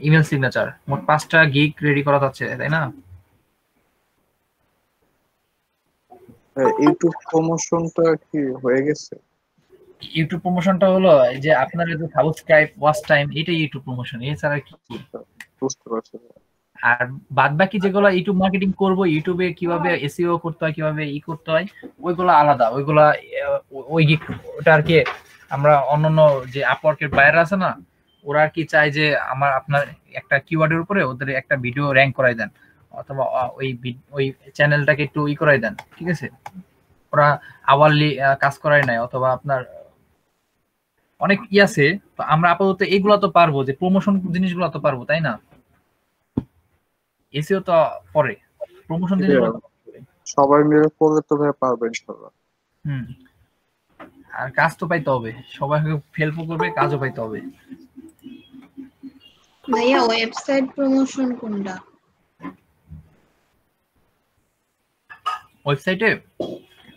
Email signature মোট 5টা gig ready করা যাচ্ছে, তাই না? ইউটিউব প্রমোশনটা কি হয়ে গেছে? ইউটিউব প্রমোশনটা হলো এই যে আপনার যে সাবস্ক্রাইব, ওয়াচ টাইম, এটা ইউটিউব প্রমোশন, এছাড়া কি? বুঝতে পারছি। আর বাদ বাকি যেগুলো ইউটিউব মার্কেটিং করব, ইউটিউবে কিভাবে এসইও করতে হয়, কিভাবে করতে হয়, ওইগুলো আলাদা। ওইগুলা ওই ওটা আর কি আমরা অন্যান্য যে আপওয়ার্কের বাইরে আছে না, ওরা আর কি চায় যে আপনার একটা কিওয়ার্ডের উপরে ওদের একটা ভিডিও র্যাঙ্ক করাই দেন, অথবা ওই চ্যানেলটাকে একটু করাই দেন, ঠিক আছে? ওরা আওয়ারলি কাজ করাই নাই, অথবা আপনার অনেক আছে। তো আমরা আপাতত এগুলো তো পারবো, যে প্রমোশন জিনিসগুলো তো পারবো, তাই না? এসিও তো পরে, প্রমোশন জিনিসগুলো তো পরে। সবাই মিলে করলে তো ভাই পারবে ইনশাআল্লাহ। হুম। আর কাজ তো পাইতে হবে, সবাই হেল্পও করবে, কাজও পাইতে হবে। ভাইয়া ওয়েবসাইট প্রমোশন কোনটা? ওয়েবসাইটে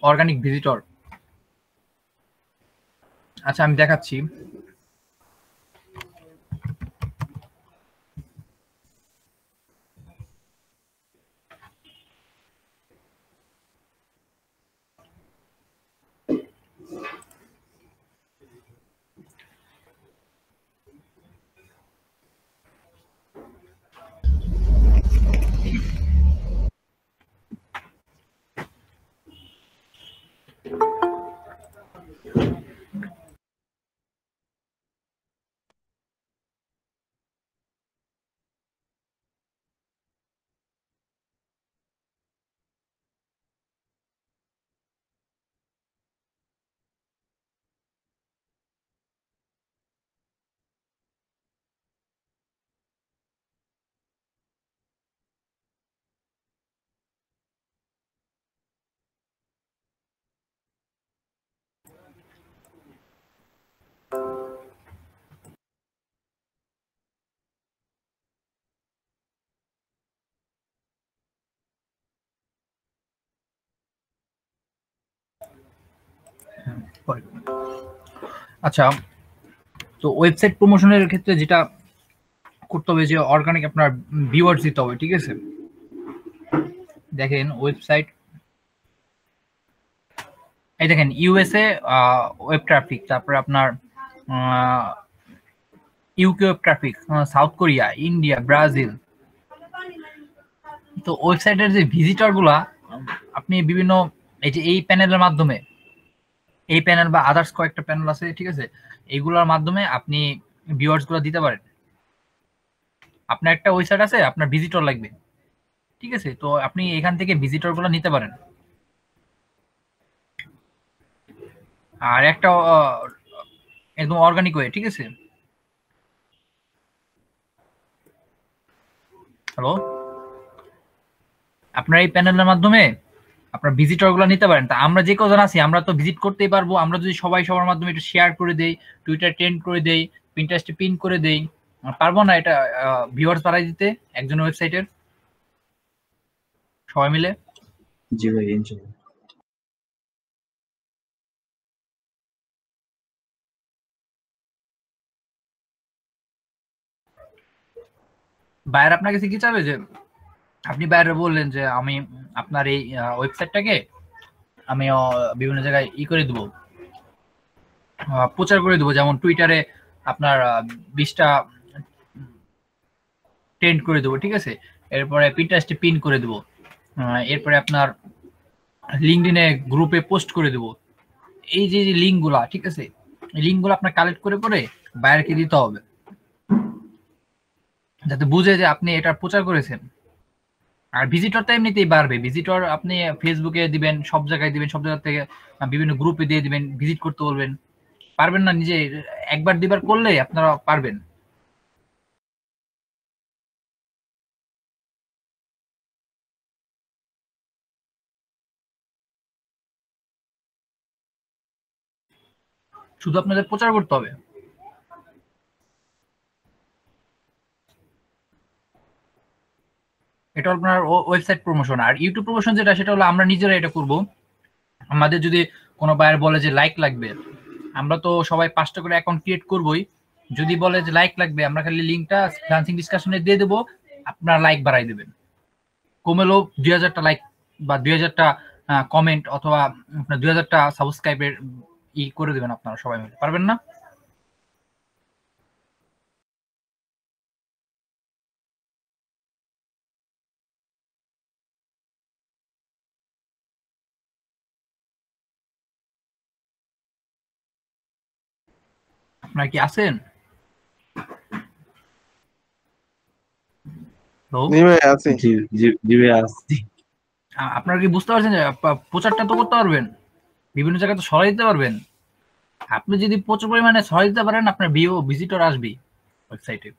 অর্গানিক ভিজিটর। আচ্ছা আমি দেখাচ্ছি। আচ্ছা, তো ওয়েবসাইট প্রমোশনের ক্ষেত্রে যেটা করতে হবে, যে অর্গানিক আপনার ভিউয়ার্স দিতে হবে, ঠিক আছে? দেখেন ওয়েবসাইট, এই দেখেন ইউএসএ ওয়েব ট্রাফিক, তারপরে আপনার UK web traffic, south Korea, India, Brazil. তো ওয়েবসাইটের যে ভিজিটর গুলা আপনি বিভিন্ন এই যে এই প্যানেলের মাধ্যমে, এই প্যানেল বা আদার্স কয়েকটা প্যানেল আছে, ঠিক আছে, এইগুলোর মাধ্যমে আপনি ভিউয়ার্স গুলো দিতে পারেন। আপনার একটা ওয়েবসাইট আছে, আপনার ভিজিটর লাগবে, ঠিক আছে, তো আপনি এখান থেকে ভিজিটর গুলো নিতে পারেন। আর একটা একদম অর্গানিক ওয়ে, ঠিক আছে। হ্যালো, আপনার এই প্যানেলের মাধ্যমে আপনার ভিজিটর গুলো নিতে পারেন। তা আমরা যে কজন আছি আমরা তো ভিজিট করতেই পারবো। আমরা যদি সবাই সবার মাধ্যমে একটু শেয়ার করে দেই, টুইটার ট্রেন্ড করে দেই, পিন্টারেস্টে পিন করে দেই, পারবো না এটা ভিউয়ার্স বাড়াই দিতে একজন ওয়েবসাইটের, সবাই মিলে? জি ভাই, ইনশাআল্লাহ। বায়ার আপনার কাছে কি চাবে, যে আপনি বাইরে বললেন যে আমি আপনার এই ওয়েবসাইটটাকে আমি বিভিন্ন জায়গায় করে দেবো, প্রচার করে দেবো, যেমন টুইটারে আপনার 20টা ট্রেন্ড করে দেবো, ঠিক আছে, এরপরে পিন্টারেস্টে পিন করে দেবো, এরপরে আপনার লিঙ্কডইনে গ্রুপে পোস্ট করে দেবো। এই যে লিঙ্কগুলা, ঠিক আছে, এই লিঙ্কগুলো আপনার কালেক্ট করে করে বায়ারকে দিতে হবে, যাতে বুঝে যে আপনি এটা প্রচার করেছেন। আর ভিজিটর তো এমনিতেই বাড়বে, ভিজিটর আপনি ফেসবুকে দিবেন, সব জায়গায় দিবেন, সব জায়গা থেকে বিভিন্ন গ্রুপে দিয়ে দিবেন, ভিজিট করতে বলবেন। পারবেন না নিজে একবার দুবার করলে আপনারা পারবেন। শুধু আপনাদের প্রচার করতে হবে। এটা আপনার ওয়েবসাইট প্রমোশন। আর ইউটিউব প্রমোশন যেটা, সেটা হলো আমরা নিজেরা এটা করব। আমাদের যদি কোনো বায়ার বলে যে লাইক লাগবে, আমরা তো সবাই 5টা করে অ্যাকাউন্ট ক্রিয়েট করবই, যদি বলে যে লাইক লাগবে, আমরা খালি লিঙ্কটা ফ্রিল্যান্সিং ডিসকাশনে দিয়ে দেবো, আপনারা লাইক বাড়াই দেবেন। কমেলো 2000টা লাইক বা 2000টা কমেন্ট অথবা আপনার 2000টা সাবস্ক্রাইবের করে দেবেন আপনারা সবাই মিলে, পারবেন না? আপনারা কি আছেন? আপনারা কি বুঝতে পারছেন যে প্রচারটা তো করতে পারবেন, বিভিন্ন জায়গায় তো সরাই দিতে পারবেন। আপনি যদি প্রচুর পরিমাণে সরাই দিতে পারেন, আপনার ভিজিটর আসবেই ওয়েবসাইটে।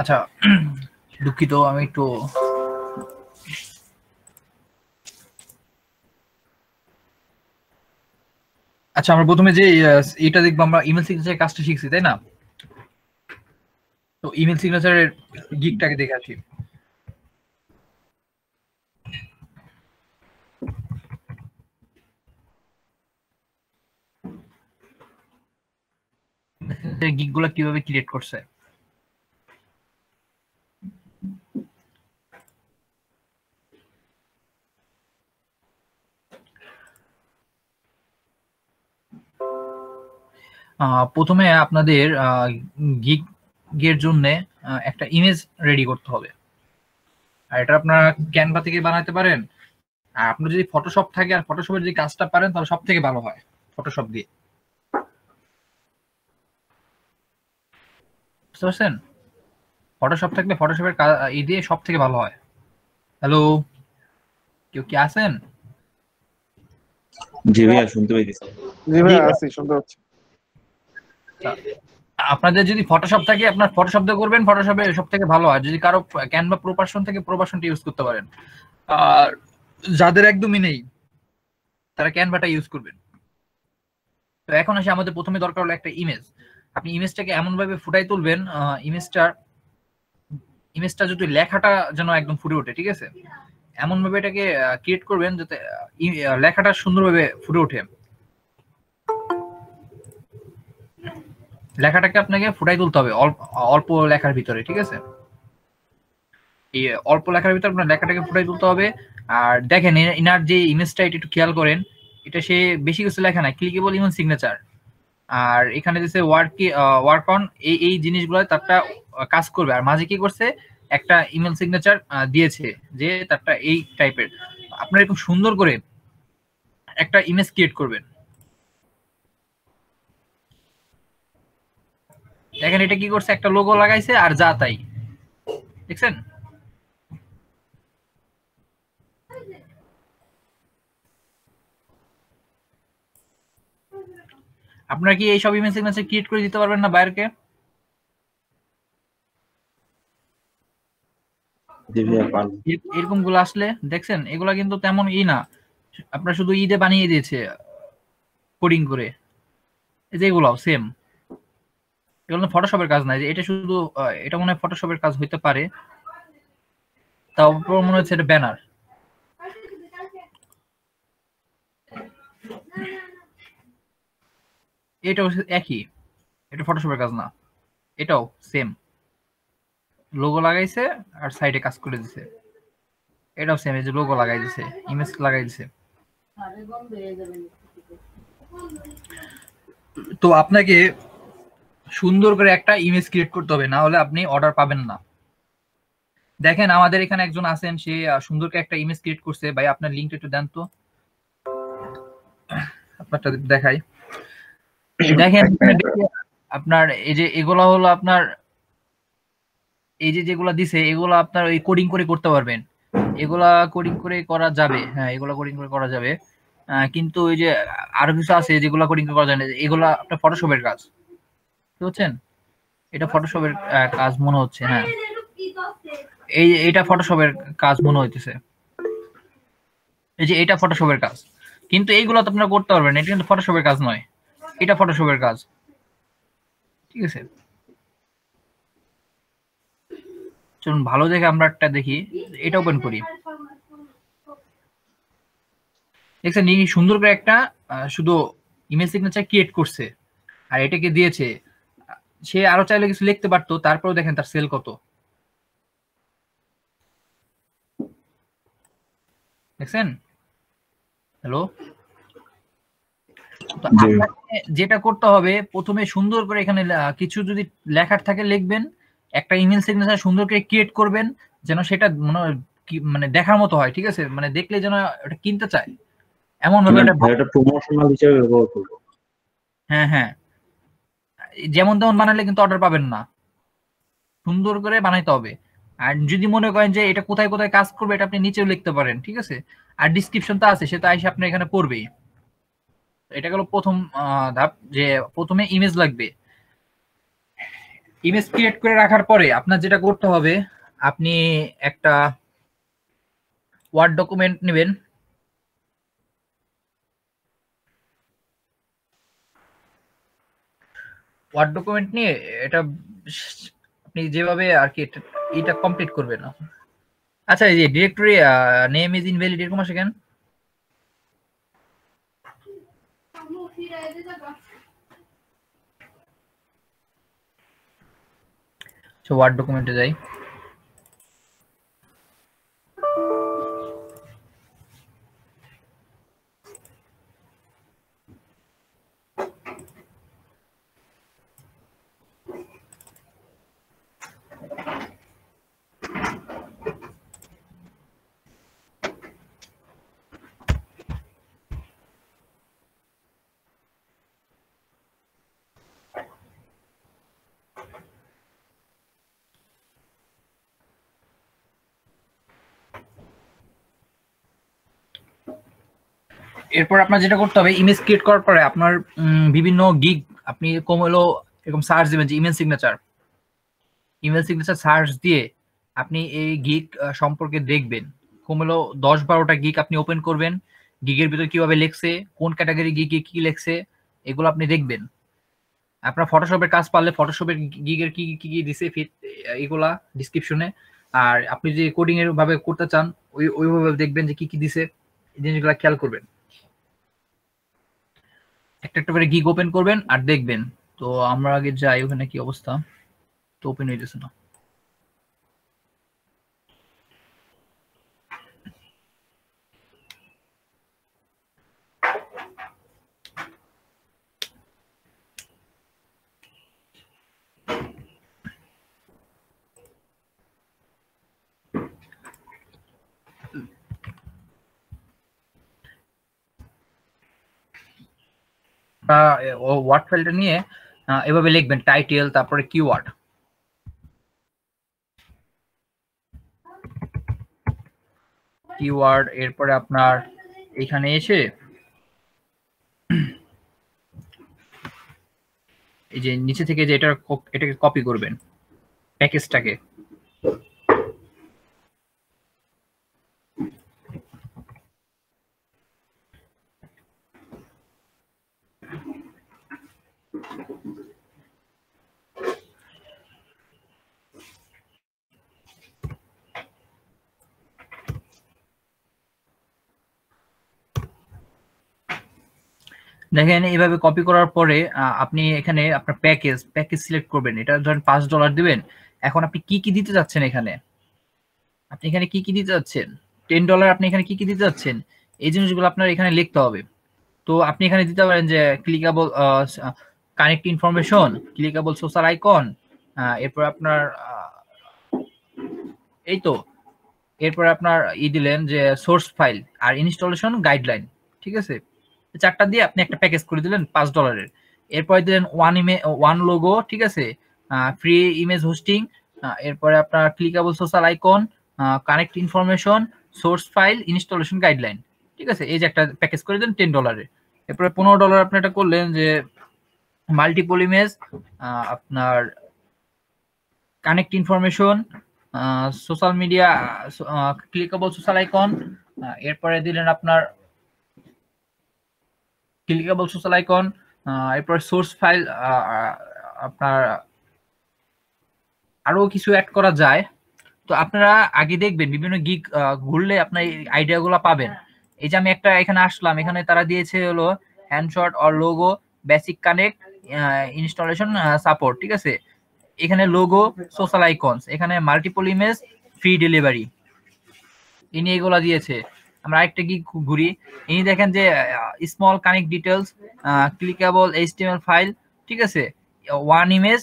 আচ্ছা, দুঃখিত, আমি একটু আচ্ছা, আমরা প্রথমে যে এটা দেখবো, আমরা ইমেল সিগনেচারের কাজটা শিখছি, তাই না? তো ইমেল সিগনেচারের গিগটাকে দেখে আসি। গিগগুলো কিভাবে ক্রিয়েট করছে। প্রথমে আপনাদের গিগের জন্য একটা ইমেজ রেডি করতে হবে, আর এটা আপনারা ক্যানভা থেকে বানাতে পারেন। আর আপনার যদি ফটোশপ থাকে আর ফটোশপের যদি কাজটা পারেন, তাহলে সব থেকে ভালো হয় ফটোশপ দিয়ে। বুঝতে পারছেন? ফটোশপ থাকলে ফটোশপের এই দিয়ে সব থেকে ভালো হয়। হ্যালো, কেউ কি আছেন? জি ভাইয়া, শুনতে পাইতেছি। জি ভাই, আছি, শুনতে পাচ্ছি। আপনাদের যদি ফটোশপ থাকে, আপনার ফটোশপ দিয়ে করবেন, ফটোশপে সব থেকে ভালো হয়। যদি কারো ক্যানভা প্রোপারশন থেকে প্রোপারশনটা ইউজ করতে পারেন, আর যাদের একদমই নেই তারা ক্যানভাটা ইউজ করবেন। তো এখন আসে, আমাদের প্রথমে দরকার হলো একটা ইমেজ। আপনি ইমেজটাকে এমন ভাবে ফুটাই তুলবেন, ইমেজটা যদি লেখাটা যেন একদম ফুটে ওঠে, ঠিক আছে? এমন ভাবে এটাকে ক্রিয়েট করবেন যাতে লেখাটা সুন্দরভাবে ফুটে ওঠে। লেখাটাকে আপনাকে ফুটাই তুলতে হবে অল্প লেখার ভিতরে, ঠিক আছে? এই অল্প লেখার ভিতরে আপনার লেখাটাকে ফুটাই তুলতে হবে। আর দেখেন ইনার যে ইমেজটা, এটা একটু খেয়াল করেন, এটা সে বেশি কিছু লেখা না, ক্লিকেবল ইমেল সিগনেচার। আর এখানে দিছে ওয়ার্ক অন, এই জিনিসগুলো তারটা কাজ করবে। আর মাঝে কি করছে, একটা ইমেল সিগনেচার দিয়েছে যে তারটা এই টাইপের। আপনারা এরকম সুন্দর করে একটা ইমেজ ক্রিয়েট করবেন। দেখেন এটা কি করছে, একটা লোগো লাগাইছে আর যা তাই, দেখছেন? আপনারা কি এইসব ইমেজ সিগনেচার ক্রিয়েট করে দিতে পারবেন না বাইরকে? এরকম গুলো আসলে দেখছেন, এগুলা কিন্তু তেমন না, আপনার শুধু ঈদে বানিয়ে দিয়েছে কোডিং করে। এই যে এগুলাও সেম, এগুলো ফটোশপের কাজ নাই। এটা শুধু এটা মনে হয় ফটোশপের কাজ হইতে পারে, তাও মনে হচ্ছে এটা ব্যানার। এটাও একই, এটা ফটোশপের কাজ না, এটাও সেম, লোগো লাগাইছে আর সাইডে কাজ করে দিছে। এটাও সেম, এই যে লোগো লাগাই দিছে, ইমেজ লাগাই দিছে। তো আপনাকে সুন্দর করে একটা ইমেজ ক্রিয়েট করতে হবে, না হলে আপনি অর্ডার পাবেন না। দেখেন আমাদের এখানে একজন আছেন, সে সুন্দর করে একটা ইমেজ ক্রিয়েট করছে। ভাই আপনার লিঙ্কটা একটু দেন তো, আপনারটা দেখাই। দেখেন আপনার এই যে এগুলা হলো আপনার, এই যে যেগুলা দিছে এগুলা আপনার ওই কোডিং করে করতে পারবেন, এগুলা কোডিং করে করা যাবে। হ্যাঁ, এগুলা কোডিং করে করা যাবে, কিন্তু ওই যে আরো কিছু আছে যেগুলা কোডিং করে করা যায় না, এগুলা আপনার ফটোশপের কাজ, বুঝছেন? এটা ফটোশপের কাজ মনে হচ্ছে। হ্যাঁ, এইটা ফটোশপের কাজ মনে হইতেছে, এই যে এটা ফটোশপের কাজ। কিন্তু এইগুলো তো আপনারা করতে পারবেন, এটা কিন্তু ফটোশপের কাজ নয়, এটা ফটোশপের কাজ, ঠিক আছে? চলুন ভালো দেখে আমরা একটা দেখি, এটা ওপেন করি। দেখছেন এই সুন্দর করে একটা শুধু ইমেজ সিগনেচার ক্রিয়েট করছে আর এটাকে দিয়েছে। সে আরো চাইলে কিছু লিখতে পারতো, তারপরেও দেখেন তার সেল কত, দেখছেন? হ্যালো, তো আপনাকে যেটা করতে হবে, প্রথমে সুন্দর করে এখানে কিছু যদি লেখার থাকে লিখবেন, একটা ইমেল সিগনেচার সুন্দর করে ক্রিয়েট করবেন, যেন সেটা মানে দেখার মতো হয়, ঠিক আছে? মানে দেখলে যেন ওটা কিনতে চায়, এমন ভাবে এটা প্রমোশনাল হিসেবে ব্যবহার করব। হ্যাঁ হ্যাঁ, যেমন তেমন বানালে কিন্তু অর্ডার পাবেন না, সুন্দর করে বানাইতে হবে। আর যদি মনে করেন যে এটা কোথায় কোথায় কাজ করবে, এটা আপনি নিচেও লিখতে পারেন, ঠিক আছে? আর ডিসক্রিপশন তো আছে, সেটা এসে আপনি এখানে পড়বেই। এটা গেল প্রথম ধাপ, যে প্রথমে ইমেজ লাগবে। ইমেজ ক্রিয়েট করে রাখার পরে আপনার যেটা করতে হবে, আপনি একটা ওয়ার্ড ডকুমেন্ট নেবেন। ওয়ার্ড ডকুমেন্ট নিয়ে এটা আপনি যেভাবে আর কি এটা কমপ্লিট করবেন। আচ্ছা, এই যে ডিরেক্টরি নেম ইজ ইনভ্যালিড এরকম আসে কেন? ওয়ার্ড ডকুমেন্টে যাই। এরপর আপনার যেটা করতে হবে, ইমেজ ক্রিয়েট করার পরে আপনার বিভিন্ন গিগ আপনি কম হলো এরকম সার্চ দিবেন, যে ইমেল সিগনেচার সার্চ দিয়ে আপনি এই গিগ সম্পর্কে দেখবেন। কম হলো 10-12টা গিগ আপনি ওপেন করবেন, গিগের ভিতরে কিভাবে লেখছে, কোন ক্যাটাগরি গিগে কি লেখছে, এগুলো আপনি দেখবেন। আপনার ফটোশপের কাজ পারলে ফটোশপের গিগের কি কি কি দিছে এগুলা ডিসক্রিপশনে। আর আপনি যে কোডিং এর ভাবে করতে চান, ওইভাবে দেখবেন যে কি কি দিছে, এই জিনিসগুলো খেয়াল করবেন। একটা একটা করে গিগ ওপেন করবেন আর দেখবেন তো আমরা আগে যাই ওখানে কি অবস্থা, তো ওপেন হইতেছে না। ওয়ার্ড ফাইলটা নিয়ে এভাবে লিখবেন টাইটেল তারপরে কিওয়ার্ড, কিওয়ার্ড এরপরে আপনার এখানে এসে এই যে নিচে থেকে যে এটাকে কপি করবেন প্যাকেজটাকে, দেখেন এইভাবে কপি করার পরে আপনি এখানে আপনার প্যাকেজ সিলেক্ট করবেন। এটা ধরেন $5 দিবেন। এখন আপনি কি কি দিতে যাচ্ছেন এখানে, আপনি এখানে কি কি দিতে যাচ্ছেন, $10 আপনি এখানে কি কি দিতে যাচ্ছেন, এই জিনিসগুলো আপনার এখানে লিখতে হবে। তো আপনি এখানে দিতে পারেন যে clickable connect information, clickable social icon, এরপর আপনার এই তো এরপর আপনার দিলেন যে সোর্স ফাইল আর ইনস্টলেশন গাইডলাইন, ঠিক আছে। চারটা দিয়ে আপনি একটা প্যাকেজ করে দিলেন $5। এরপরে দিলেন ওয়ান লোগো, ঠিক আছে, ফ্রি ইমেজ হোস্টিং, এরপরে আপনার clickable social icon, connect information, source file, installation guideline, ঠিক আছে। এই যে একটা প্যাকেজ করে দিলেন $10। এরপরে $15 আপনি এটা করলেন যে মাল্টিপল ইমেজ, আপনার connect information, social media, clickable social icon, এরপরে দিলেন আপনার ক্লিকেবল সোশ্যাল আইকন, এরপর সোর্স ফাইল, আপনার আরো কিছু অ্যাড করা যায়। তো আপনারা আগে দেখবেন বিভিন্ন গিগ ঘুরলে আপনার এই আইডিয়াগুলো পাবেন। এই যে আমি একটা এখানে আসলাম, এখানে তারা দিয়েছে হলো headshot or logo, basic connect, installation support, ঠিক আছে। এখানে লোগো, সোশ্যাল আইকনস, এখানে মাল্টিপল ইমেজ, ফ্রি ডেলিভারি, ইনি এগুলা দিয়েছে। আমরা আরেকটা গিগ ঘুরি, ইনি দেখেন যে small connect details, clickable HTML file, ঠিক আছে, ওয়ান ইমেজ,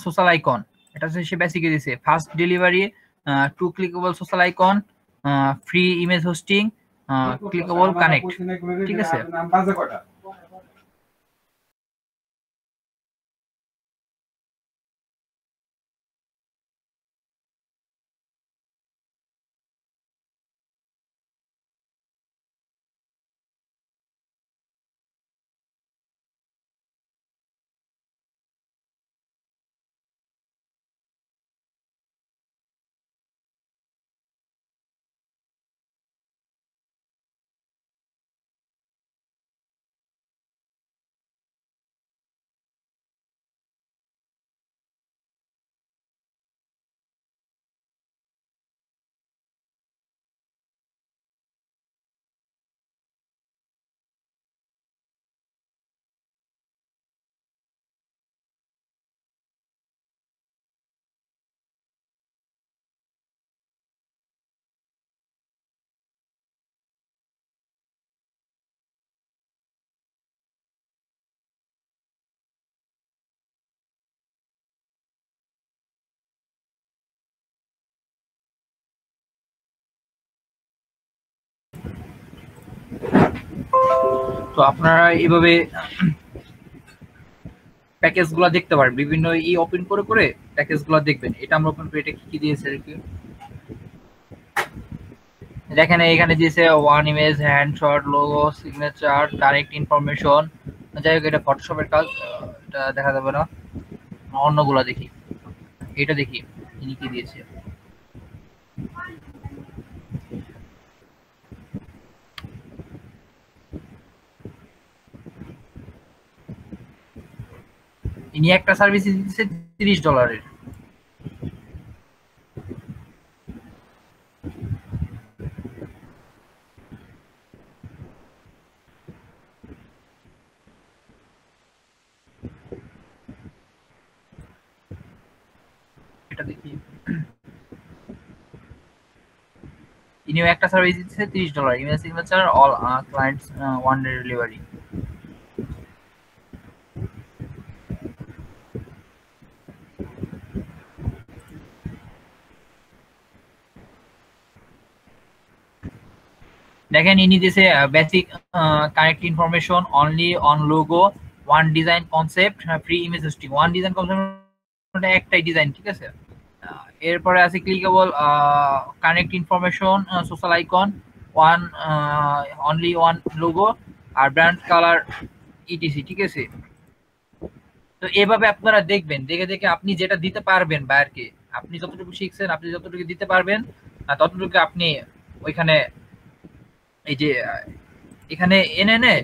সোশ্যাল আইকন, এটা হচ্ছে সে বেসিকে দিয়েছে। Fast delivery, two clickable social icon, free image hosting, clickable connect, ঠিক আছে। তো আপনারা এইভাবে প্যাকেজগুলো দেখতে পারেন, বিভিন্ন ওপেন করে করে প্যাকেজগুলো দেখবেন। এটা আমরা ওপেন করে এটা কি কি দিয়েছে দেখেন, এখানে দিয়েছে one image, headshot, logo, signature, connect information. যাই হোক এটা ফটোশপের কাজ, এটা দেখা যাবে না। অন্যগুলা দেখি, এটা দেখি ইনি কি দিয়েছে। ইনি একটা সার্ভিস দিচ্ছে $30। এটা দেখি। ইনিও একটা সার্ভিস দিচ্ছে $30, email signature all clients 1 day delivery. দেখেন ইনি দিছে basic connect information only on logo, one design concept, free image hosting. One design concept একটাই ডিজাইন, ঠিক আছে। এরপরে আছে clickable connect information, social icon, one only one logo আর brand colour etc, ঠিক আছে। তো এভাবে আপনারা দেখবেন, দেখে দেখে আপনি যেটা দিতে পারবেন বায়ারকে, আপনি যতটুকু শিখছেন, আপনি যতটুকু দিতে পারবেন ততটুকু আপনি ওইখানে এই যে এখানে এনে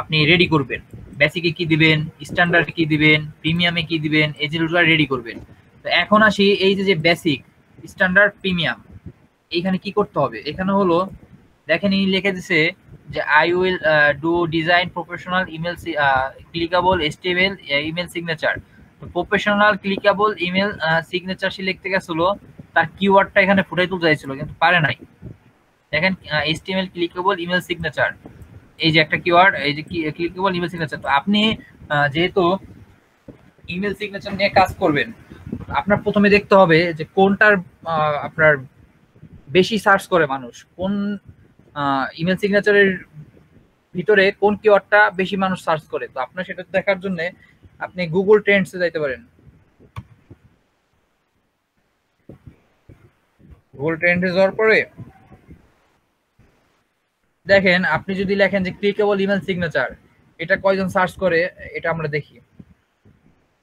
আপনি রেডি করবেন। বেসিকে কি দিবেন, স্ট্যান্ডার্ডে কি দিবেন, প্রিমিয়ামে কি দিবেন, এই যেগুলো রেডি করবেন। তো এখন আসি এই যে বেসিক, স্ট্যান্ডার্ড, প্রিমিয়াম, এইখানে কি করতে হবে। এখানে হলো দেখেন ইনি লিখে দিছে যে I will do design professional email clickable HTML email signature. Professional clickable email signature সে লিখতে গেছিল, তার কিওয়ার্ডটা এখানে ফুটাই তুলতে চাইছিল কিন্তু পারে নাই। দেখেন HTML ক্লিকেবল ইমেল সিগনেচার, এই যে একটা কিওয়ার্ড, এই যে ক্লিকেবল ইমেল সিগনেচার। তো আপনি যেহেতু ইমেল সিগনেচার নিয়ে কাজ করবেন, আপনার প্রথমে দেখতে হবে যে কোনটার আপনার বেশি সার্চ করে মানুষ, কোন ইমেল সিগনেচারের ভিতরে কোন কিওয়ার্ডটা বেশি মানুষ সার্চ করে। তো আপনার সেটা দেখার জন্য আপনি গুগল ট্রেন্ডসে যাইতে পারেন। গুগল ট্রেন্ডসে যাওয়ার পরে দেখেন আপনি যদি লেখেন যে ক্লিকেবল ইমেল সিগনেচার, এটা কয়জন সার্চ করে এটা আমরা দেখি,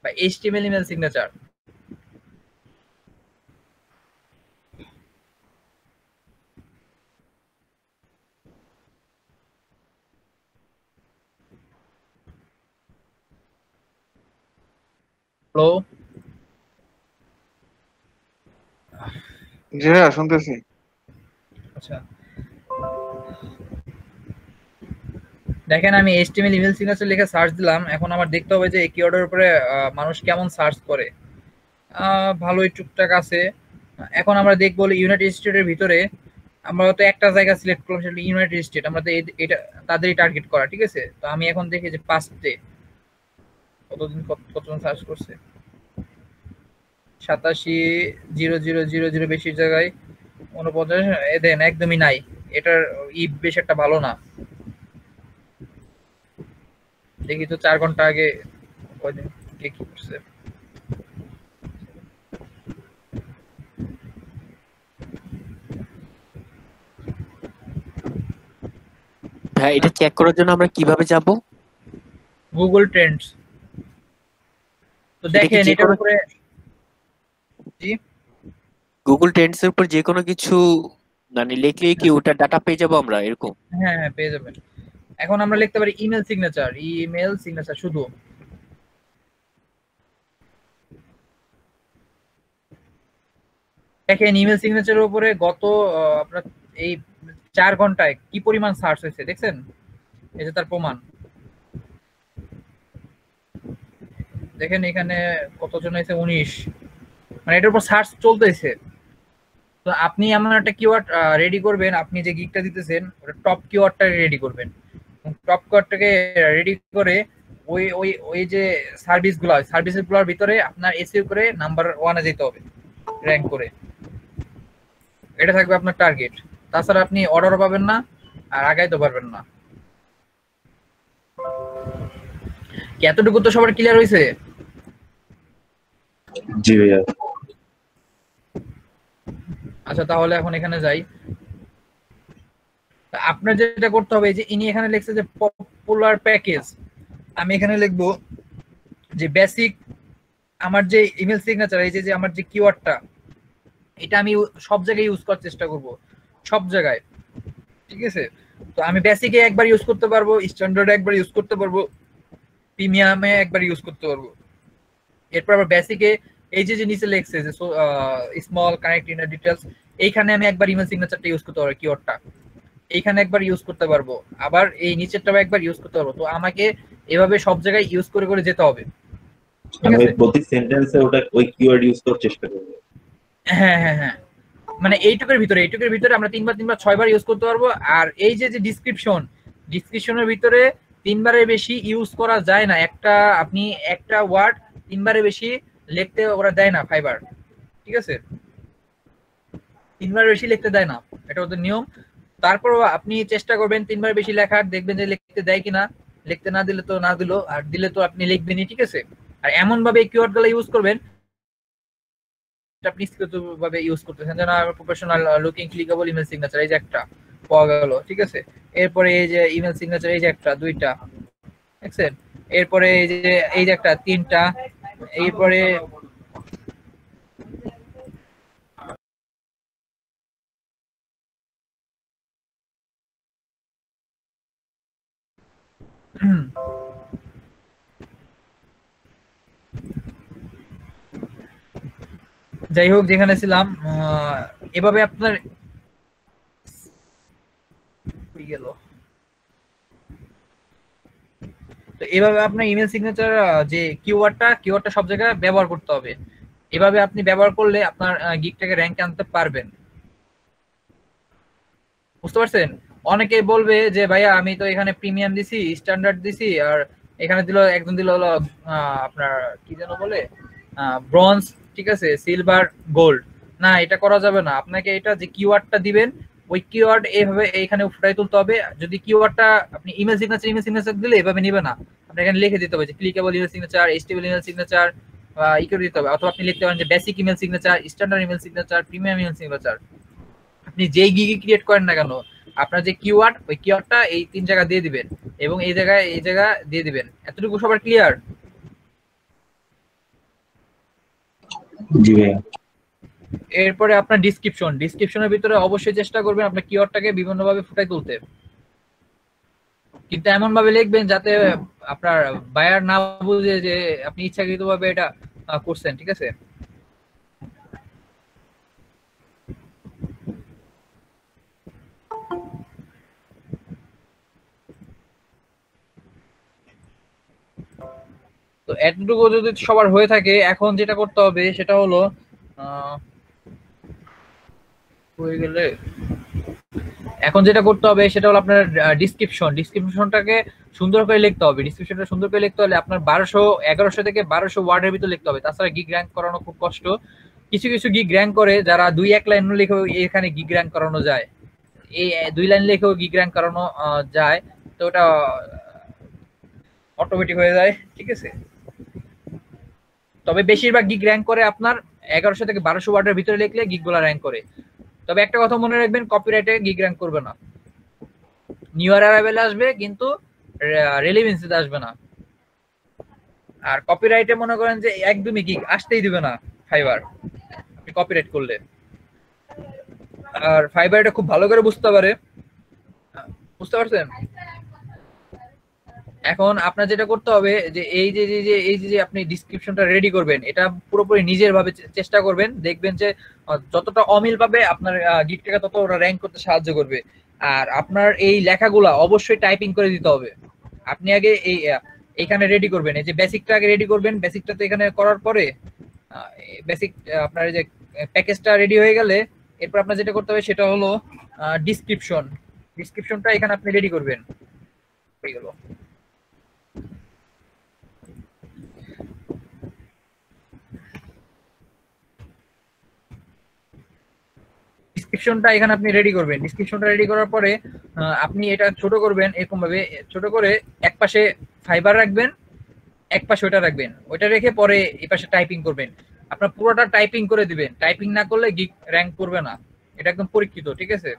বা HTML ইমেল সিগনেচার। হ্যালো, জি ভাইয়া শুনতেছি। আচ্ছা দেখেন আমি HTML ইমেল সিগনেচার লিখে সার্চ দিলাম। এখন আমার দেখতে হবে যে এই কিওয়ার্ডের উপরে মানুষ কেমন সার্চ করে। ভালোই টুকটাক আছে। এখন আমরা দেখবো ইউনাইটেড স্টেটের ভিতরে আমরা তো একটা জায়গা সিলেক্ট করলাম, সেটা ইউনাইটেড স্টেট, আমরা তো এটা তাদেরই টার্গেট করা, ঠিক আছে। তো আমি এখন দেখি যে পাঁচটে কতজন সার্চ করছে, 87,000 বেশি জায়গায় 49 দেন একদমই নাই। এটার বেশ একটা ভালো না। দেখি তো 4 ঘন্টা আগে কয়দিন কে কি করছে। হ্যাঁ, এটা চেক করার জন্য আমরা কিভাবে যাব? Google Trends. তো দেখেন এটার উপরে জি গুগল ট্রেন্ডস এর উপর যে কোনো কিছু মানে লিখলে কি ওটা ডাটা পেয়ে যাবো আমরা এরকম? হ্যাঁ হ্যাঁ পেয়ে যাবেন। এখন আমরা লিখতে পারি ইমেল সিগনেচার, ইমেল সিগনেচার শুধু। দেখেন ইমেল সিগনেচারের উপরে গত আপনার এই 4 ঘন্টায় কি পরিমাণ সার্চ হয়েছে দেখছেন, এই যে তার প্রমাণ। দেখেন এখানে কতজন হয়েছে, 19, মানে এটার উপর সার্চ চলতেছে। তো আপনি এমন একটা কিওয়ার্ড রেডি করবেন, আপনি যে গিগটা দিতেছেন ওটা টপ কিওয়ার্ডটা রেডি করবেন। টপ কিওয়ার্ডটাকে রেডি করে ওই ওই ওই যে সার্ভিসগুলোর ভিতরে আপনার এসইও করে নাম্বার 1 এ যেতে হবে র‍্যাঙ্ক করে। এটা থাকবে আপনার টার্গেট। তাছাড়া আপনি অর্ডারও পাবেন না আর আগাইতে পারবেন না। কি এতটুকু তো সবার ক্লিয়ার হয়েছে? জি ভাইয়া। আচ্ছা তাহলে এখন এখানে যাই। আপনার যেটা করতে হবে যে ইনি এখানে লিখছে যে পপুলার প্যাকেজ, আমি এখানে লিখবো যে বেসিক। আমার যে ইমেল সিগনেচার, এই যে আমার যে কিওয়ার্ডটা, এটা আমি সব জায়গায় ইউজ করার চেষ্টা করব, সব জায়গায়, ঠিক আছে। তো আমি বেসিকে একবার ইউজ করতে পারবো, স্ট্যান্ডার্ডে একবার ইউজ করতে পারবো, প্রিমিয়ামে একবার ইউজ করতে পারবো। এরপর আবার বেসিকে এই যে নিচে লেখছে যে স্মল কানেক্ট ইনার ডিটেইলস, এইখানে আমি একবার ইমেল সিগনেচারটা ইউজ করতে পারবো, কিওয়ার্ডটা এইখানে একবার ইউজ করতে পারবো, আবার এই নিচেরটাও একবার ইউজ করতে পারবো। তো আমাকে এভাবে সব জায়গায় ইউজ করে করে যেতে হবে। ঠিক আছে? প্রতি সেন্টেন্সে ওটা ওই কিওয়ার্ড ইউজ করার চেষ্টা করব। হ্যাঁ হ্যাঁ হ্যাঁ, মানে এইটুকুর ভিতরে আমরা 3 বার 6 বার ইউজ করতে পারবো। আর এই যে ডিসক্রিপশনের ভিতরে 3 বারের বেশি ইউজ করা যায় না। আপনি একটা ওয়ার্ড 3 বারের বেশি লিখতে ওরা দেয় না ফাইবার, ঠিক আছে? 3 বারের বেশি লিখতে দেয় না, এটা ওদের নিয়ম। তারপরও আপনি চেষ্টা করবেন 3 বার বেশি লেখার, দেখবেন যে লিখতে দেয় কিনা। লিখতে না দিলে তো না দিল, আর দিলে তো আপনি লিখবেনই, ঠিক আছে? আর এমন ভাবে কিওয়ার্ড গুলো ইউজ করবেন আপনি ভাবে ইউজ করতেছেন, যেন professional looking clickable email signature, এই যে একটা পাওয়া গেল, ঠিক আছে? এরপরে এই যে ইমেল সিগনেচার, এই যে একটা, দুইটা, দেখছেন? এরপরে এই যে একটা, তিনটা। এরপরে যাই হোক, যেখানে ছিলাম, এভাবে আপনার গেল। তো এভাবে আপনার ইমেল সিগনেচার যে কিওয়ার্ডটা সব জায়গায় ব্যবহার করতে হবে। এভাবে আপনি ব্যবহার করলে আপনার গিগটাকে র্যাঙ্কে আনতে পারবেন। বুঝতে পারছেন? অনেকেই বলবে যে ভাইয়া আমি তো এখানে প্রিমিয়াম দিছি, স্ট্যান্ডার্ড দিছি, আর এখানে একজন দিল হলো আপনার কি যেন বলে ব্রোঞ্জ, ঠিক আছে, সিলভার, গোল্ড। না, এটা করা যাবে না। আপনাকে এটা যে কিওয়ার্ডটা দিবেন ওই কিওয়ার্ড এইভাবে এখানে ফুটাই তুলতে হবে। যদি কিওয়ার্ডটা আপনি ইমেল সিগনেচার দিলে এভাবে নিবে না, আপনি এখানে লিখে দিতে হবে যে clickable email signature, HTML email signature, ই করে দিতে হবে। অথবা আপনি লিখতে পারেন যে basic email signature, standard email signature, premium email signature. আপনি যেই গিগে ক্রিয়েট করেন না কেন, আপনার যে কিওয়ার্ড ওই কিওয়ার্ডটা এই 3 জায়গা দিয়ে দিবেন এবং এই জায়গা দিয়ে দিবেন। এতটুকু সবার ক্লিয়ার? জি ভাইয়া। এরপরে আপনার ডিসক্রিপশনের ভিতরে অবশ্যই চেষ্টা করবেন আপনার কিওয়ার্ডটাকে বিভিন্নভাবে ফুটাই তুলতে, কিন্তু এমন ভাবে লিখবেন যাতে আপনার বায়ার না বুঝে যে আপনি ইচ্ছাকৃতভাবে এটা করছেন, ঠিক আছে? তো এতটুকু যদি সবার হয়ে থাকে, এখন যেটা করতে হবে সেটা হলো আপনার ডিসক্রিপশনটাকে সুন্দর করে লিখতে হবে। ডিসক্রিপশনটা সুন্দর করে লিখতে হলে আপনার 1100 থেকে 1200 ওয়ার্ডের ভিতর লিখতে হবে, তাছাড়া গিগ র্যাঙ্ক করানো খুব কষ্ট। কিছু গিগ র্যাঙ্ক করে যারা 2-1 লাইন লিখেও এখানে গিগ র্যাঙ্ক করানো যায়, এই 2 লাইন লিখেও গিগ র্যাঙ্ক করানো যায়। তো ওটা অটোমেটিক হয়ে যায়, ঠিক আছে? তবে বেশিরভাগ গিগ র্যাঙ্ক করে আপনার 1100 থেকে 1200 ওয়ার্ডের ভিতরে লিখলে গিগগুলো র্যাঙ্ক করে। তবে একটা কথা মনে রাখবেন, কপিরাইটে গিগ র্যাঙ্ক করবে না। নিউয়ার অ্যারাইভেল আসবে কিন্তু রেলেভেন্সিতে আসবে না। আর কপিরাইটে মনে করেন যে একদমই গিগ আসতেই দিবে না ফাইবার কপিরাইট করলে। আর ফাইবার এটা খুব ভালো করে বুঝতে পারছেন? এখন আপনার যেটা করতে হবে যে এই যে আপনি ডিসক্রিপশনটা রেডি করবেন, এটা পুরোপুরি নিজের ভাবে চেষ্টা করবেন, দেখবেন যে যতটা অমিল পাবে আপনার গিগটাকে তত ওরা র্যাঙ্ক করতে সাহায্য করবে। আর আপনার এই লেখাগুলা অবশ্যই টাইপিং করে দিতে হবে। আপনি আগে এইখানে রেডি করবেন, এই যে বেসিকটা আগে রেডি করবেন। বেসিকটা তো এখানে করার পরে বেসিক আপনার এই যে প্যাকেজটা রেডি হয়ে গেলে এরপর আপনার যেটা করতে হবে সেটা হলো ডিসক্রিপশনটা এখানে আপনি রেডি করবেন। হয়ে গেল। ডিসক্রিপশনটা এখানে আপনি রেডি করবেন। ডিসক্রিপশনটা রেডি করার পরে আপনি এটা ছোট করবেন, এরকম ভাবে ছোট করে এক পাশে ফাইবার রাখবেন, এক পাশে ওটা রাখবেন, ওইটা রেখে পরে এই পাশে টাইপিং করবেন। আপনার পুরোটা টাইপিং করে দিবেন, টাইপিং না করলে গিগ র্যাঙ্ক করবে না, এটা একদম পরীক্ষিত, ঠিক আছে?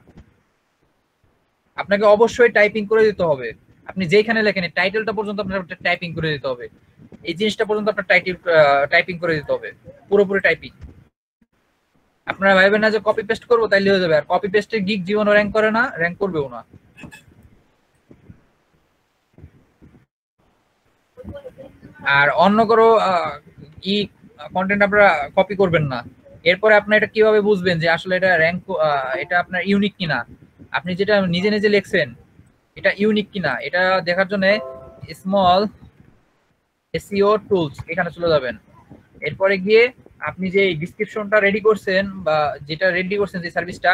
আপনাকে অবশ্যই টাইপিং করে দিতে হবে। আপনি যেখানে লেখেন টাইটেলটা পর্যন্ত আপনার টাইপিং করে দিতে হবে, এই জিনিসটা পর্যন্ত আপনার টাইপিং করে দিতে হবে, পুরোপুরি টাইপিং। আপনারা ভাইবেন না যে কপি পেস্ট করবো তাইলে হয়ে যাবে, আর কপি পেস্টের গিগ জীবনও র্যাঙ্ক করে না, র্যাঙ্ক করবেও না। আর অন্য কোনো কন্টেন্ট আপনারা কপি করবেন না। এরপরে আপনি এটা কিভাবে বুঝবেন যে আসলে এটা র্যাঙ্ক, এটা আপনার ইউনিক কিনা, আপনি যেটা নিজে লিখছেন এটা ইউনিক কিনা, এটা দেখার জন্য স্মল এসইও টুলস এখানে চলে যাবেন। এরপরে গিয়ে আপনি যে ডেসক্রিপশনটা রেডি করছেন বা যেটা রেডি করছেন যে সার্ভিসটা,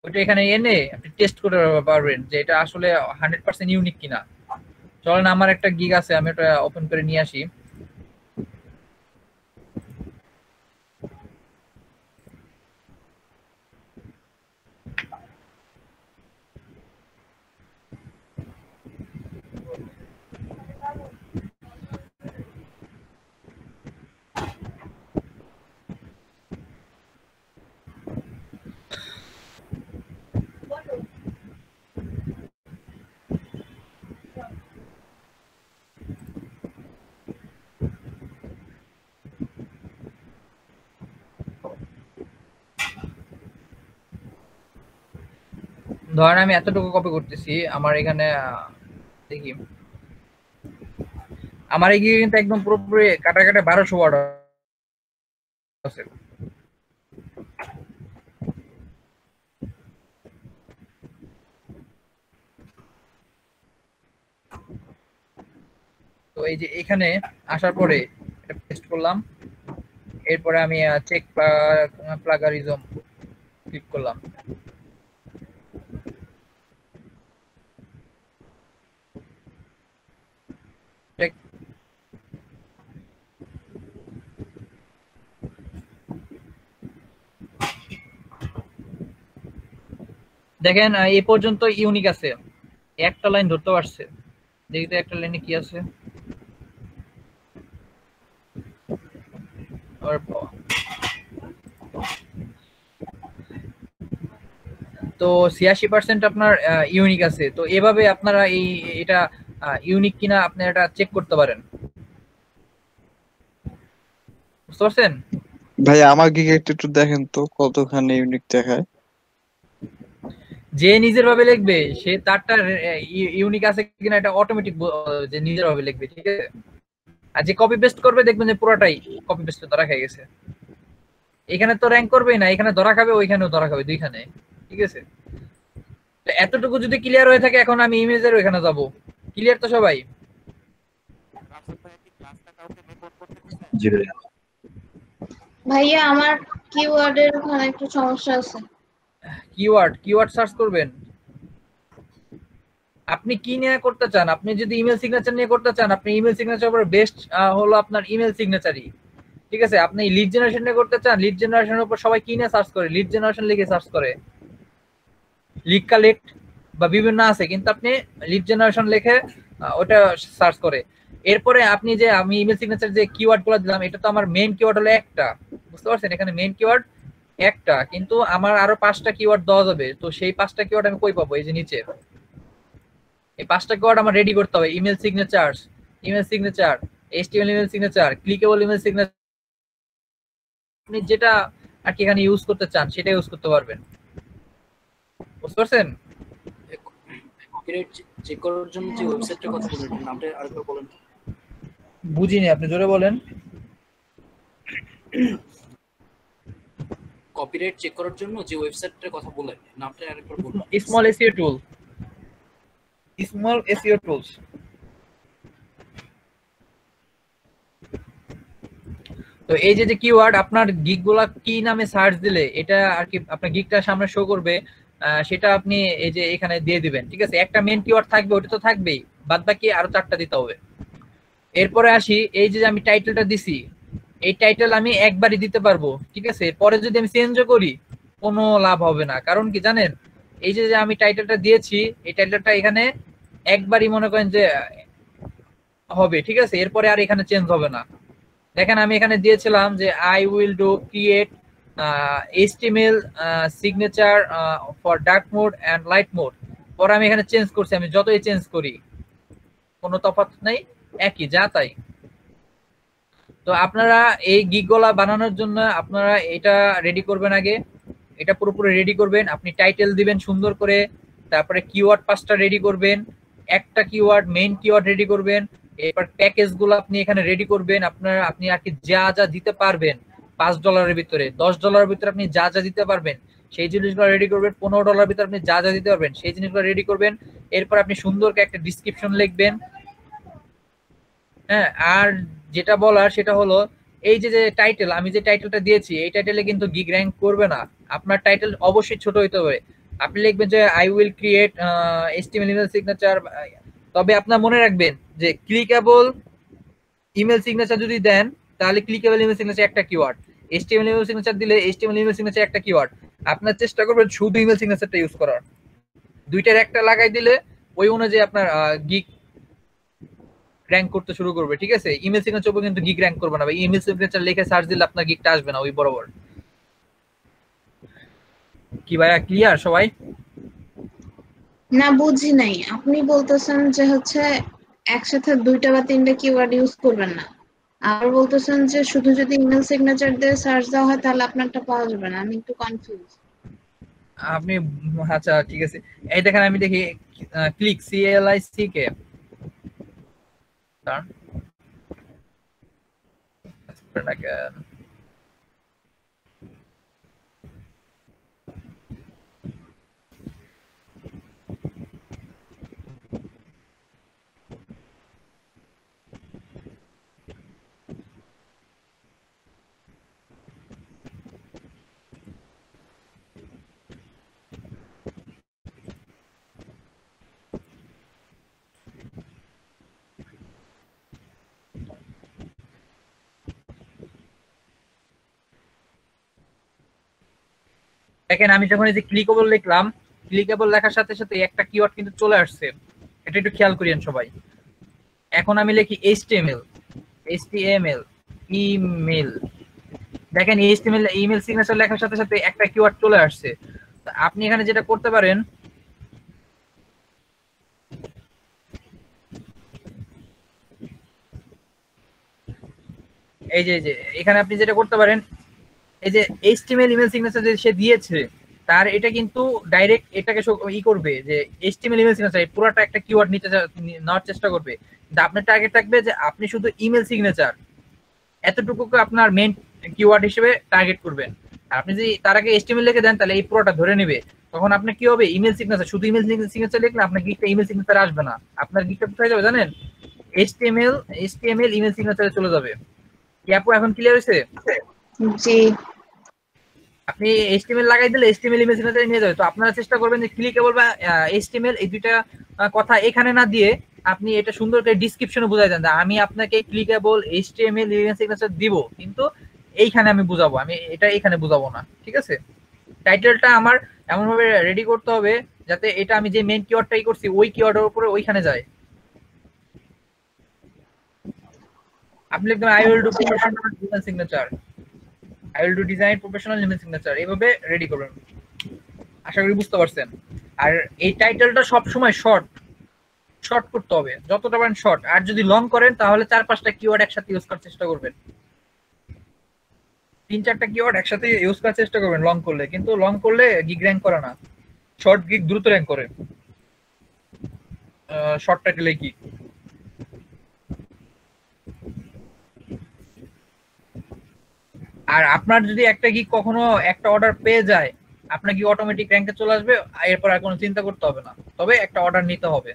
ওটা এখানে এনে আপনি টেস্ট করে পারবেন যে এটা আসলে 100% ইউনিক কিনা। চলেন আমার একটা গিগ আছে, আমি ওটা ওপেন করে নিয়ে আসি। ধরেন আমি এতটুকু কপি করতেছি, আমার এখানে দেখি আমার এই গিগে কিন্তু একদম পুরোপুরি কাটা কাটা 1200 ওয়ার্ড আছে। তো এই যে এখানে আসার পরে এটা পেস্ট করলাম, এরপরে আমি চেক প্লাগারিজম ক্লিক করলাম। দেখেন এই পর্যন্ত ইউনিক আছে, একটা লাইন ধরতে পারছে। দেখি তো একটা লাইনে কি আছে। তো 86% আপনার ইউনিক আছে। তো এভাবে আপনারা এটা ইউনিক কিনা আপনি এটা চেক করতে পারেন, বুঝতে পারছেন? ভাই আমার গিগে একটু দেখেন তো কতখানি ইউনিক দেখায়। যে নিজের ভাবে লিখবে সে তারটা ইউনিক আছে কিনা এটা অটোমেটিক যে নিজের ভাবে লিখবে, ঠিক আছে? আর যে কপি পেস্ট করবে দেখবেন যে পুরোটাই কপি পেস্টে ধরা খেয়ে গেছে। এখানে তো র্যাঙ্ক করবেই না, এখানে ধরা খাবে, ওইখানেও ধরা খাবে, দুইখানে, ঠিক আছে? তো এতটুকু যদি ক্লিয়ার হয়ে থাকে, এখন আমি ইমেজের ওইখানে যাব। ক্লিয়ার তো সবাই? জি ভাইয়া। ভাইয়া আমার কিওয়ার্ডের ওখানে একটু সমস্যা আছে। কিওয়ার্ড সার্চ করবেন। আপনি কি নিয়ে করতে চান? আপনি যদি ইমেল সিগনেচার নিয়ে করতে চান, আপনি ইমেল সিগনেচার উপর বেস্ট হলো আপনার ইমেল সিগনেচারই, ঠিক আছে? আপনি লিড জেনারেশন নিয়ে করতে চান, লিড জেনারেশনের উপর সবাই কি নিয়ে সার্চ করে? লিড জেনারেশন লিখে সার্চ করে, লিড কালেক্ট বা বিভিন্ন আছে, কিন্তু আপনি লিড জেনারেশন লিখে ওটা সার্চ করে। এরপরে আপনি যে আমি ইমেল সিগনেচার যে কিওয়ার্ড গুলো দিলাম, এটা তো আমার মেইন কিওয়ার্ড হলো একটা, বুঝতে পারছেন? এখানে মেইন কিওয়ার্ড একটা, কিন্তু আমার আরো 5টা কিওয়ার্ড দেওয়া যাবে। তো সেই 5টা কিওয়ার্ড আমি কই পাবো? এই যে নিচে এই 5টা কিওয়ার্ড আমার রেডি করতে হবে। Email signature, HTML email signature, clickable email signature, আপনি যেটা আর কি এখানে ইউজ করতে চান সেটা ইউজ করতে পারবেন, বুঝতে পারছেন? কপিরাইট চেক করার জন্য যে ওয়েবসাইটটার কথা বলেন, নামটা আরেকবার বলেন তো। বুঝিনি, আপনি জোরে বলেন। কপিরাইট চেক করার জন্য যে ওয়েবসাইটটার কথা বলেন, নামটা আরেকবার বলুন। স্মল এসইও টুল, স্মল এসইও টুলস। তো এই যে কিওয়ার্ড, আপনার গিগগুলা কি নামে সার্চ দিলে এটা আর কি আপনার গিগটা সামনে শো করবে, সেটা আপনি এই যে এখানে দিয়ে দিবেন, ঠিক আছে? একটা মেইন কিওয়ার্ড থাকবে, ওটা তো থাকবেই, বাদ বাকি আরো 4টা দিতে হবে। এরপরে আসি, এই যে আমি টাইটেলটা দিছি, এই টাইটেল আমি একবারই দিতে পারবো, ঠিক আছে? পরে যদি আমি চেঞ্জও করি কোনো লাভ হবে না, কারণ কি জানেন? এই যে আমি টাইটেলটা দিয়েছি, এই টাইটেলটা এখানে একবারই মনে করেন যে হবে, ঠিক আছে? এরপরে আর এখানে চেঞ্জ হবে না। দেখেন আমি এখানে দিয়েছিলাম যে I will do create HTML signature for dark mode and light mode. পরে আমি এখানে চেঞ্জ করছি, আমি যতই চেঞ্জ করি কোনো তফাৎ নাই, একই যা তাই। তো আপনারা এই গিগগুলা বানানোর জন্য আপনারা এটা রেডি করবেন আগে, এটা পুরোপুরি রেডি করবেন। আপনি টাইটেল দিবেন সুন্দর করে, তারপরে কিওয়ার্ড 5টা রেডি করবেন, একটা কিওয়ার্ড মেইন কিওয়ার্ড রেডি করবেন। এরপর প্যাকেজগুলো আপনি এখানে রেডি করবেন। আপনি আর কি যা যা দিতে পারবেন $5 ভিতরে, $10 ভিতরে আপনি যা যা দিতে পারবেন সেই জিনিসগুলো রেডি করবেন। $15 ভিতরে আপনি যা যা দিতে পারবেন সেই জিনিসগুলো রেডি করবেন। এরপর আপনি সুন্দর করে একটা ডিসক্রিপশন লিখবেন, হ্যাঁ, আর যেটা বলার সেটা হলো এই যে যে টাইটেল, আমি যে টাইটেলটা দিয়েছি এই টাইটেলে কিন্তু গিগ র্যাঙ্ক করবে না। আপনার টাইটেল অবশ্যই ছোট হইতে হবে। আপনি লিখবেন যে I will create HTML email signature, তবে আপনার মনে রাখবেন যে ক্লিকেবল ইমেল সিগনেচার যদি দেন তাহলে ক্লিকেবল ইমেল সিগনেচার একটা কিওয়ার্ড, এইচটিএমএল ইমেল সিগনেচার দিলে এইচটিএমএল ইমেল সিগনেচার একটা কিওয়ার্ড। আপনার চেষ্টা করবেন শুধু ইমেল সিগনেচারটা ইউজ করার, দুইটার একটা লাগাই দিলে ওই অনুযায়ী আপনার গিগ র্যাঙ্ক করতে শুরু করবে। ঠিক আছে, ইমেল সিগনেচার উপর কিন্তু গিগ র্যাঙ্ক করবে না, ইমেল সিগনেচার লিখে সার্চ দিলে আপনার গিগটা আসবে না ওই বরাবর। কি ভাইয়া ক্লিয়ার সবাই? না বুঝি নাই, আপনি বলতেছেন যে হচ্ছে একসাথে 2টা বা 3টা কিওয়ার্ড ইউজ করবেন না, আর বলতেছেন যে শুধু যদি ইমেল সিগনেচার দিয়ে সার্চ দেওয়া হয় তাহলে আপনারটা পাওয়া যাবে না। আমি একটু কনফিউজ। আপনি আচ্ছা ঠিক আছে, এই দেখেন আমি দেখি ক্লিক CLIC কে দেখেন আমি যখন এই যে ক্লিকেবল লিখলাম, ক্লিকেবল লেখার সাথে সাথে একটা কিওয়ার্ড কিন্তু চলে আসছে, এটা একটু খেয়াল করিয়েন সবাই। এখন আমি লিখি HTML ইমেল, দেখেন HTML ইমেল সিগনেচার লেখার সাথে সাথে একটা কিওয়ার্ড চলে আসছে। আপনি এখানে যেটা করতে পারেন, এই যে এখানে আপনি যেটা করতে পারেন, এই যে HTML ইমেল সিগনেচার যে সে দিয়েছে তার এটা কিন্তু ডাইরেক্ট এটাকে ই করবে যে HTML ইমেল সিগনেচার পুরোটা একটা কিওয়ার্ড নিতে নেওয়ার চেষ্টা করবে। কিন্তু আপনার টার্গেট থাকবে যে আপনি শুধু ইমেল সিগনেচার এতটুকুকে আপনার মেইন কিওয়ার্ড হিসেবে টার্গেট করবেন। আর আপনি যদি তার আগে HTML লিখে দেন তাহলে এই পুরোটা ধরে নেবে, তখন আপনার কি হবে, ইমেল সিগনেচার শুধু ইমেল সিগনেচার লিখলে আপনার গিগটা ইমেল সিগনেচার আসবে না, আপনার গিগটা কোথায় যাবে জানেন, HTML ইমেল সিগনেচারে চলে যাবে। কি আপু এখন ক্লিয়ার হয়েছে? জি। আপনি HTML লাগাই দিলে HTML ইমেজ সিগনেচারে নিয়ে যাবে। তো আপনারা চেষ্টা করবেন যে ক্লিকেবল বা HTML এই দুইটা কথা এখানে না দিয়ে আপনি এটা সুন্দর করে ডেসক্রিপশনে বুঝাই দেন যে আমি আপনাকে ক্লিকেবল HTML ইমেজ সিগনেচার দিব, কিন্তু এইখানে আমি বুঝাবো, আমি এটা এখানে বুঝাবো না। ঠিক আছে, টাইটেলটা আমার এমন ভাবে রেডি করতে হবে যাতে এটা আমি যে মেইন কিওয়ার্ডটাই করছি ওই কিওয়ার্ডের উপরে ওইখানে যায়। আপনি লিখবেন I will do professional email signature, I will do design professional email signature, এইভাবে রেডি করবেন। আশা করি বুঝতে পারছেন। আর এই টাইটেলটা সব সময় শর্ট করতে হবে, যতটা পারেন শর্ট। আর যদি লং করেন তাহলে 4-5টা কিওয়ার্ড একসাথে ইউজ করার চেষ্টা করবেন, 3-4টা কিওয়ার্ড একসাথে ইউজ করার চেষ্টা করবেন লং করলে। কিন্তু লং করলে গিগ র্যাঙ্ক করে না, শর্ট গিগ দ্রুত র্যাঙ্ক করে, শর্ট টাইটেলে কি। আর আপনার যদি একটা গিগ কখনো একটা অর্ডার পেয়ে যায়, আপনার কি অটোমেটিক র্যাঙ্কে চলে আসবে, এরপর আর কোনো চিন্তা করতে হবে না, তবে একটা অর্ডার নিতে হবে।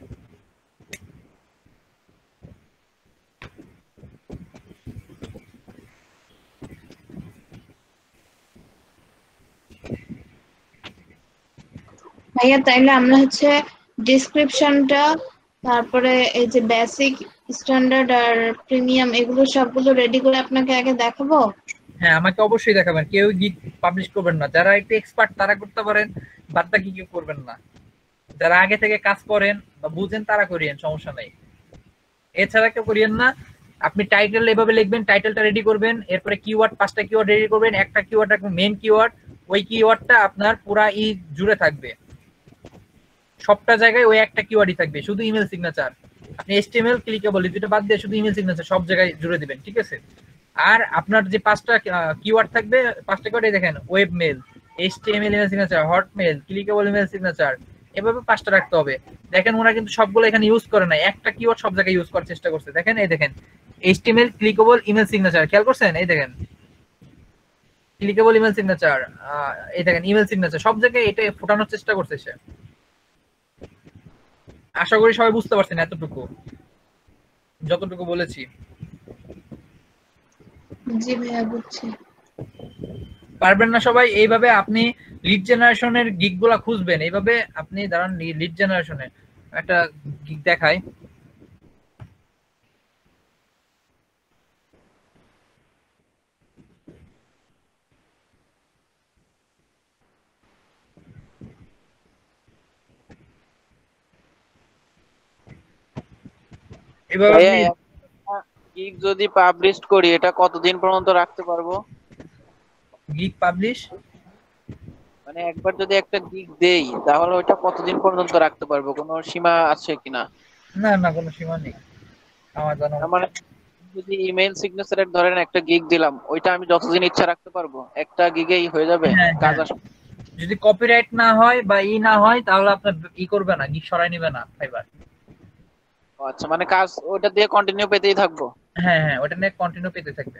ভাইয়া তাইলে আমরা হচ্ছে ডেসক্রিপশনটা, তারপরে এই যে বেসিক, স্ট্যান্ডার্ড আর প্রিমিয়াম এগুলো সবগুলো রেডি করে আপনাকে আগে দেখাবো। হ্যাঁ আমাকে অবশ্যই দেখাবেন, কেউ গিগ পাবলিশ করবেন না, যারা একটু এক্সপার্ট তারা করতে পারেন, বাদ বাকি কেউ করবেন না। যারা আগে থেকে কাজ করেন বা বুঝেন তারা করিয়েন, সমস্যা নেই, এছাড়া কেউ করিয়েন না। আপনি টাইটেল এভাবে লিখবেন, টাইটেলটা রেডি করবেন, এরপরে কিওয়ার্ড 5টা কিওয়ার্ড রেডি করবেন, একটা কিওয়ার্ড রাখবেন মেইন কিওয়ার্ড, ওই কিওয়ার্ডটা আপনার পুরা জুড়ে থাকবে, সবটা জায়গায় ওই একটা কিওয়ার্ডই থাকবে, শুধু ইমেল সিগনেচার। আপনি HTML ক্লিকেবল দুটো বাদ দিয়ে শুধু ইমেল সিগনেচার সব জায়গায় জুড়ে দিবেন। ঠিক আছে, আর আপনার যে 5টা কিওয়ার্ড থাকবে, 5টা কিওয়ার্ড দেখেন, web mail, HTML email signature, hotmail, clickable email signature, এভাবে 5টা রাখতে হবে। দেখেন ওরা কিন্তু সবগুলো এখানে ইউজ করে না, একটা কিওয়ার্ড সব জায়গায় ইউজ করার চেষ্টা করছে। দেখেন এই দেখেন HTML ক্লিকেবল ইমেল সিগনেচার, খেয়াল করছেন, এই দেখেন ক্লিকেবল ইমেল সিগনেচার, এই দেখেন ইমেল সিগনেচার, সব জায়গায় এটা ফোটানোর চেষ্টা করছে সে। আশা করি সবাই বুঝতে পারছেন এতটুকু। যতটুকু বলেছি। জি ভাইয়া বুঝছি। পারবেন না সবাই এইভাবে আপনি লিড জেনারেশনের গিগ গুলা খুঁজবেন, এইভাবে আপনি দাঁড়ান লিড জেনারেশনে একটা গিগ দেখায়। এবার ভাইয়া আপনি একটা গিগ যদি পাবলিশ করি এটা কতদিন পর্যন্ত রাখতে পারবো? গিগ পাবলিশ, মানে একবার যদি একটা গিগ দেই তাহলে ওইটা কতদিন পর্যন্ত রাখতে পারবো, কোনো সীমা আছে কিনা? না না কোনো সীমা নেই আমার জানা তার মতে। মানে যদি ইমেইল সিগনেচারের ধরেন একটা গিগ দিলাম, ওইটা আমি যতদিন ইচ্ছা রাখতে পারবো, একটা গিগেই হয়ে যাবে হ্যাঁ কাজ হ্যাঁ, আসবে? যদি কপিরাইট না হয় বা না হয় তাহলে আপনার করবে না, গিগ সরাই নেবে না ফাইবার। ও আচ্ছা, মানে কাজ ওইটা দিয়ে কন্টিনিউ পেতেই থাকবো? হ্যাঁ হ্যাঁ, ওটা নিয়ে কন্টিনিউ পেতে থাকবে।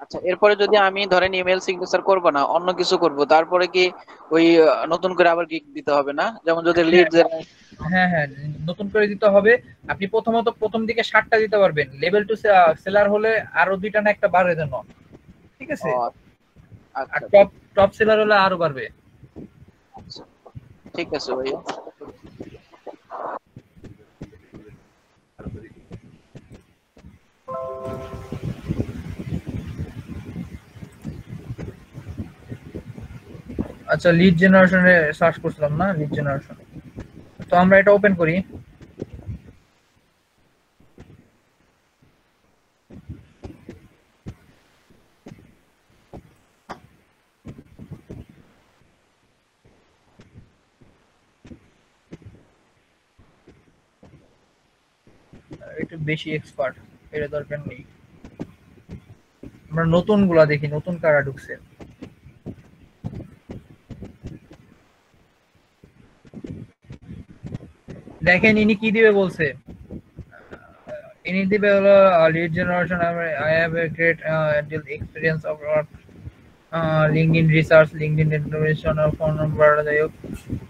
আচ্ছা, এরপরে যদি আমি ধরেন ইমেল সিগনেচার করব না, অন্য কিছু করব, তারপরে কি ওই নতুন করে আবার গিগ দিতে হবে না? যেমন যদি লিড হ্যাঁ হ্যাঁ, নতুন করে দিতে হবে। আপনি প্রথমত প্রথম দিকে 60টা দিতে পারবেন, লেভেল টু সেলার হলে আরো 2টা না একটা বাড়ে দেন, ঠিক আছে? আর আচ্ছা টপ টপ সেলার হলে আরো বাড়বে। আচ্ছা, ঠিক আছে ভাইয়া। আচ্ছা, লিড জেনারেশনে সার্চ করছিলাম না, লিড জেনারেশন। তো আমরা এটা ওপেন করি। একটু বেশি এক্সপার্ট, এটা দরকার নেই। আমরা নতুন গুলা দেখি, নতুন কারা ঢুকছে। দেখেন ইনি কি দিবে বলছে। ইনি দিবে হলো lead generation. I have a great deal experience of LinkedIn research, LinkedIn information আর ফোন নাম্বার, যাই হোক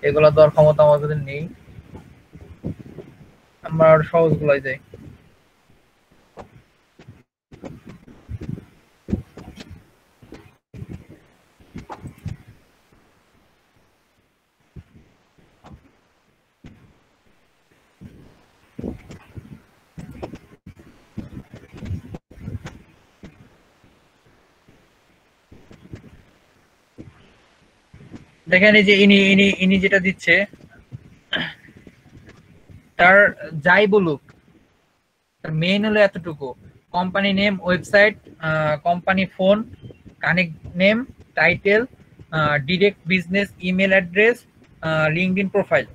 এগুলো দেওয়ার ক্ষমতা আমাদের নেই, আমরা আর সহজ গুলাই যাই। দেখেন এই যে ইনি ইনি ইনি যেটা দিচ্ছে, তার যাই বলুক তার মেইন হলো এতটুকু: company name, website, company phone, connect name, title, direct business email address, LinkedIn profile.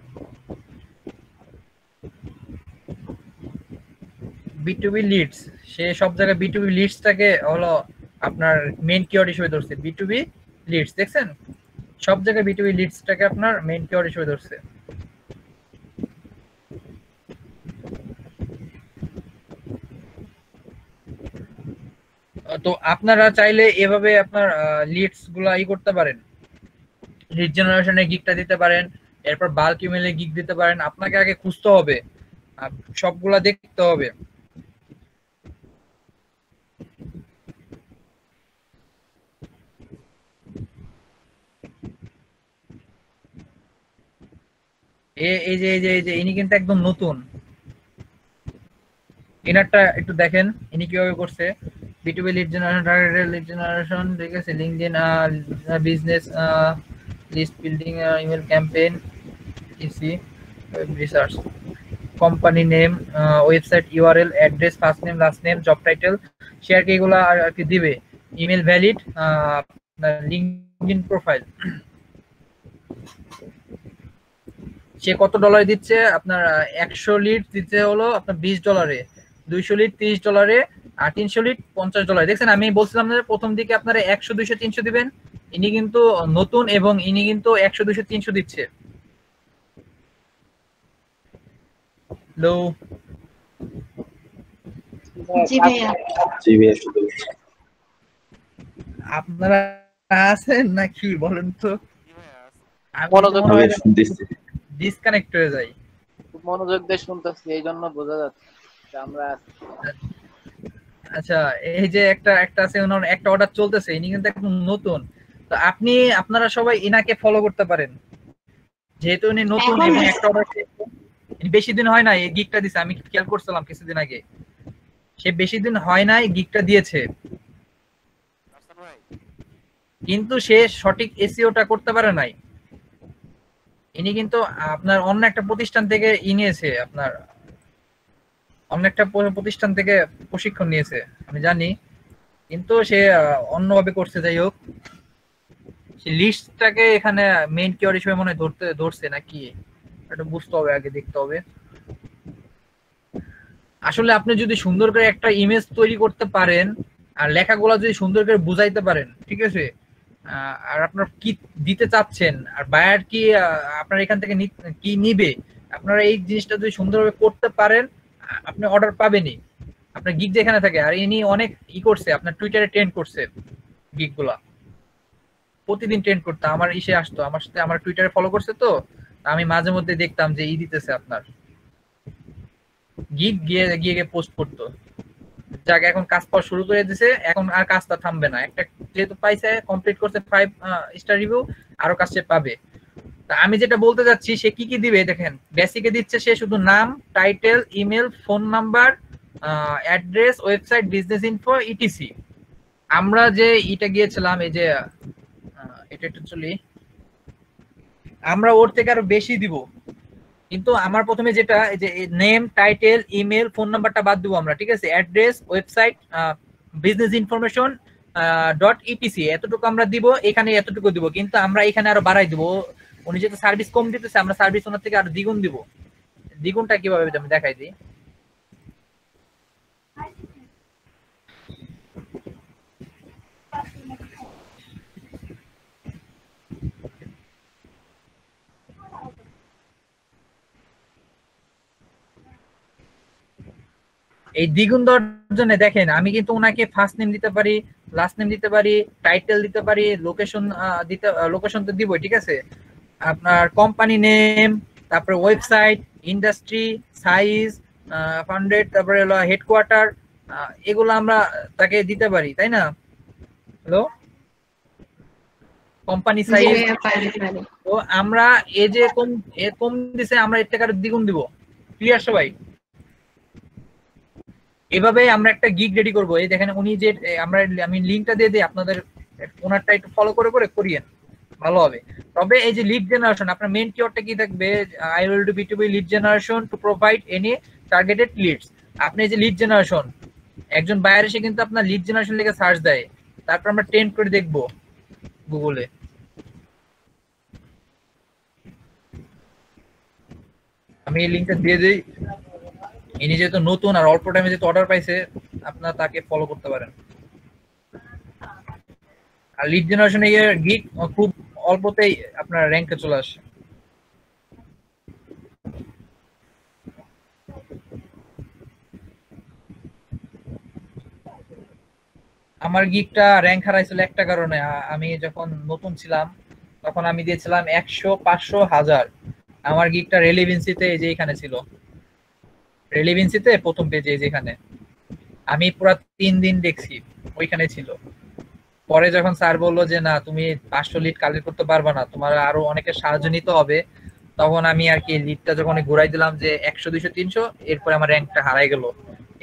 বিটুবি লিডস, সে সব জায়গায় বিটুবি লিডসটাকে হলো আপনার মেইন কিওয়ার্ড হিসেবে ধরছে। বিটুবি লিডস দেখছেন, সব জায়গায় বিটুবি লিডসটাকে আপনার মেইন কিওয়ার্ড হিসেবে ধরছে। তো আপনারা চাইলে এভাবে আপনার লিডস গুলা করতে পারেন, লিড জেনারেশনে গিগটা দিতে পারেন, এরপর বাল্ক ইমেলে গিগ দিতে পারেন। আপনাকে আগে খুঁজতে হবে, সবগুলা দেখতে হবে। এই যে ইনি কিন্তু একদম নতুন, ইনারটা একটু দেখেন ইনি কিভাবে করছে। বিটুবি lead generation, targeted lead generation, ঠিক আছে, LinkedIn business list building, email campaign, ইসি, web research, company name, website URL, address, first name, last name, job title, share কি এগুলা আর কি দিবে। Email valid, LinkedIn profile. সে কত ডলার দিচ্ছে আপনার? 100 লিড দিতে হলো আপনার $20, 200 লিড $30, আর 300 লিড $50। দেখছেন, আমি বলছিলাম না প্রথম দিকে আপনারা 100 200 300 দিবেন। ইনি কিন্তু নতুন এবং ইনি কিন্তু 100 200 300 দিচ্ছে। হ্যালো, জি ভাইয়া। আপনারা আছেন নাকি বলেন তো? আমি মনোযোগ মনে হয় দিয়ে ডিসকানেক্ট হয়ে যাই। খুব মনোযোগ দিয়ে শুনতেছি, এই জন্য বোঝা যাচ্ছে। আমরা আচ্ছা, এই যে একটা একটা আছে, ওনার একটা অর্ডার চলতেছে, ইনি কিন্তু একদম নতুন। তো আপনারা সবাই ইনাকে ফলো করতে পারেন, যেহেতু উনি নতুন এখন এবং একটা অর্ডার বেশি দিন হয় না এই গিগটা দিছে, আমি খেয়াল করছিলাম কিছুদিন আগে। সে বেশি দিন হয় নাই গিগটা দিয়েছে, কিন্তু সে সঠিক এসইওটা করতে পারে নাই। ইনি কিন্তু আপনার অন্য একটা প্রতিষ্ঠান থেকে নিয়েছে, আপনার অন্য একটা প্রতিষ্ঠান থেকে প্রশিক্ষণ নিয়েছে আমি জানি, কিন্তু সে অন্যভাবে করছে। যাই হোক, সে লিস্টটাকে এখানে মেইন কিওয়ার্ড হিসেবে মনে হয় ধরছে নাকি, এটা বুঝতে হবে, আগে দেখতে হবে। আসলে আপনি যদি সুন্দর করে একটা ইমেজ তৈরি করতে পারেন আর লেখাগুলো যদি সুন্দর করে বুঝাইতে পারেন, ঠিক আছে, আর আপনার কি দিতে চাচ্ছেন আর বায়ার কি আপনার এখান থেকে কি নিবে, আপনারা এই জিনিসটা যদি সুন্দরভাবে করতে পারেন, আপনি অর্ডার পাবেনই। আপনার গিগ যেখানে থাকে, আর ইনি অনেক করছে, আপনার টুইটারে ট্রেন্ড করছে গিগ গুলা, প্রতিদিন ট্রেন্ড করতো, আমার ইসে আসতো, আমার সাথে আমার টুইটারে ফলো করছে, তো আমি মাঝে মধ্যে দেখতাম যে দিতেছে আপনার গিগ গিয়ে পোস্ট করতো। যাক, এখন কাজ পাওয়া শুরু করে দিছে, এখন আর কাজটা থামবে না, একটা যেহেতু পাইছে, কমপ্লিট করছে 5 স্টার রিভিউ, আরো কাজ সে পাবে। তা আমি যেটা বলতে যাচ্ছি, সে কি কি দিবে দেখেন, বেসিকে দিচ্ছে সে শুধু নাম, title, email, phone number, address, website, business info, etc. আমরা যে এটা গিয়েছিলাম, এই যে এটা একটু চলি, আমরা ওর থেকে আরো বেশি দিব, কিন্তু আমার প্রথমে যেটা এই যে নেম, টাইটেল, ইমেল, ফোন নাম্বারটা বাদ দিব আমরা, ঠিক আছে, address, website, business information .etc এতটুকু আমরা দিব, এখানে এতটুকু দিব, কিন্তু আমরা এখানে আরো বাড়াই দিব। উনি যেহেতু সার্ভিস কম দিতেছে, আমরা সার্ভিস ওনার থেকে আরো দ্বিগুণ দিব। দ্বিগুণটা কিভাবে আমি দেখাই দিই। এই দ্বিগুণ দেওয়ার জন্য দেখেন, আমি কিন্তু ওনাকে ফার্স্ট নেম দিতে পারি, লাস্ট নেম দিতে পারি, টাইটেল দিতে পারি, লোকেশন তো দিবই, ঠিক আছে, আপনার কোম্পানি নেম, তারপরে ওয়েবসাইট, ইন্ডাস্ট্রি, সাইজ, ফান্ডেড, তারপরে হলো হেডকোয়ার্টার, এগুলো আমরা তাকে দিতে পারি, তাই না? Hello, company size. তো আমরা এই যে কম দিছে, আমরা এর থেকে আরো দ্বিগুণ দিব। ক্লিয়ার সবাই? এভাবে আমরা একটা গিগ রেডি করব। এই দেখেন উনি যে আমি লিংকটা দিয়ে দিই আপনাদের, ওনারটা একটু ফলো করে করিয়েন, ভালো হবে। তবে এই যে লিড জেনারেশন, আপনার মেইন কিওয়ার্ডটা কি থাকবে, I will do B2B lead generation to provide any targeted leads. আপনি এই যে লিড জেনারেশন, একজন বায়ার এসে কিন্তু আপনার লিড জেনারেশন লিখে সার্চ দেয়, তারপর আমরা ট্রেন্ড করে দেখব গুগলে। আমি এই লিংকটা দিয়ে দিই। ইনি যেহেতু নতুন আর অল্প টাইমে যেহেতু অর্ডার পাইছে, আপনারা তাকে ফলো করতে পারেন। আর লিড জেনারেশন এর গিগ খুব অল্পতেই আপনার র্যাঙ্কে চলে আসে। আমার গিগটা র্যাঙ্ক হারাইছিল একটা কারণে, আমি যখন নতুন ছিলাম তখন আমি দিয়েছিলাম 100, 500, 1000। আমার গিগটা রেলেভেন্সিতে এই যে এখানে ছিল, রেলেভেন্সিতে প্রথম পেজে যেখানে আমি পুরো 3 দিন দেখছি ওইখানে ছিল। পরে যখন স্যার বললো যে না, তুমি 500 লিড কালেক্ট করতে পারবে না, তোমার আরো অনেকের সাহায্য নিতে হবে, তখন আমি আর কি লিডটা যখন ঘুরাই দিলাম যে 100, 200, 300, এরপরে আমার র্যাঙ্কটা হারাই গেল।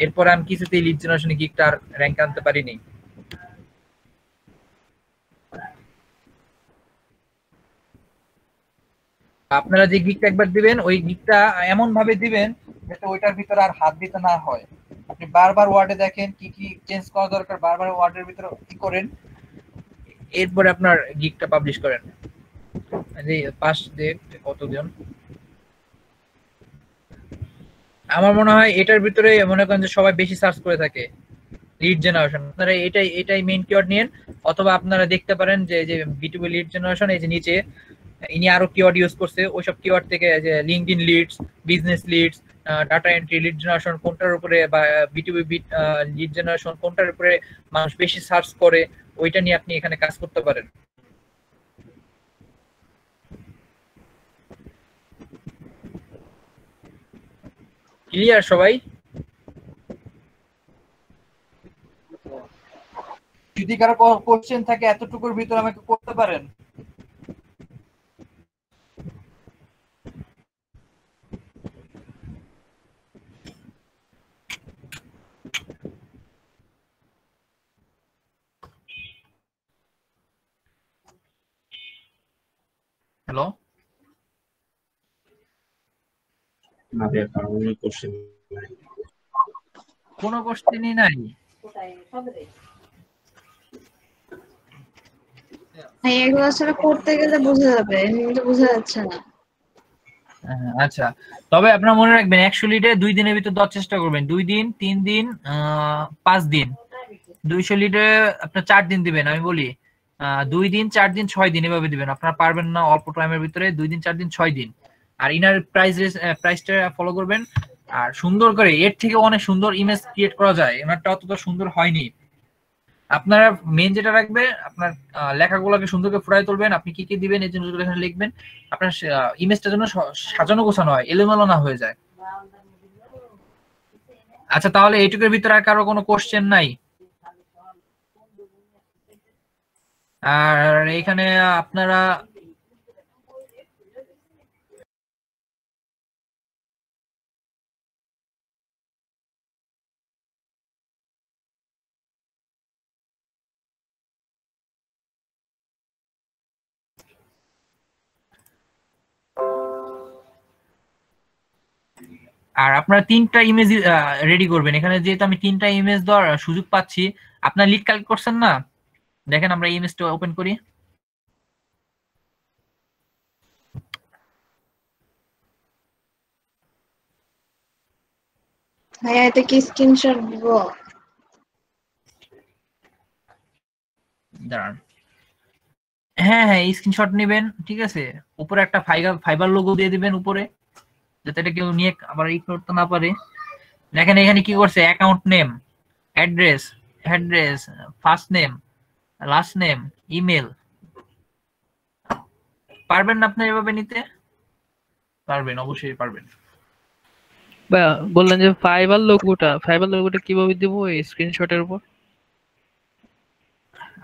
এরপরে আমি কিছুতেই লিড জেনারেশন গিগটা আর র্যাঙ্ক আনতে পারিনি। আপনারা যে গিগটা একবার দিবেন, ওই গিগটা এমন ভাবে দিবেন যাতে ওইটার ভিতরে আর হাত দিতে না হয়। আপনি বারবার ওয়ার্ডে দেখেন কি কি চেঞ্জ করা দরকার, বারবার ওয়ার্ডের ভিতরে কি করেন, এরপরে আপনার গিগটা পাবলিশ করেন। এই পাস দেখতে কতজন, আমার মনে হয় এটার ভিতরে মনে করেন যে সবাই বেশি সার্চ করে থাকে লিড জেনারেশন। আপনারা এটাই মেইন কিওয়ার্ড নিন, অথবা আপনারা দেখতে পারেন যে B2B লিড জেনারেশন, এই যে নিচে ইনি আরো কিওয়ার্ড ইউজ করছে, ওইসব কিওয়ার্ড থেকে যে LinkedIn leads, business leads, data entry lead generation কোনটার উপরে, বা B2B লিড জেনারেশন কোনটার উপরে মানুষ বেশি সার্চ করে, ওইটা নিয়ে আপনি এখানে কাজ করতে পারেন। ক্লিয়ার সবাই? যদি কারো কোশ্চেন থাকে এতটুকুর ভিতরে আমাকে করতে পারেন। হ্যালো, না ভাইয়া, কারণ কোশ্চেন নাই। কোনো কোশ্চেনই নাই? হ্যাঁ, এগুলো আসলে করতে গেলে বোঝা যাবে, এমনিতে বোঝা যাচ্ছে না। আচ্ছা, তবে আপনারা মনে রাখবেন 100 লিটার 2 দিনের ভিতর দেওয়ার চেষ্টা করবেন। 2 দিন, 3 দিন, 5 দিন। 200 লিটারে আপনার 4 দিন দিবেন। আমি বলি 2 দিন, 4 দিন, 6 দিন এভাবে দিবেন। আপনারা পারবেন না অল্প টাইমের ভিতরে 2 দিন, 4 দিন, 6 দিন। আর ইনার প্রাইসটা ফলো করবেন। আর সুন্দর করে, এর থেকে অনেক সুন্দর ইমেজ ক্রিয়েট করা যায়। ইমেজটা অতটা সুন্দর হয়নি। আপনারা মেন যেটা রাখবে, আপনার লেখাগুলোকে সুন্দর করে ফুটাই তুলবেন। আপনি কি কি দিবেন এই জিনিসগুলো এখানে লিখবেন। আপনার ইমেজটা যেন সাজানো গোছানো হয়, এলোমেলো না হয়ে যায়। আচ্ছা, তাহলে এইটুকুর ভিতরে আর কারো কোনো কোশ্চেন নাই? আর এখানে আপনারা আপনারা 3টা ইমেজ রেডি করবেন। এখানে যেহেতু আমি 3টা ইমেজ দেওয়ার সুযোগ পাচ্ছি, আপনার লিড কালেক্ট করছেন না? দেখেন আমরা ইমেজটা ওপেন করি। হ্যাঁ, এটা কি স্ক্রিনশট দিব? দাঁড়ান, হ্যাঁ হ্যাঁ, স্ক্রিনশট নেবেন, ঠিক আছে। উপরে একটা ফাইবার লোগো দিয়ে দিবেন উপরে, যাতে এটা কেউ নিয়ে আবার ই করতে না পারে। দেখেন এখানে কি করছে, account name, address, first name, last name, email. পারবেন না আপনি এভাবে নিতে? পারবেন, অবশ্যই পারবেন। বললেন যে ফাইবার লোগোটা কিভাবে দিব এই স্ক্রিনশটের উপর?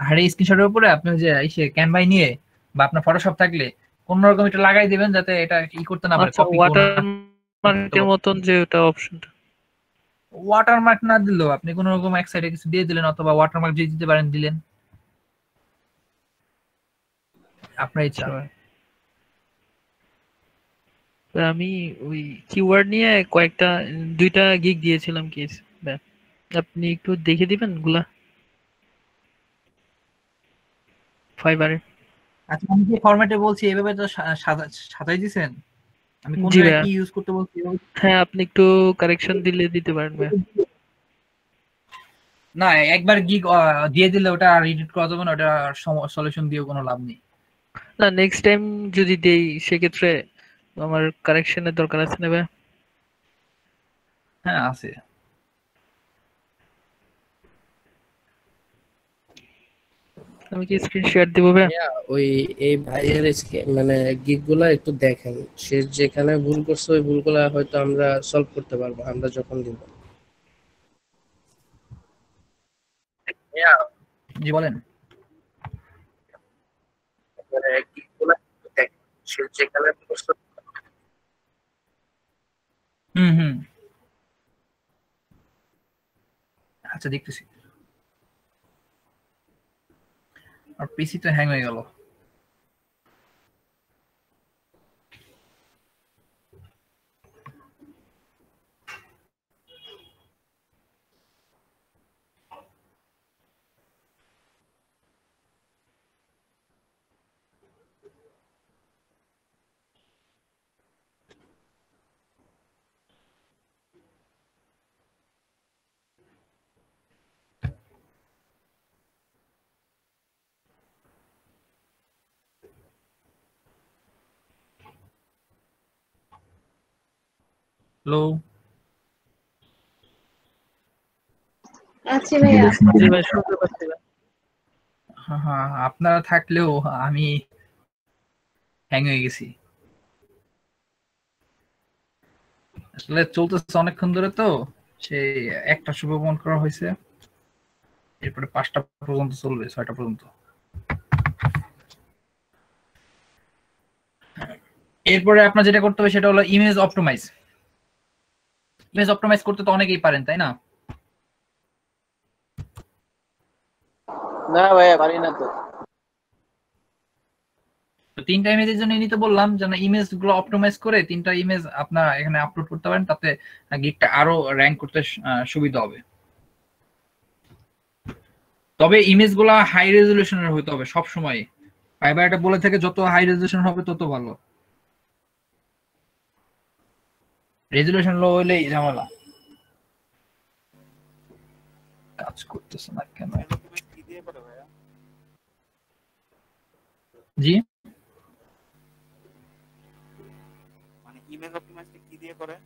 আর এই স্ক্রিনশটের উপরে আপনি যে এসে ক্যানভায় নিয়ে বা আপনার ফটোশপ থাকলে কোন রকম এটা লাগাই দিবেন, যাতে এটা ই করতে না পারে, আচ্ছা, কপি ওয়াটারমার্কের মতন যে ওটা অপশনটা। ওয়াটারমার্ক না দিলেও আপনি কোন রকম এক সাইডে কিছু দিয়ে দিলেন, অথবা ওয়াটারমার্ক দিয়ে দিতে পারেন, দিলেন, আপনার ইচ্ছা। আমি ওই কিওয়ার্ড নিয়ে কয়েকটা 2টা গিগ দিয়েছিলাম কেস। আপনি একটু দেখে দিবেন গুলা ফাইবারে। আচ্ছা, আমি যে ফরম্যাটে বলছি এভাবে তো সাজাই দিয়েছেন। আমি কোন জি জায়গায় ভাইয়া। কি ইউজ করতে বলছি? হ্যাঁ, আপনি একটু কারেকশন দিলে দিতে পারেন ভাইয়া। না, একবার গিগ দিয়ে দিলে ওটা আর এডিট করা যাবে না, ওটা সলিউশন দিয়ে কোনো লাভ নেই। না, নেক্সট টাইম যদি দেই সেক্ষেত্রে আমার কারেকশনের দরকার আছে না ভাইয়া? হ্যাঁ, আছে। আমি কি স্ক্রিন শেয়ার দিব ভাইয়া? ওই এই ভাইয়ের মানে গিগ গুলা একটু দেখেন, সে যেখানে ভুল করছে ওই ভুলগুলা হয়তো আমরা সলভ করতে পারবো আমরা যখন দিব। জি বলেন। হুম, আচ্ছা দেখতেছি। আর পিসি তো হ্যাং হয়ে গেল। হ্যালো, আচ্ছা ভাইয়া। জি ভাই, শুনতে পাচ্ছি ভাই। হ্যাঁ, আপনারা থাকলেও আমি হ্যাং হয়ে গেছি। আসলে চলতেছে অনেকক্ষণ ধরে, তো সেই একটা শুভ বন্ধ করা হয়েছে। এরপরে 5টা পর্যন্ত চলবে, 6টা পর্যন্ত। এরপরে আপনার যেটা করতে হবে সেটা হলো ইমেজ অপটিমাইজ। ইমেজ অপটিমাইজ করতে তো অনেকেই পারেন, তাই না? না ভাইয়া পারি না তো। তো 3টা ইমেজের জন্য নিতে বললাম, যেন ইমেজ গুলো অপটিমাইজ করে 3টা ইমেজ আপনারা এখানে আপলোড করতে পারেন, তাতে গিগটা আরো র‍্যাঙ্ক করতে সুবিধা হবে। তবে ইমেজ গুলা হাই রেজলিউশনের হতে হবে সব সময়। ফাইবার এটা বলে থাকে যত হাই রেজলিউশন হবে তত ভালো, রেজলিউশন লো হলেই ঝামেলা। কাজ করতেছে না কেন? কি দিয়ে করে ভাইয়া? জি, মানে ইমেজ অপটিমাইজটা কি দিয়ে করে?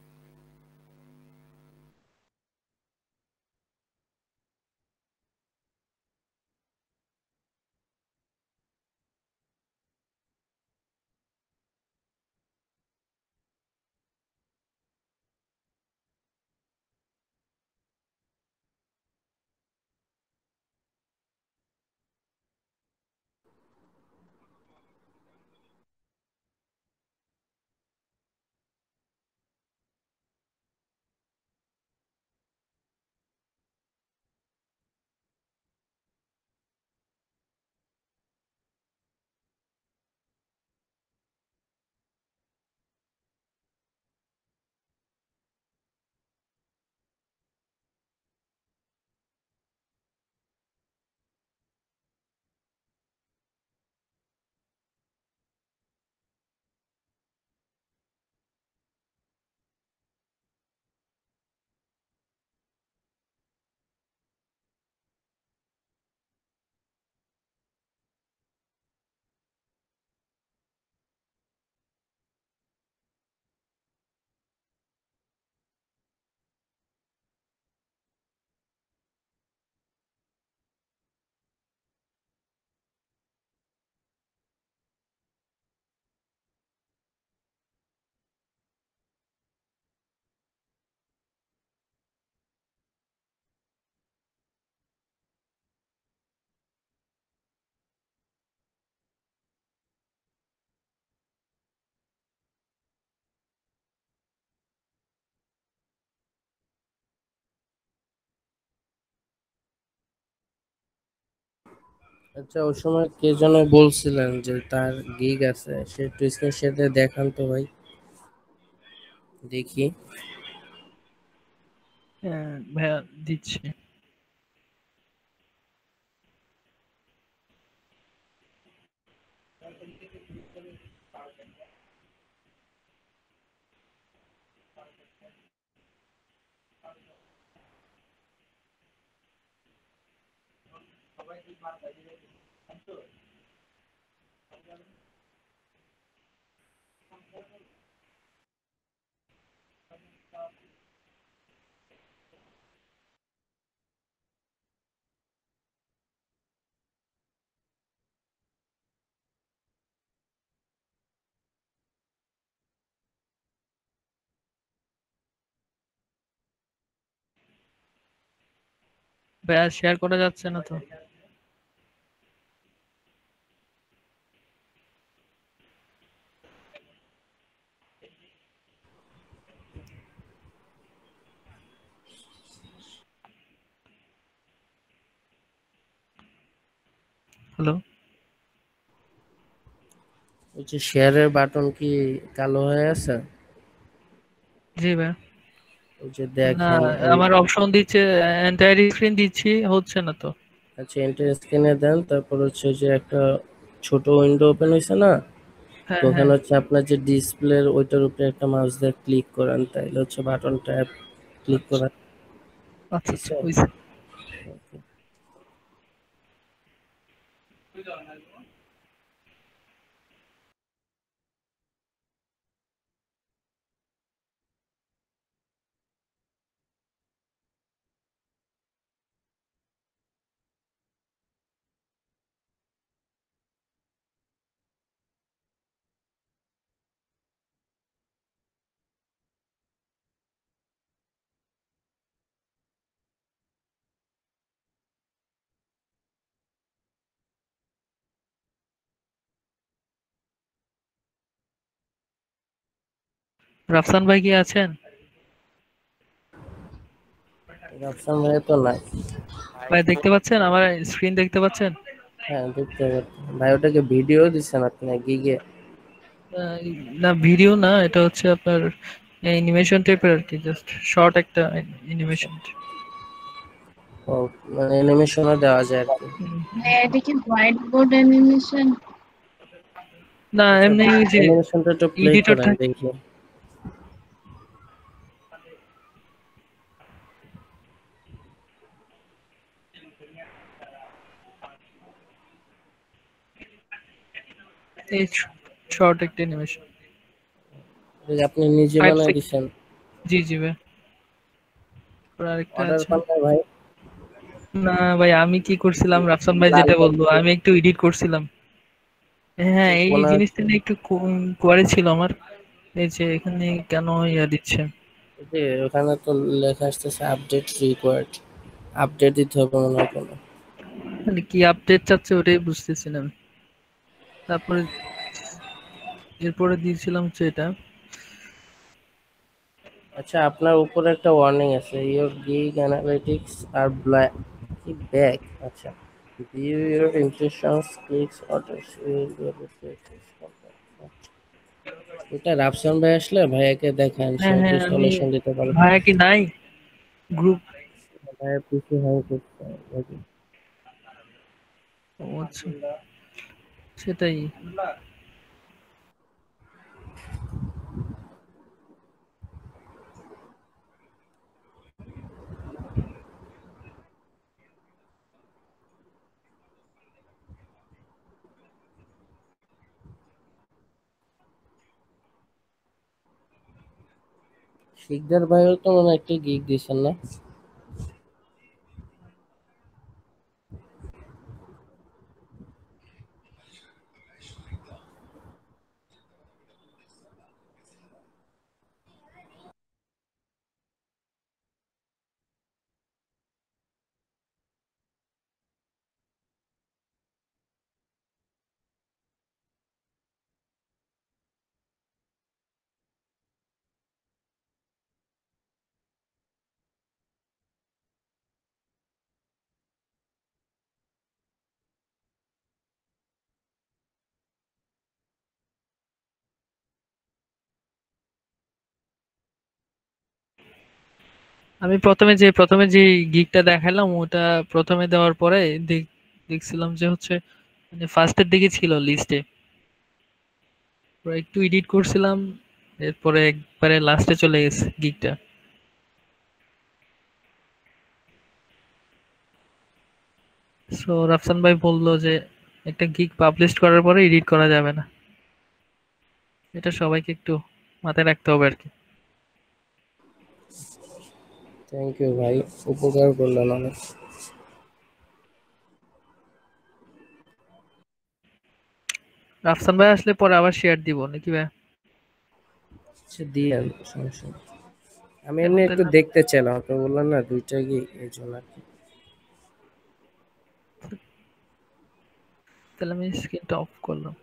আচ্ছা, ওই সময় কে যেন বলছিলেন যে তার গিগ আছে, সে একটু স্ক্রিনশটে দেখান তো ভাই, দেখি। হ্যাঁ ভাইয়া দিচ্ছি। ভাইয়া শেয়ার করা যাচ্ছে না তো। হ্যালো, ওই যে শেয়ারের বাটন কি কালো হয়ে আছে? জি ভাইয়া। ওই যে না, দেখেন ওই, আমার অপশন দিচ্ছে এন্টায়ার স্ক্রিন দিচ্ছি, হচ্ছে না তো। আচ্ছা এন্টার স্ক্রিনে দেন, তারপর হচ্ছে যে একটা ছোট উইন্ডো ওপেন হয়েছে না, তো হ্যাঁ ওখানে হ্যাঁ, হচ্ছে আপনার যে ডিসপ্লের ওইটার উপরে একটা মাউস দিয়ে ক্লিক করেন, তাইলে হচ্ছে বাটনটা ক্লিক আচ্ছা করেন। আচ্ছা ঠিক আচ্ছা, আছে? হয়েছে। রাফসান ভাই কি আছেন? রাফসান ভাই তো নাই। ভাই দেখতে পাচ্ছেন আমার স্ক্রিন দেখতে পাচ্ছেন? হ্যাঁ দেখতে পাচ্ছি ভাই, ওটাকে ভিডিও দিচ্ছেন আপনি গিগে? আহ, না ভিডিও না, এটা হচ্ছে আপনার অ্যানিমেশন টাইপের আর কি, জাস্ট শর্ট একটা অ্যানিমেশন। ও মানে অ্যানিমেশনও দেওয়া যায় আর কি। হ্যাঁ, এটা কি হোয়াইট বোর্ড অ্যানিমেশন? না আচ্ছা এমনি ওই যে অ্যানিমেশনটা একটু প্লে এডিটর করেন থাকে। দেখি। এই শর্ট একটা অ্যানিমেশন এটা কি আপনি নিজে 5 বানায় সেকেন্ড। দিচ্ছেন? জি জি ভাই। আর আরেকটা অর্ডার আছে। পান না ভাই? না ভাই আমি কি করছিলাম, রাফসান ভাই লাল যেটা বললো বাতি। আমি একটু এডিট করছিলাম। হ্যাঁ এই মনে জিনিসটা হচ্ছে নিয়ে একটু কোয়ারি ছিল আমার, এই যে এখানে কেন ইয়া দিচ্ছে। যে ওখানে তো লেখা আসতেছে আপডেট রিকোয়ার্ড, আপডেট দিতে হবে মনে হয় কোনো। মানে কি আপডেট চাচ্ছে ওটাই বুঝতেছি না আমি। তারপরে এরপরে দিয়েছিলাম হচ্ছে এটা। আচ্ছা আপনার উপরে একটা ওয়ার্নিং আছে, your gig analytics are back. আচ্ছা view your impressions clicks orders will be able to access. এটা রাফসান ভাই আসলে ভাইয়াকে দেখান, সে হ্যাঁ একটু হ্যাঁ আমি, সলিউশন দিতে পারবে। ভাইয়া কি নাই গ্রুপ? ভাইয়া পিসি হ্যাং করছে নাকি? ও আচ্ছা, সেটাই। শিকদার ভাইও তো মনে হয় একটা গিগ দিয়েছেন না? আমি প্রথমে যে গিগটা দেখালাম ওটা প্রথমে দেওয়ার পরে দেখছিলাম যে হচ্ছে মানে ফার্স্টের দিকে ছিল লিস্টে, একটু এডিট করছিলাম, এরপরে একবারে লাস্টে চলে গেছে গিগটা। সো রাফসান ভাই বললো যে একটা গিগ পাবলিশ করার পরে এডিট করা যাবে না, এটা সবাইকে একটু মাথায় রাখতে হবে আর কি। থ্যাংক ইউ ভাই, উপকার করলেন অনেক। রাফসান ভাই আসলে পরে আবার শেয়ার দিব নাকি ভাই? আচ্ছা দিয়েন, সমস্যা নেই। আমি এখন এমনি একটু তাহলে দেখতে চাইলাম, আপনি বললেন না দুইটা গিগ, এই জন্য আর কি। তাহলে আমি স্ক্রিনটা অফ করলাম।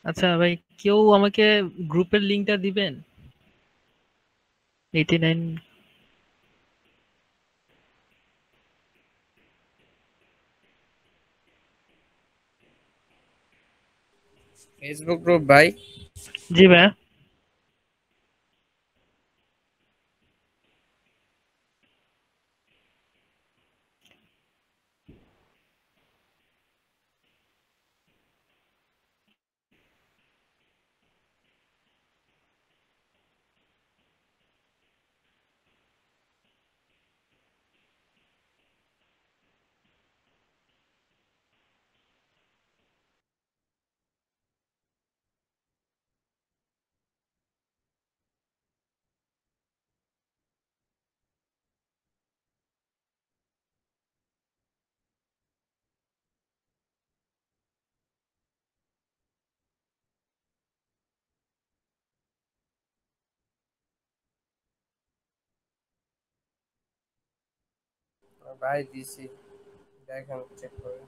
আচ্ছা ভাই, কেউ আমাকে গ্রুপের লিংকটা দিবেন? 89। ফেসবুক গ্রুপ ভাই? জি ভাই। ভাই দিছি, দেখেন চেক করে।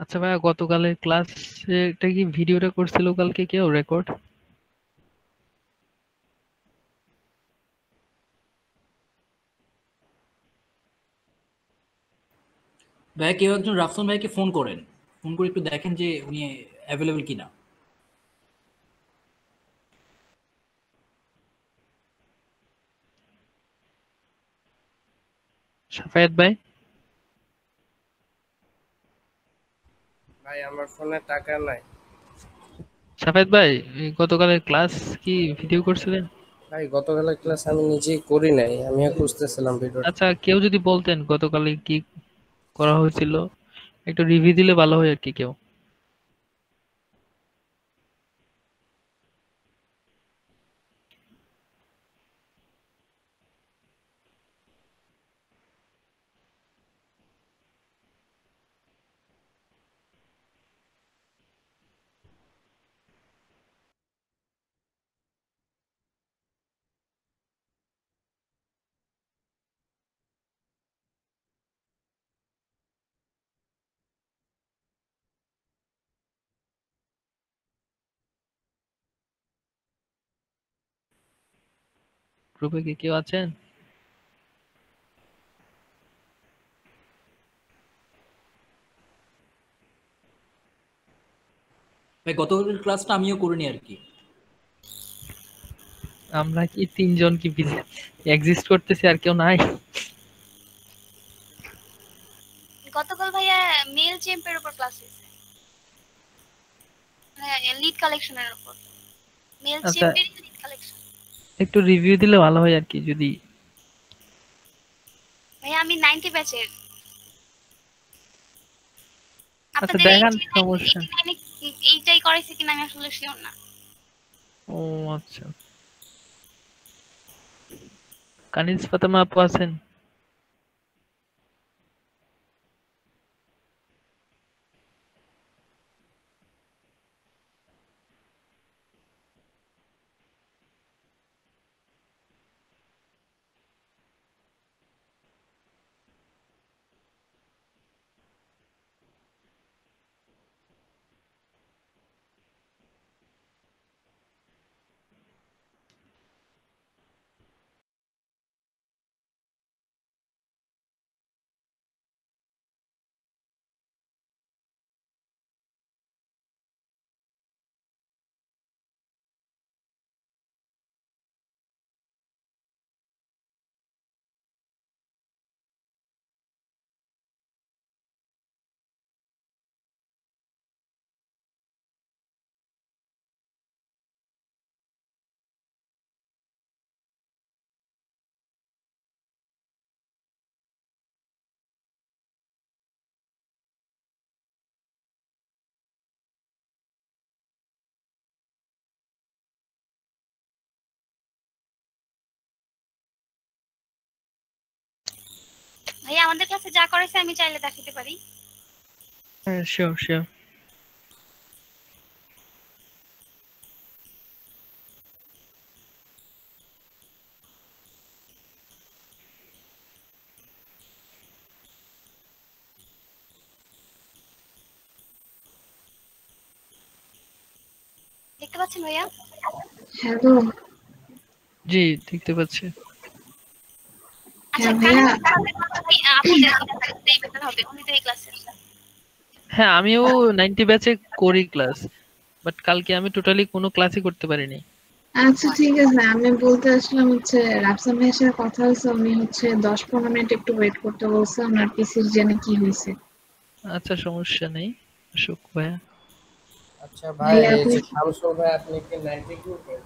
আচ্ছা ভাইয়া, গতকালের ক্লাস এটা কি ভিডিওটা করছিল কালকে কেউ রেকর্ড? ভাই কেউ একজন রাফসান ভাইকে ফোন করেন, ফোন করে একটু দেখেন যে উনি অ্যাভেলেবল কিনা। সাফায়েত ভাই? ভাই আমার ফোনে টাকা নাই। সাফায়েত ভাই, এই গতকালের ক্লাস কি ভিডিও করছিলেন? ভাই গতকালের ক্লাস আমি নিজেই করি নাই, আমিও খুঁজতেছিলাম ভিডিওটা। আচ্ছা, কেউ যদি বলতেন গতকালে কি করা হয়েছিল, একটু রিভিউ দিলে ভালো হয় আর কি কেউ। গ্রুপে কি কেউ আছেন? ভাই গতকালের ক্লাসটা আমিও করিনি আর কি। আমরা কি তিনজন কি এক্সিস্ট করতেছি আর কেউ নাই? গতকাল ভাইয়া মেল চেম্পের উপর ক্লাস হয়েছে, লিড কালেকশনের উপর। মেল আচ্ছা, চেম্পের লিড কালেকশন। একটু রিভিউ দিলে ভালো হয় আর কি যদি। ভাইয়া আমি 90 ব্যাচের। আচ্ছা আপনাদের দেখান, সমস্যা। 89 এইটাই করাইছে কিনা আমি আসলে শিওর না। ও আচ্ছা, কানিজ ফাতেমা আপু আছেন? ভাইয়া আমাদের ক্লাসে যা করাইছে আমি চাইলে দেখাতে পারি। হ্যাঁ শিওর শিওর। দেখতে পাচ্ছেন ভাইয়া? হ্যালো। জি দেখতে পাচ্ছি। আচ্ছা ভাইয়া। আপনাদের বেটার হবে, উনি তো এই ক্লাসে। হ্যাঁ আমিও 90 ব্যাচে করি ক্লাস, বাট কালকে আমি টোটালি কোনো ক্লাসই করতে পারিনি। আচ্ছা ঠিক আছে, আমি বলতে আসলাম হচ্ছে রাফসান ভাইয়ের সাথে কথা হয়েছে, উনি হচ্ছে 10-15 মিনিট একটু ওয়েট করতে বলছে, ওনার পিসির জেনে কি হয়েছে। আচ্ছা সমস্যা নেই, অশোক ভাইয়া। আচ্ছা ভাই, এই যে শামসুল ভাই আপনি কি 90 গ্রুপের?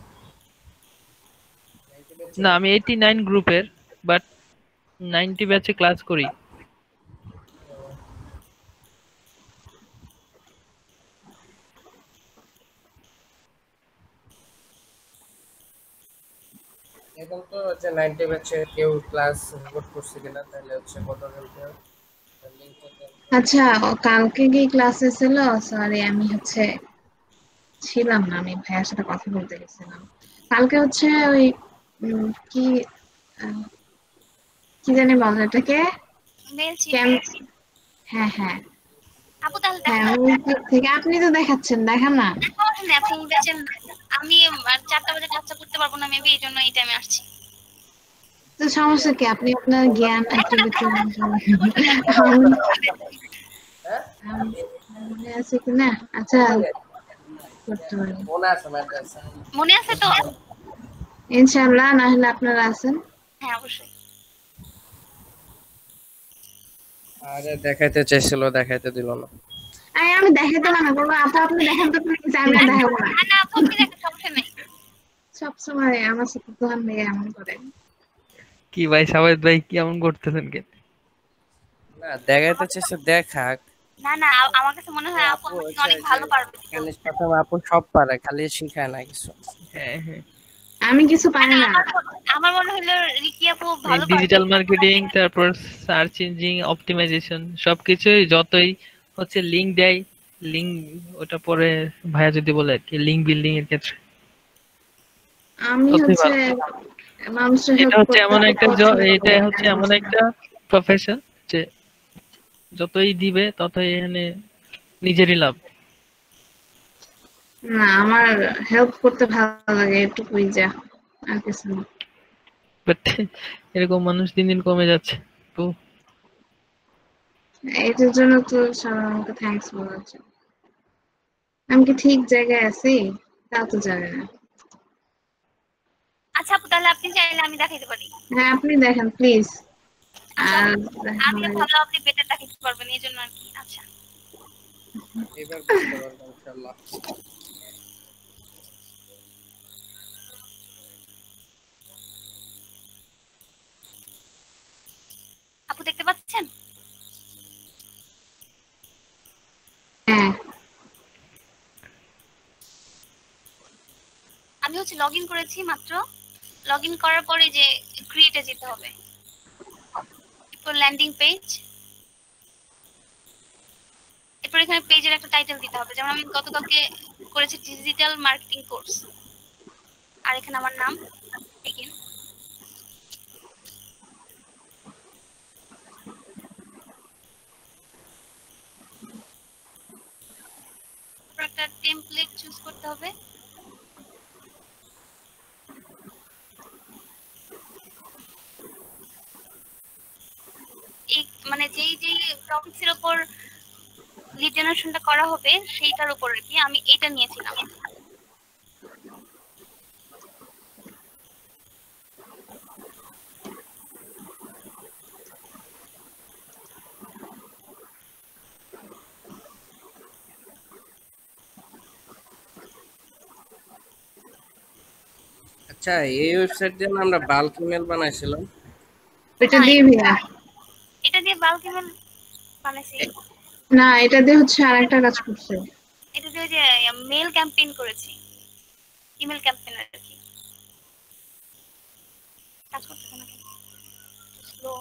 না আমি 89 গ্রুপের, বাট 90 ব্যাচে ক্লাস করি। এখন তো হচ্ছে 90 ব্যাচে কেউ ক্লাস রেকর্ড করছে কিনা, তাহলে হচ্ছে গতকালকে আচ্ছা কালকে কি ক্লাসে ছিল? সরি আমি হচ্ছে ছিলাম না, আমি ভাইয়ার সাথে কথা বলতে গেছিলাম। কালকে হচ্ছে ওই কি কি জানি বলে এটাকে, মেল চেম্প। হ্যাঁ হ্যাঁ আপু তাহলে হ্যাঁ, ওই দিক থেকে আপনি তো দেখাচ্ছেন, দেখান না। আপনি বেচেন, আমি 4টা বাজে ক্লাসটা করতে পারবো না মেবি, এই জন্য এই টাইমে আসছি। তো সমস্যা কি, আপনি আপনার জ্ঞান একটু মনে আছে কিনা? আচ্ছা করতে পারি, মনে আছে তো? ইনশাআল্লাহ, না হলে আপনারা আছেন। হ্যাঁ অবশ্যই। আরে দেখাইতে চাইছিল, দেখাইতে দিল না। আমি দেখাতে না বলবো, আপনি দেখেন তো প্লিজ, আমি আর দেখাবো না। না আপু আপনি দেখেন, সমস্যা নেই। সবসময় আমার সাথে দোকান মেয়ে এমন করে। কি ভাই সাবেদ ভাই কি এমন করতেছেন কেন? না দেখাইতে চাইছে, দেখাক। না না আমার কাছে মনে হয় আপু অনেক ভালো পারবে। কানিজ ফাতেমা আপু সব পারে, খালি শিখায় না কিছু। হ্যাঁ হ্যাঁ, আমি কিছু পারি না। আমার মনে হলো রিকি আপু ভালো পারবে। ডিজিটাল মার্কেটিং, তারপর সার্চ ইঞ্জিন অপটিমাইজেশন সবকিছুই, যতই হচ্ছে লিংক দেয়, লিংক ওটা পরে ভাইয়া যদি বলে আর কি লিংক বিল্ডিং এর ক্ষেত্রে আমি সত্যি হচ্ছে ভালো। মানুষের এটা হেল্প হচ্ছে এমন একটা এটা করতে হচ্ছে এমন একটা প্রফেশন যে যতই দিবে ততই এখানে নিজেরই লাভ। না, আমার হেল্প করতে ভালো লাগে, এটুকুই যা, আর কিছু না। বাট এরকম মানুষ দিন দিন কমে যাচ্ছে। তো এটার জন্য তো সবাই আমাকে থ্যাঙ্কস বলেছে। আমি কি ঠিক জায়গায় আছি তা তো জানি না। আচ্ছা আপু, তাহলে আপনি চাইলে আমি দেখাইতে পারি। হ্যাঁ আপনি দেখেন প্লিজ। আচ্ছা, আর আমি ভাবলাম আপনি বেটার দেখাইতে পারবেন, এই জন্য আর কি। আচ্ছা এবার বুঝতে পারবো ইনশাআল্লাহ। আপু দেখতে পাচ্ছেন? হ্যাঁ আমি হচ্ছে লগ ইন করেছি মাত্র। লগ ইন করার পরে যে ক্রিয়েটে যেতে হবে, তো ল্যান্ডিং পেজ, এরপর এখানে পেজের একটা টাইটেল দিতে হবে। যেমন আমি গতকালকে করেছি ডিজিটাল মার্কেটিং কোর্স, আর এখানে আমার নাম এগেন। একটা টেমপ্লেট চুজ করতে হবে। এই মানে যেই যেই টপিকসের উপর লিড জেনারেশনটা করা হবে সেইটার উপর আর কি আমি এটা নিয়েছিলাম। আচ্ছা, এই ওয়েবসাইট দিয়ে না আমরা বাল্ক ইমেল বানাইছিলাম। এটা দিয়ে ভিয়া এটা দিয়ে বাল্ক ইমেল বানাইছি না, এটা দিয়ে হচ্ছে আরেকটা কাজ করছে। এটা দিয়ে যে মেল ক্যাম্পেইন করেছি, ইমেল ক্যাম্পেইন আর কি। কাজ করতেছে না কেন? স্লো।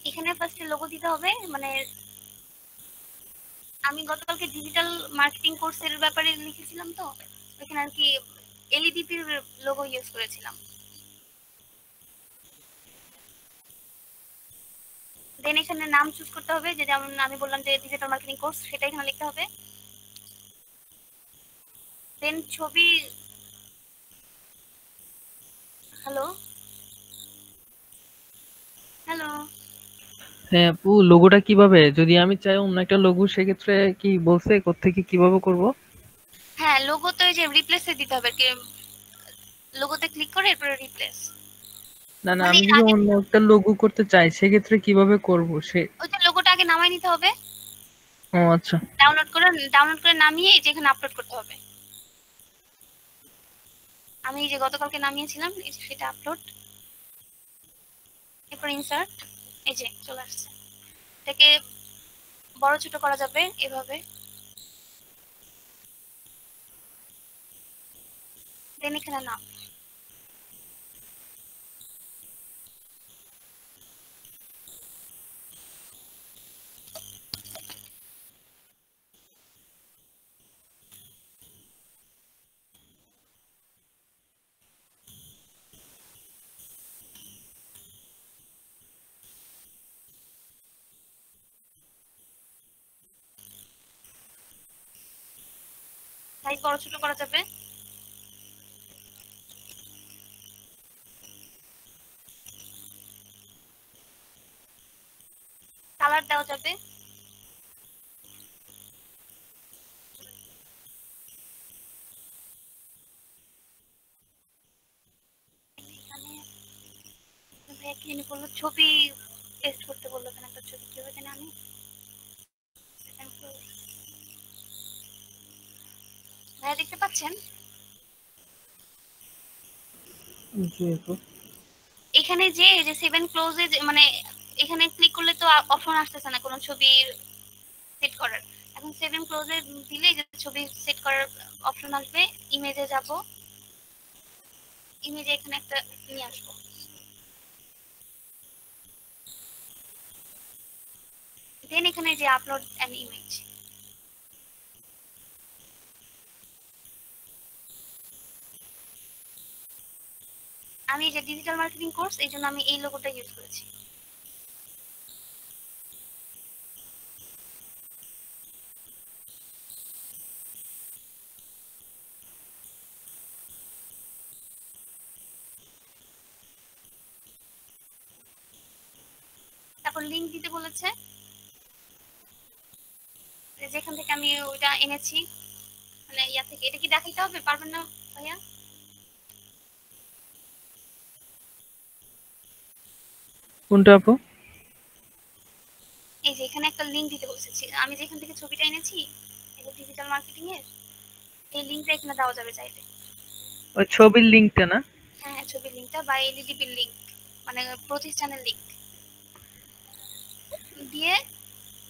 এখানে ফার্স্টে লোগো দিতে হবে। মানে আমি গতকালকে ডিজিটাল মার্কেটিং কোর্সের ব্যাপারে লিখেছিলাম, তো এখানে আর কি এলইডিপির লোগো ইউজ করেছিলাম। দেন এখানে নাম চুজ করতে হবে, যে যেমন আমি বললাম যে ডিজিটাল মার্কেটিং কোর্স, সেটা এখানে লিখতে হবে। দেন ছবি, হ্যালো হ্যালো, হ্যাঁ আপু, লোগোটা কিভাবে, যদি আমি চাই অন্য একটা লোগো সেক্ষেত্রে কি বলছে কোত্থেকে কিভাবে করব? হ্যাঁ লোগো তো এই যে রিপ্লেসে দিতে হবে, লোগোতে ক্লিক করে এরপরে রিপ্লেস। না না, মানে আমি এর যদি আগে অন্য একটা লোগো করতে চাই সেক্ষেত্রে কিভাবে করব সে? ওই যে লোগোটা আগে নামায় নিতে হবে, ও আচ্ছা। ডাউনলোড করে নামিয়ে এই যে এখানে আপলোড করতে হবে। আমি এই যে গতকালকে নামিয়েছিলাম, এই যে সেটা আপলোড, এরপর ইনসার্ট, এই যে চলে আসছে। এটাকে বড় ছোট করা যাবে এভাবে। দেন এখানে নাম, সাইজ বড় ছোট করা যাবে। কালার দেওয়া যাবে। এখানে বললো ছবি পেস্ট করতে, বললো এখানে একটা ছবি কিভাবে জানি আমি। ভাইয়া দেখতে পাচ্ছেন? জি আপু। এখানে যে এই যে সেভেন ক্লোজে মানে এখানে ক্লিক করলে তো অপশন আসতেছে না কোনো ছবি সেট করার। এখন সেভেন ক্লোজে দিলে যে ছবি সেট করার অপশন আসবে। ইমেজে যাব, ইমেজে এখানে একটা নিয়ে আসবো। দেন এখানে যে আপলোড অ্যান ইমেজ, আমি যে ডিজিটাল মার্কেটিং কোর্স, এই জন্য আমি এই লোগোটা ইউজ করেছি। তারপর লিংক দিতে বলেছে, যেখান থেকে আমি ওইটা এনেছি, মানে ইয়া থেকে। এটা কি দেখাইতে হবে? পারবেন না ভাইয়া? কোনটা আপু? এই যে এখানে একটা লিংক দিতে বলেছি, আমি যেখান থেকে ছবিটা এনেছি, এই যে ডিজিটাল মার্কেটিং এর, এই লিংকটা এখানে দেওয়া যাবে চাইলে। ওই ছবির লিংকটা না? হ্যাঁ হ্যাঁ, ছবির লিংকটা বা এলইডিপির লিংক, মানে প্রতিষ্ঠানের লিংক দিয়ে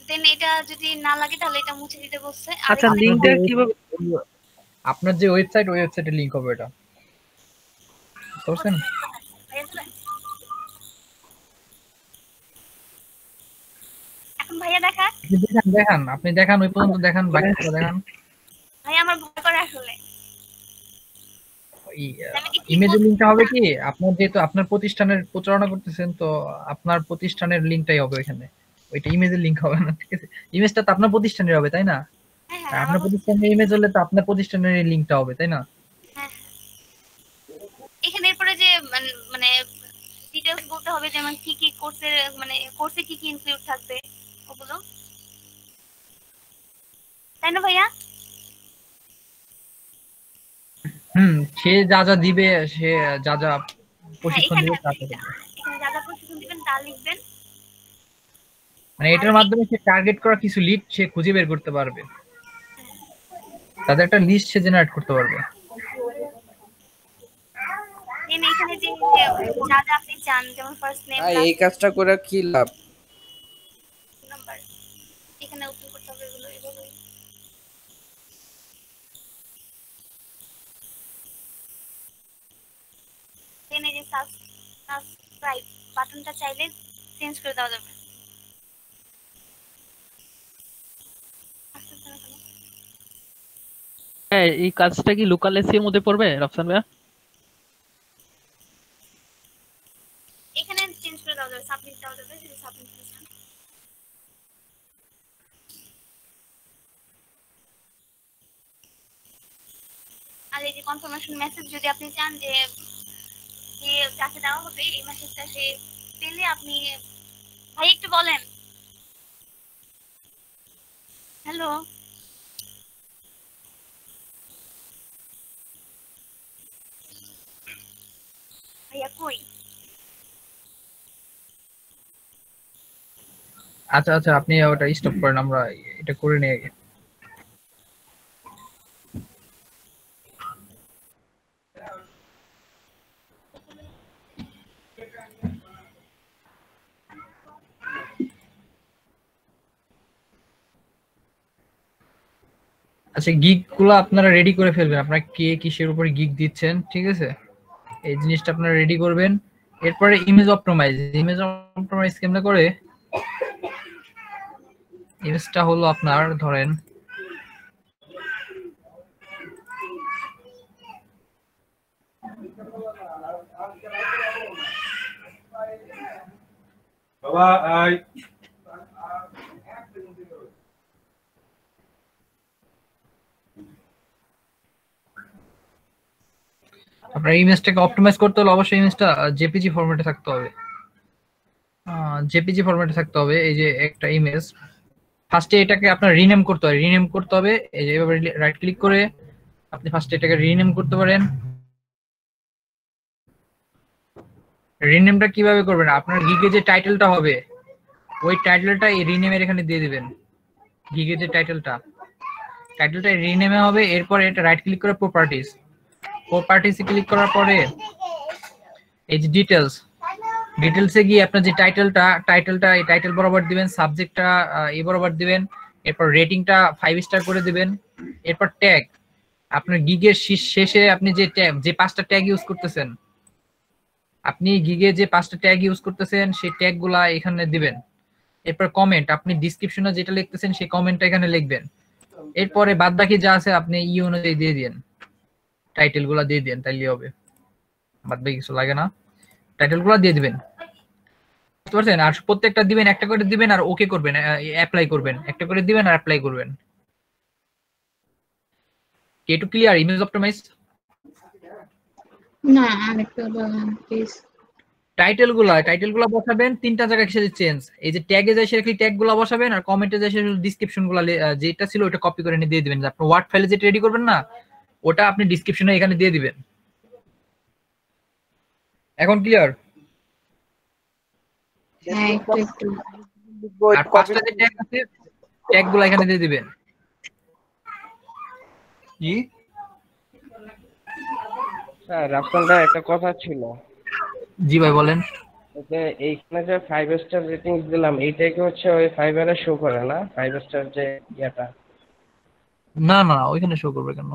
দেন এটা যদি না লাগে তাহলে এটা মুছে দিতে বলছে। আর আচ্ছা, এখানে লিংকটা কিভাবে? আপনার যে ওয়েবসাইট, ওই ওয়েবসাইটের লিংক হবে এটা, বুঝছেন? এখন ভাইয়া দেখা, দেখান, আপনি দেখান, ওই পর্যন্ত দেখান, বাকিটা দেখান। ভাইয়া আমার ভয় করে আসলে। ইমেজের লিংকটা হবে কি, আপনার যেহেতু আপনার প্রতিষ্ঠানের প্রচারণা করতেছেন, তো আপনার প্রতিষ্ঠানের লিংকটাই হবে ওইখানে, ওইটা ইমেজের লিংক হবে না, ঠিক আছে? ইমেজটা তো আপনার প্রতিষ্ঠানের হবে, তাই না? আপনার প্রতিষ্ঠানের ইমেজ হলে তো আপনার প্রতিষ্ঠানের লিংকটা হবে, তাই না? এখানে এরপরে যে মানে ডিটেইলস বলতে হবে, যেমন কি কি কোর্সের, মানে কোর্সে কি কি ইনক্লুড থাকবে ওগুলো, তাই না ভাইয়া? সে যা যা দিবে, সে যা যা প্রশিক্ষণ দিবে তা তা দিবে। এখানে যা যা প্রশিক্ষণ দিবেন তা লিখবেন। মানে এটার মাধ্যমে সে টার্গেট করা কিছু লিড সে খুঁজে বের করতে পারবে, তাদের একটা লিস্ট সে জেনারেট করতে পারবে। দেন এখানে যে যা যা আপনি চান, যেমন ফার্স্ট নেম, এই কাজটা করে কি লাভ? নাম্বার এখানে ওপেন করতে হবে এগুলো এভাবে। দেন এই যে সাবস্ক্রাইব বাটনটা চাইলে চেঞ্জ করে দেওয়া যাবে। হ্যাঁ, এই কাজটা কি লোকাল এসি এর মধ্যে পড়বে রাফসান ভাইয়া? এখানে চেঞ্জ করে দেওয়া যাবে, সাবমিট দেওয়া যাবে, যদি সাবমিট করতে চান। আর এই যে কনফার্মেশন মেসেজ, যদি আপনি চান যে যাকে দেওয়া হবে এই মেসেজটা সে পেলে আপনি, ভাই একটু বলেন। হ্যালো, ভাইয়া কই? আচ্ছা আচ্ছা, আপনি ওটা স্টপ করেন, আমরা এটা করে নিয়ে আগে। আচ্ছা, গিগ গুলো আপনারা রেডি করে ফেলবেন, আপনারা কে কিসের উপরে গিগ দিচ্ছেন, ঠিক আছে? এই জিনিসটা আপনারা রেডি করবেন। এরপরে ইমেজ অপটিমাইজ কেমনে করে? ইমেজটা হলো আপনার, ধরেন বাবা আই আপনার ইমেজটাকে অপটিমাইজ করতে হলে অবশ্যই ইমেজটা জেপিজি ফরম্যাটে থাকতে হবে। এই যে একটা ইমেজ, ফার্স্টে এটাকে আপনার রিনেম করতে হবে। এই যে এভাবে রাইট ক্লিক করে আপনি ফার্স্টে এটাকে রিনেম করতে পারেন। রিনেমটা কিভাবে করবেন? আপনার গিগে যে টাইটেলটা হবে, ওই টাইটেলটা এই রিনেমের এখানে দিয়ে দিবেন। গিগে যে টাইটেলটা রিনেমে হবে। এরপরে এটা রাইট ক্লিক করে প্রপার্টিসে ক্লিক করার পরে এই যে ডিটেলসে গিয়ে আপনার যে টাইটেলটা এই টাইটেল বরাবর দিবেন, সাবজেক্টটা এই বরাবর দিবেন, এরপর রেটিংটা 5 স্টার করে দিবেন। এরপর ট্যাগ, আপনার গিগের শেষে আপনি যে 5টা ট্যাগ ইউজ করতেছেন, সেই ট্যাগগুলা এখানে দিবেন। এরপর কমেন্ট, আপনি ডেসক্রিপশনে যেটা লিখতেছেন সেই কমেন্টটা এখানে লিখবেন। এরপরে বাদ বাকি যা আছে আপনি অনুযায়ী দিয়ে দিন, টাইটেলগুলো দিয়ে দিন, তাইলেই হবে। বাদ বাকি কিছু লাগে না, টাইটেলগুলো দিয়ে দিবেন, বুঝতে পারছেন? আর প্রত্যেকটা দিবেন, একটা করে দিবেন আর ওকে করবেন, অ্যাপ্লাই করবেন, একটা করে দিবেন আর অ্যাপ্লাই করবেন। একটু ক্লিয়ার ইমেজ অপটিমাইজ? না আরেকটা বলেন প্লিজ। টাইটেলগুলো বসাবেন তিনটা জায়গায় সাথে চেঞ্জ, এই যে ট্যাগে যাই সেটা ট্যাগগুলো বসাবেন, আর কমেন্টে যাই সেটা ডেসক্রিপশনগুলো যেটা ছিল ওটা কপি করে নিয়ে দিয়ে দিবেন। আপনি ওয়ার্ড ফাইলে যেটা রেডি করবেন না ওটা আপনি ডেসক্রিপশনে এখানে দিয়ে দিবেন। এখন ক্লিয়ার? হ্যাঁ একটু একটু। আর পাঁচটা যে ট্যাগ আছে ট্যাগগুলো এখানে দিয়ে দিবেন। জি স্যার আপনার একটা কথা ছিল। জি ভাই বলেন। যে এইখানে যে 5 স্টার রেটিংস দিলাম এইটা কি হচ্ছে ওই ফাইবারে শো করে না 5 স্টার যে ইয়াটা? না না ওইখানে শো করবে কেন?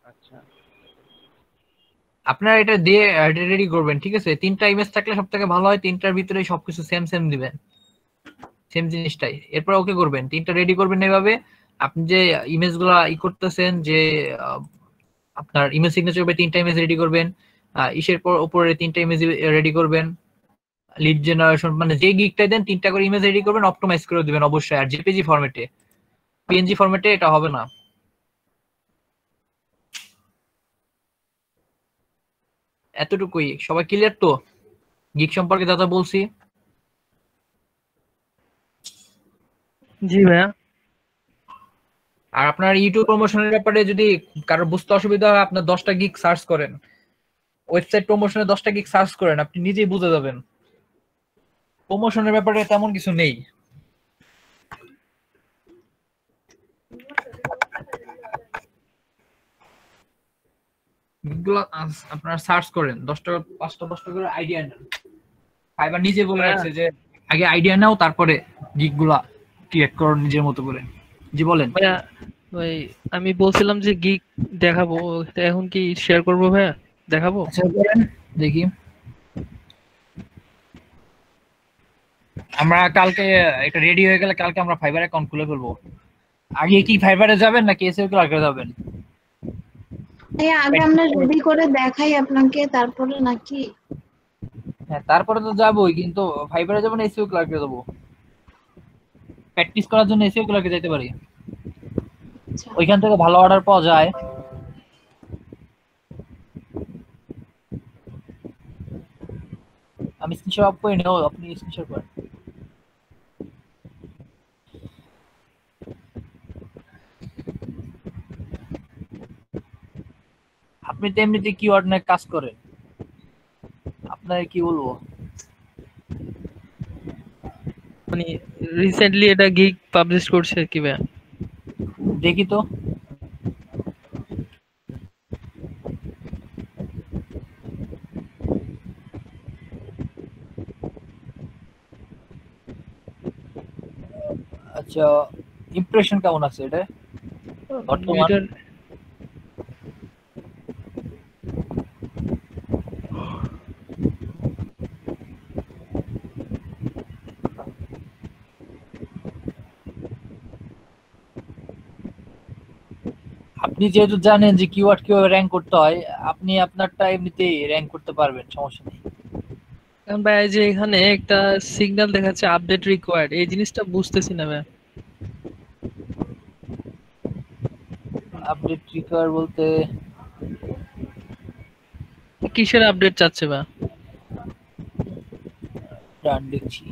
আচ্ছা আপনারা এটা দিয়ে রেডি করবেন, ঠিক আছে? তিনটা ইমেজ থাকলে সব থেকে ভালো হয়, তিনটার ভিতরে সবকিছু সেম সেম দিবেন, সেম জিনিসটাই। এরপর ওকে করবেন, তিনটা রেডি করবেন এইভাবে। আপনি যে ইমেজগুলো করতেছেন, যে আপনার ইমেজ সিগনেচার উপরে তিনটা ইমেজ রেডি করবেন, ইসের পর উপরে তিনটা ইমেজ রেডি করবেন, লিড জেনারেশন মানে যে গিগটাই দেন তিনটা করে ইমেজ রেডি করবেন, অপটিমাইজ করে দিবেন অবশ্যই। আর জেপিজি ফরম্যাটে, পিএনজি ফরম্যাটে এটা হবে না। এতটুকুই, সবাই ক্লিয়ার তো গিগ সম্পর্কে যা যা বলছি? জি ভাইয়া। আর আপনার ইউটিউব প্রমোশনের ব্যাপারে যদি কারো বুঝতে অসুবিধা হয়, আপনার 10টা গিগ সার্চ করেন, ওয়েবসাইট প্রমোশনে 10টা গিগ সার্চ করেন, আপনি নিজেই বুঝে যাবেন। প্রমোশনের ব্যাপারে তেমন কিছু নেই। গিগগুলো আপনারা সার্চ করেন, 10টা 5টা 10টা করে আইডিয়া নেন। ফাইবার নিজে বলে রাখছে যে আগে আইডিয়া নাও তারপরে গিগগুলা ক্রিয়েট করো নিজের মতো করে। জি বলেন ভাইয়া। ওই আমি বলছিলাম যে গিগ দেখাবো, এখন কি শেয়ার করবো ভাইয়া? দেখাবো? আচ্ছা বলেন দেখি। আমরা কালকে এটা রেডি হয়ে গেলে কালকে আমরা ফাইবার অ্যাকাউন্ট খুলে ফেলবো। আগে কি ফাইবারে যাবেন নাকি এসএও ক্লার্কে যাবেন? এই আগে আমরা রেডি করে দেখাই আপনাকে তারপরে নাকি? হ্যাঁ তারপরে তো যাবোই, কিন্তু ফাইবারে যাবেন এসএও ক্লার্কে যাবো, প্র্যাকটিস করার জন্য এসএও ক্লার্কে যেতে পারি, ওইখান থেকে ভালো অর্ডার পাওয়া যায়। আমি স্ক্রিনশট অফ করে নেও, আপনি স্ক্রিনশট করেন। আপনি তো এমনিতে কিওয়ার্ড নিয়ে কাজ করেন, আপনার কি বলবো, মানে রিসেন্টলি এটা গিগ পাবলিশ করছে কি ভাইয়া? দেখি তো। আচ্ছা ইমপ্রেশন কেমন আছে এটা বর্তমান? আপনি যেহেতু জানেন যে কিওয়ার্ড কিভাবে র‍্যাঙ্ক করতে হয়, আপনি আপনারটা এমনিতেই র‍্যাঙ্ক করতে পারবেন, সমস্যা নেই। কারণ ভাই এই যে এখানে একটা সিগন্যাল দেখাচ্ছে আপডেট রিকোয়ার্ড, এই জিনিসটা বুঝতেছি না ভাই। আপডেট রিকোয়ার্ড বলতে কিসের আপডেট চাচ্ছে ভাই? ডান দেখছি।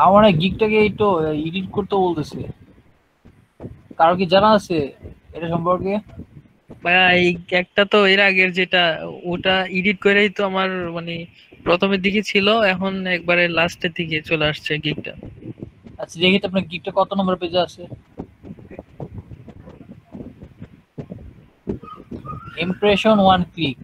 আমার গিগটাকে একটু এডিট করতে বলতেছে, কারো কি জানা আছে এটা সম্পর্কে? ভাইয়া এই একটা তো এর আগের যেটা ওটা এডিট করেই তো আমার মানে প্রথমের দিকে ছিল, এখন একবারে লাস্টের দিকে চলে আসছে গিগটা। আচ্ছা দেখি তো আপনার গিগটা কত নম্বর পেজে আছে। Impression one click.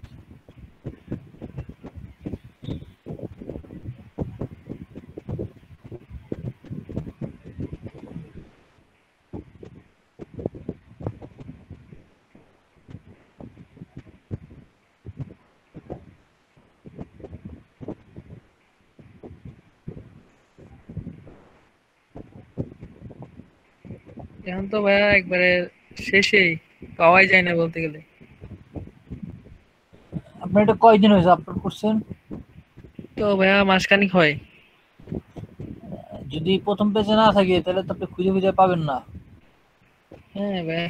এখন তো ভাইয়া একবারে শেষেই, পাওয়াই যায় না বলতে গেলে। আপনার এটা কয়দিন হয়েছে আপলোড করছেন? তো ভাইয়া মাসখানিক হয়। যদি প্রথম পেজে না থাকে তাহলে তো আপনি খুঁজে খুঁজে পাবেন না। হ্যাঁ ভাইয়া,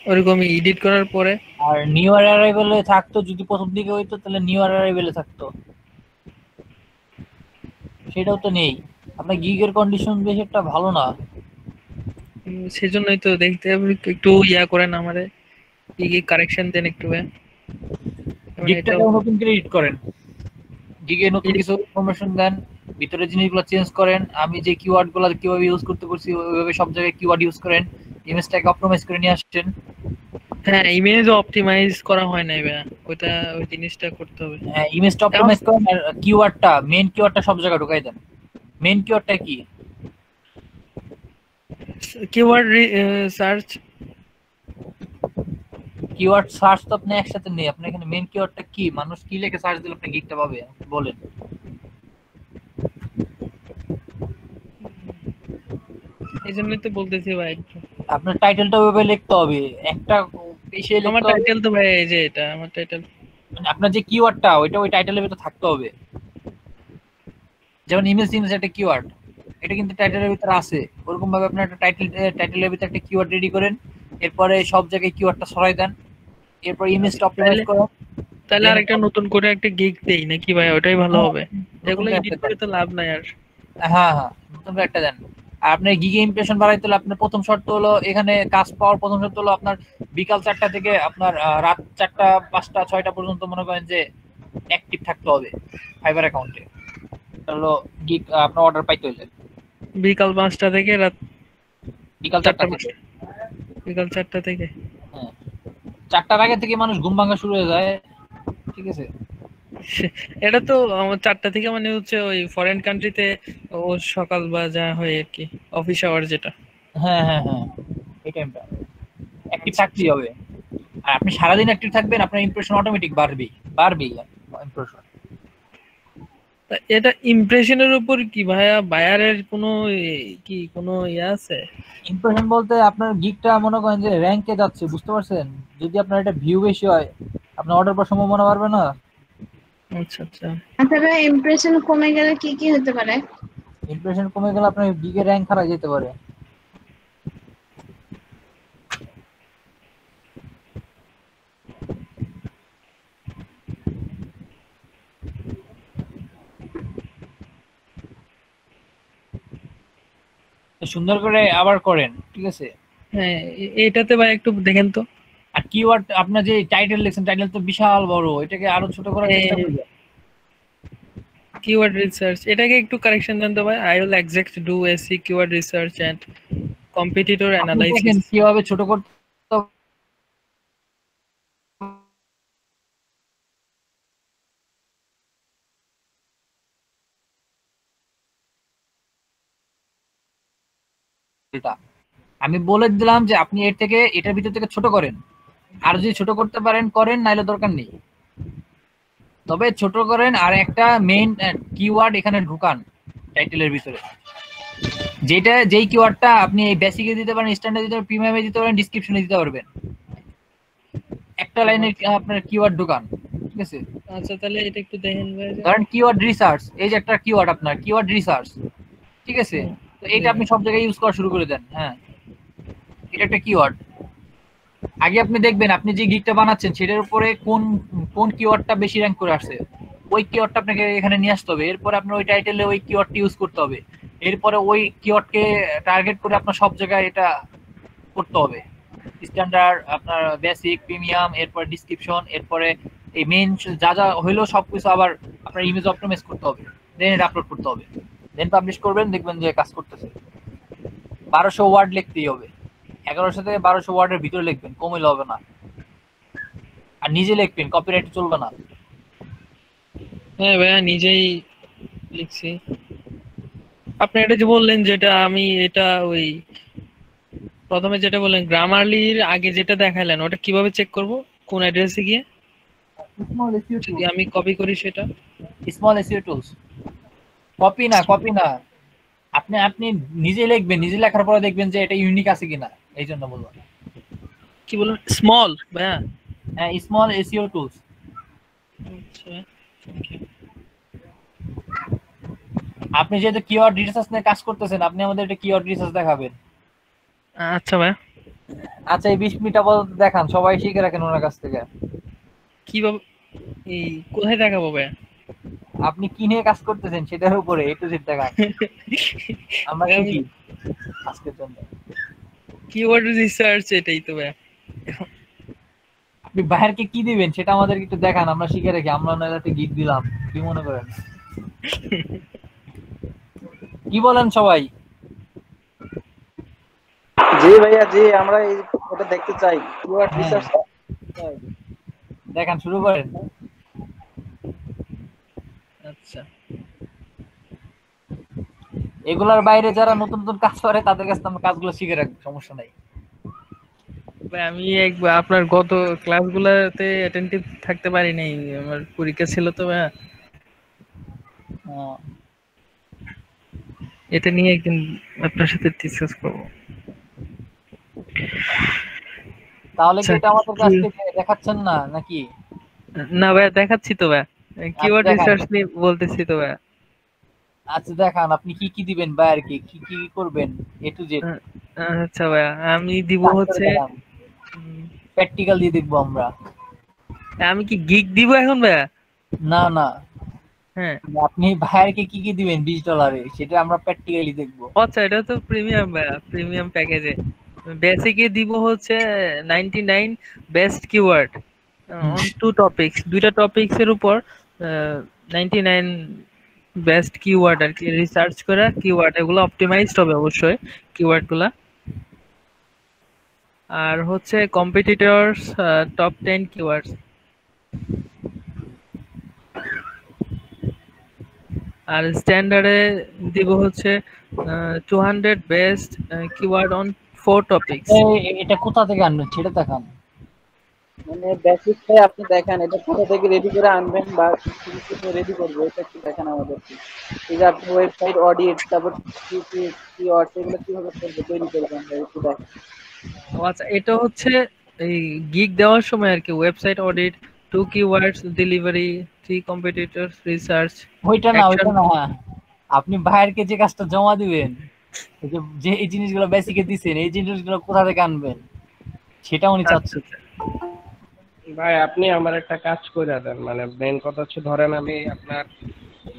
ওরকমই এডিট করার পরে। আর নিউ অ্যারাইভেলে থাকতো, যদি প্রথম দিকে হইতো তাহলে নিউ অ্যারাইভেলে থাকতো, সেটাও তো নেই। আপনার গিগের কন্ডিশন বেশ একটা ভালো না। সেজন্যই তো দেখতে হবে, একটু ইয়া করেন আমারে, কি কারেকশন দেন একটু ভাইয়া। গিগটাকে নতুন করে এডিট করেন, গিগে নতুন কিছু ইনফরমেশন দেন, ভিতরে জিনিসগুলো চেঞ্জ করেন। আমি যে কিওয়ার্ডগুলো কিভাবে ইউজ করতে বলছি ওইভাবে সব জায়গায় কিওয়ার্ড ইউজ করেন, ইমেজটাকে অপটিমাইজ করে নিয়ে আসছেন। হ্যাঁ, ইমেজ অপটিমাইজ করা হয় নাই ভাইয়া, ওটা ওই জিনিসটা করতে হবে। হ্যাঁ, ইমেজটা অপটিমাইজ করেন আর কিওয়ার্ডটা, মেইন কিওয়ার্ডটা সব জায়গায় ঢুকাই দেন। মেইন কিওয়ার্ডটা কি? Keyword search. কিওয়ার্ড সার্চ তো আপনি একসাথে নেই, আপনি এখানে মেইন কিওয়ার্ডটা কি, মানুষ কি লিখে সার্চ দিলে আপনি গিগটা পাবে বলেন। এইজন্যই তো বলতেছি ভাই, আপনার টাইটেলটা ওইভাবে লিখতে হবে, একটা পেশে লিখতে হবে। আমার টাইটেল তো ভাই এই যে এটা আমার টাইটেল, মানে আপনার যে কিওয়ার্ডটা ওইটা ওই টাইটেলের ভিতরে থাকতে হবে। যেমন ইমেজ একটা কিওয়ার্ড, এটা কিন্তু টাইটেলের ভিতরে আছে। ওরকম ভাবে আপনি একটা টাইটেলের ভিতরে একটা কিওয়ার্ড রেডি করেন, এরপরে সব জায়গায় কিওয়ার্ডটা সরাই দেন, এরপর ইমেজটা অপটিমাইজ করেন। তাহলে আরেকটা নতুন করে একটা গিগ দেই নাকি ভাই? ওটাই ভালো হবে, এগুলো এডিট করে তো লাভ নাই আর। হ্যাঁ হ্যাঁ, নতুন করে একটা দেন। আর আপনার গিগে ইমপ্রেশন বাড়াইতে হলে আপনার প্রথম শর্ত হলো, এখানে কাজ পাওয়ার প্রথম শর্ত হলো আপনার বিকাল 4টা থেকে আপনার রাত 4টা 5টা 6টা পর্যন্ত মনে করেন যে অ্যাক্টিভ থাকতে হবে ফাইবার অ্যাকাউন্টে। হলো গিগ আপনার অর্ডার পাইতে হইলে বিকাল 5টা থেকে রাত বিকাল 4টা থেকে। বিকাল 4টা থেকে, হ্যাঁ, 4টার আগে থেকে মানুষ ঘুম ভাঙা শুরু হয়ে যায়, ঠিক আছে? এটা তো আমার 4টা থেকে মানে হচ্ছে ওই ফরেন কান্ট্রিতে ও সকাল বা যা হয় আর কি, অফিস আওয়ার যেটা। হ্যাঁ হ্যাঁ হ্যাঁ, এই টাইমটা অ্যাক্টিভ থাকতেই হবে। আর আপনি সারাদিন অ্যাক্টিভ থাকবেন, আপনার ইমপ্রেশন অটোমেটিক বাড়বেই ইমপ্রেশন। এটা ইমপ্রেশনের উপর কি ভাইয়া, বায়ারের কোনো কোনো ইয়া আছে? ইমপ্রেশন বলতে আপনার গিগটা মনে করেন যে র‍্যাঙ্কে যাচ্ছে, বুঝতে পারছেন? যদি আপনার এটা ভিউ বেশি হয়, আপনার অর্ডার পাওয়ার সম্ভাবনা বাড়বে না? আচ্ছা আচ্ছা। আচ্ছা ভাই, ইমপ্রেশন কমে গেলে কি কি হতে পারে? ইমপ্রেশন কমে গেলে আপনার গিগের র‍্যাঙ্ক হারিয়ে যেতে পারে। সুন্দর করে আবার করেন, ঠিক আছে? হ্যাঁ, এটাতে ভাই একটু দেখেন তো। আর কিওয়ার্ড আপনার যে টাইটেল লিখছেন, টাইটেল তো বিশাল বড়, এটাকে আরো ছোট করার চেষ্টা করবেন। কিওয়ার্ড রিসার্চ, এটাকে একটু কারেকশন দেন তো ভাই। I will exact do SEO keyword research and competitor analysis. কিভাবে ছোট করতে আমি বলে দিলাম যে আপনি এর থেকে এটার ভিতর থেকে ছোট করেন, আর যদি ছোট করতে পারেন করেন, নাইলে দরকার নেই। তবে ছোট করেন আর একটা মেইন কিওয়ার্ড এখানে ঢুকান টাইটেলের ভিতরে, যেটা যেই কিওয়ার্ডটা আপনি এই বেসিকে দিতে পারেন, স্ট্যান্ডার্ডে দিতে পারেন, প্রিমিয়ামে দিতে পারেন, ডেসক্রিপশনে দিতে পারবেন। একটা লাইনে আপনার কিওয়ার্ড ঢুকান, ঠিক আছে? আচ্ছা, তাহলে এটা একটু দেখেন ভাই। ধরেন কিওয়ার্ড রিসার্চ, এই যে একটা কিওয়ার্ড আপনার কিওয়ার্ড রিসার্চ, ঠিক আছে? তো এইটা আপনি সব জায়গায় ইউজ করা শুরু করে দেন। হ্যাঁ, এটা একটা কিওয়ার্ড। আগে আপনি দেখবেন আপনি যে গিগটা বানাচ্ছেন সেটার উপরে কোন কোন কিওয়ার্ডটা বেশি র‍্যাঙ্ক করে আসছে, ওই কিওয়ার্ডটা আপনাকে এখানে নিয়ে আসতে হবে। এরপরে আপনার ওই টাইটেলে ওই কিওয়ার্ডটা ইউজ করতে হবে। এরপরে ওই কিওয়ার্ডকে টার্গেট করে আপনার সব জায়গায় এটা করতে হবে। স্ট্যান্ডার্ড, আপনার বেসিক, প্রিমিয়াম, এরপর ডেসক্রিপশন, এরপরে এই মেইন যা যা হইলো সবকিছু আবার আপনার ইমেজ অপটিমাইজ করতে হবে, দেন এটা আপলোড করতে হবে, দেন পাবলিশ করবেন, দেখবেন যে কাজ করতেছে। 1200 ওয়ার্ড লিখতেই হবে, 1100 থেকে 1200 ওয়ার্ডের ভিতরে লিখবেন, কম হইলে হবে না। আর আর নিজে লিখবেন, কপিরাইট চলবে না। হ্যাঁ ভাইয়া নিজেই লিখছি। আপনি এটা যে বললেন যেটা আমি এটা ওই প্রথমে যেটা বললেন গ্রামারলির আগে যেটা দেখালেন ওটা কিভাবে চেক করব, কোন অ্যাড্রেসে গিয়ে স্মল এসইও যদি আমি কপি করি সেটা? স্মল এসইও টুলস, কপি না, আপনি আপনি নিজে লিখবেন, নিজে লেখার পরে দেখবেন যে এটা ইউনিক আছে কিনা, এই জন্য বলবো। কি বলুন স্মল ভাইয়া? হ্যাঁ স্মল এসইও টুলস। আচ্ছা আপনি যেহেতু কিওয়ার্ড রিসার্চ নিয়ে কাজ করতেছেন, আপনি আমাদের একটা কিওয়ার্ড রিসার্চ দেখাবেন। আচ্ছা ভাইয়া। আচ্ছা এই 20 মিনিট আপাতত দেখান, সবাই শিখে রাখেন ওনার কাছ থেকে। কিভাবে এই কোথায় দেখাবো ভাইয়া? আপনি কি নিয়ে কাজ করতেছেন সেটার উপরে এ টু জেড দেখান। আমরা কি আজকের জন্য কিওয়ার্ড রিসার্চ এটাই তো ভাইয়া। আপনি বাইরেকে কি দিবেন সেটা আমাদের একটু দেখান, আমরা শিখে রাখি। আমরা ওনাকে গিগ দিলাম, কি মনে করেন? কি বলেন সবাই? জি ভাইয়া জি, আমরা এটা দেখতে চাই, কিওয়ার্ড রিসার্চ দেখান, শুরু করেন। আচ্ছা এগুলার বাইরে যারা নতুন নতুন কাজ করে তাদের কাছে আমরা কাজগুলো শিখে রাখবো, সমস্যা নাই। ভাই আমি একবার আপনার গত ক্লাসগুলোতে অ্যাটেন্টিভ থাকতে পারি নাই, আমার পরীক্ষা ছিল তো ভাইয়া। এটা নিয়ে একদিন আপনার সাথে ডিসকাস করব। তাহলে কি এটা আমাদের কাছ থেকে দেখাচ্ছেন না নাকি? না ভাই দেখাচ্ছি তো ভাই, কিওয়ার্ড রিসার্চ নিয়ে বলতেছি তো ভাই। আচ্ছা দেখান, আপনি কি কি দিবেন বাইরে, কি কি করবেন এ টু জেড। আচ্ছা ভাই আমি দিব হচ্ছে প্র্যাকটিক্যাল দিয়ে দেখবো আমরা। আমি কি গিগ দিব এখন ভাই? না না, হ্যাঁ আপনি বাইরে কি কি দিবেন $20 সেটা আমরা প্র্যাকটিক্যালি দেখবো। আচ্ছা এটা তো প্রিমিয়াম ভাই, প্রিমিয়াম প্যাকেজে। বেসিকে দিব হচ্ছে 99 best keyword on two topics, দুইটা টপিকস এর উপর 99 বেস্ট কিওয়ার্ড আর কি রিসার্চ করা কিওয়ার্ড, এগুলো অপটিমাইজড হবে অবশ্যই কিওয়ার্ড গুলা। আর হচ্ছে কম্পিটিটরস টপ 10 কিওয়ার্ডস। আর স্ট্যান্ডার্ডে দিব হচ্ছে 200 বেস্ট কিওয়ার্ড অন 4 টপিকস। এটা কোথা থেকে আনবেন সেটা দেখান। মানে বেসিকটাই আপনি দেখেন, এটা কোথা থেকে রেডি করে আনবেন বা কিছু রেডি করবো এটা একটু দেখেন আমাদেরকে। এই যে আপনি ওয়েবসাইট অডিট, তারপর কিওয়ার্ড এগুলো কিভাবে করবে তৈরি করবেন একটু দেখেন। আচ্ছা এটা হচ্ছে এই গিগ দেওয়ার সময় আর কি, website audit, 2 keywords delivery, 3 competitors research. ওইটা না আপনি বাইরেকে যে কাজটা জমা দিবেন, যে এই জিনিসগুলো বেসিকে দিছেন, এই জিনিসগুলো কোথা থেকে আনবেন সেটা উনি চাচ্ছেন। ভাই আপনি আমার একটা কাজ করে দেন, মানে মেইন কথা হচ্ছে ধরেন আমি আপনার